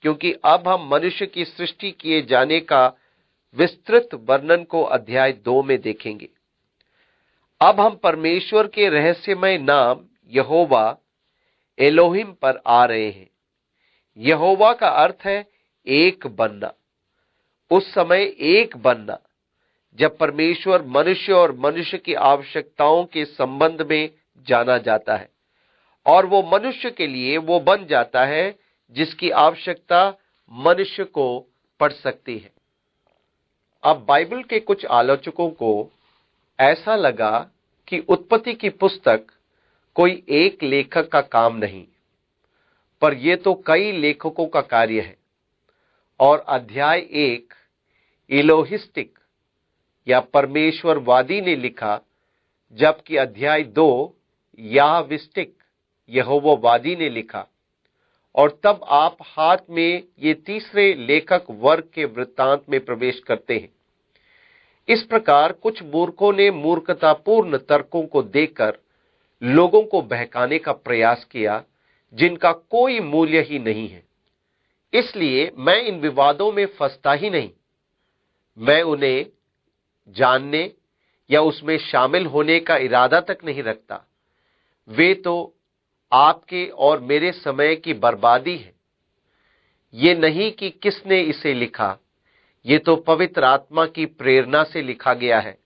क्योंकि अब हम मनुष्य की सृष्टि किए जाने का विस्तृत वर्णन को अध्याय 2 में देखेंगे। अब हम परमेश्वर के रहस्यमय नाम यहोवा एलोहिम पर आ रहे हैं। यहोवा का अर्थ है एक बनना। उस समय एक बनना जब परमेश्वर मनुष्य और मनुष्य की आवश्यकताओं के संबंध में जाना जाता है, और वो मनुष्य के लिए वो बन जाता है जिसकी आवश्यकता मनुष्य को पड़ सकती है। अब बाइबल के कुछ आलोचकों को ऐसा लगा कि उत्पत्ति की पुस्तक कोई एक लेखक का काम नहीं, पर यह तो कई लेखकों का कार्य है। और अध्याय 1 इलोहिस्टिक या परमेश्वरवादी ने लिखा, जबकि अध्याय 2 याहविस्टिक यहोवावादी ने लिखा। और तब आप हाथ में ये तीसरे लेखक वर्ग के वृत्तांत में प्रवेश करते हैं। इस प्रकार कुछ मूर्खों ने मूर्खतापूर्ण तर्कों को देकर लोगों को बहकाने का प्रयास किया, जिनका कोई मूल्य ही नहीं है। इसलिए मैं इन विवादों में फंसता ही नहीं। मैं उन्हें जानने या उसमें शामिल होने का इरादा तक नहीं रखता। वे तो आपके और मेरे समय की बर्बादी है। ये नहीं कि किसने इसे लिखा, ये तो पवित्र आत्मा की प्रेरणा से लिखा गया है।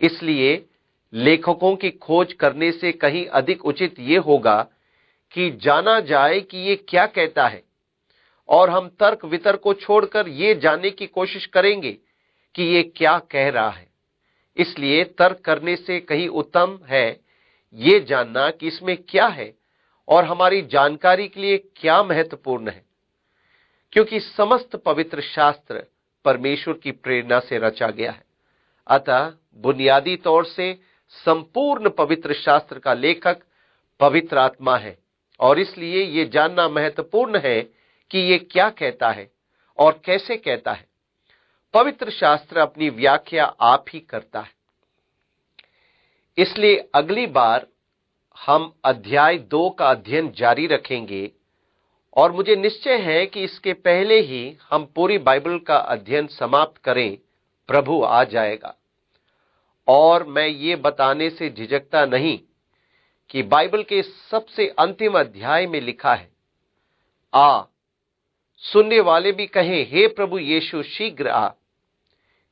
इसलिए लेखकों की खोज करने से कहीं अधिक उचित ये होगा कि जाना जाए कि ये क्या कहता है, और हम तर्क वितर्क को छोड़कर ये जानने की कोशिश करेंगे कि ये क्या कह रहा है। इसलिए तर्क करने से कहीं उत्तम है ये जानना कि इसमें क्या है और हमारी जानकारी के लिए क्या महत्वपूर्ण है, क्योंकि समस्त पवित्र शास्त्र परमेश्वर की प्रेरणा से रचा गया है। अतः बुनियादी तौर से संपूर्ण पवित्र शास्त्र का लेखक पवित्र आत्मा है, और इसलिए ये जानना महत्वपूर्ण है कि ये क्या कहता है और कैसे कहता है। पवित्र शास्त्र अपनी व्याख्या आप ही करता है। इसलिए अगली बार हम अध्याय 2 का अध्ययन जारी रखेंगे, और मुझे निश्चय है कि इसके पहले ही हम पूरी बाइबल का अध्ययन समाप्त करें, प्रभु आ जाएगा। और मैं ये बताने से झिझकता नहीं कि बाइबल के सबसे अंतिम अध्याय में लिखा है, सुनने वाले भी कहें, हे प्रभु यीशु शीघ्र आ।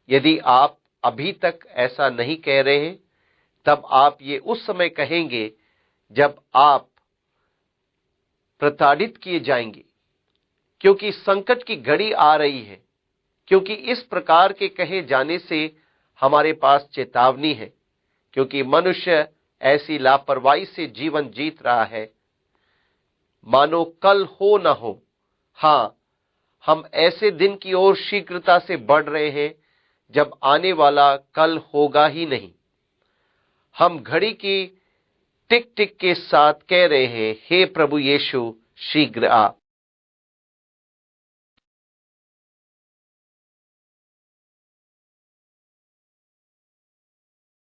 यदि आप अभी तक ऐसा नहीं कह रहे हैं, तब आप ये उस समय कहेंगे जब आप प्रताड़ित किए जाएंगे, क्योंकि संकट की घड़ी आ रही है। क्योंकि इस प्रकार के कहे जाने से हमारे पास चेतावनी है, क्योंकि मनुष्य ऐसी लापरवाही से जीवन जीत रहा है मानो कल हो न हो। हां, हम ऐसे दिन की ओर शीघ्रता से बढ़ रहे हैं जब आने वाला कल होगा ही नहीं। हम घड़ी की टिक टिक के साथ कह रहे हैं, हे प्रभु यीशु शीघ्र आ।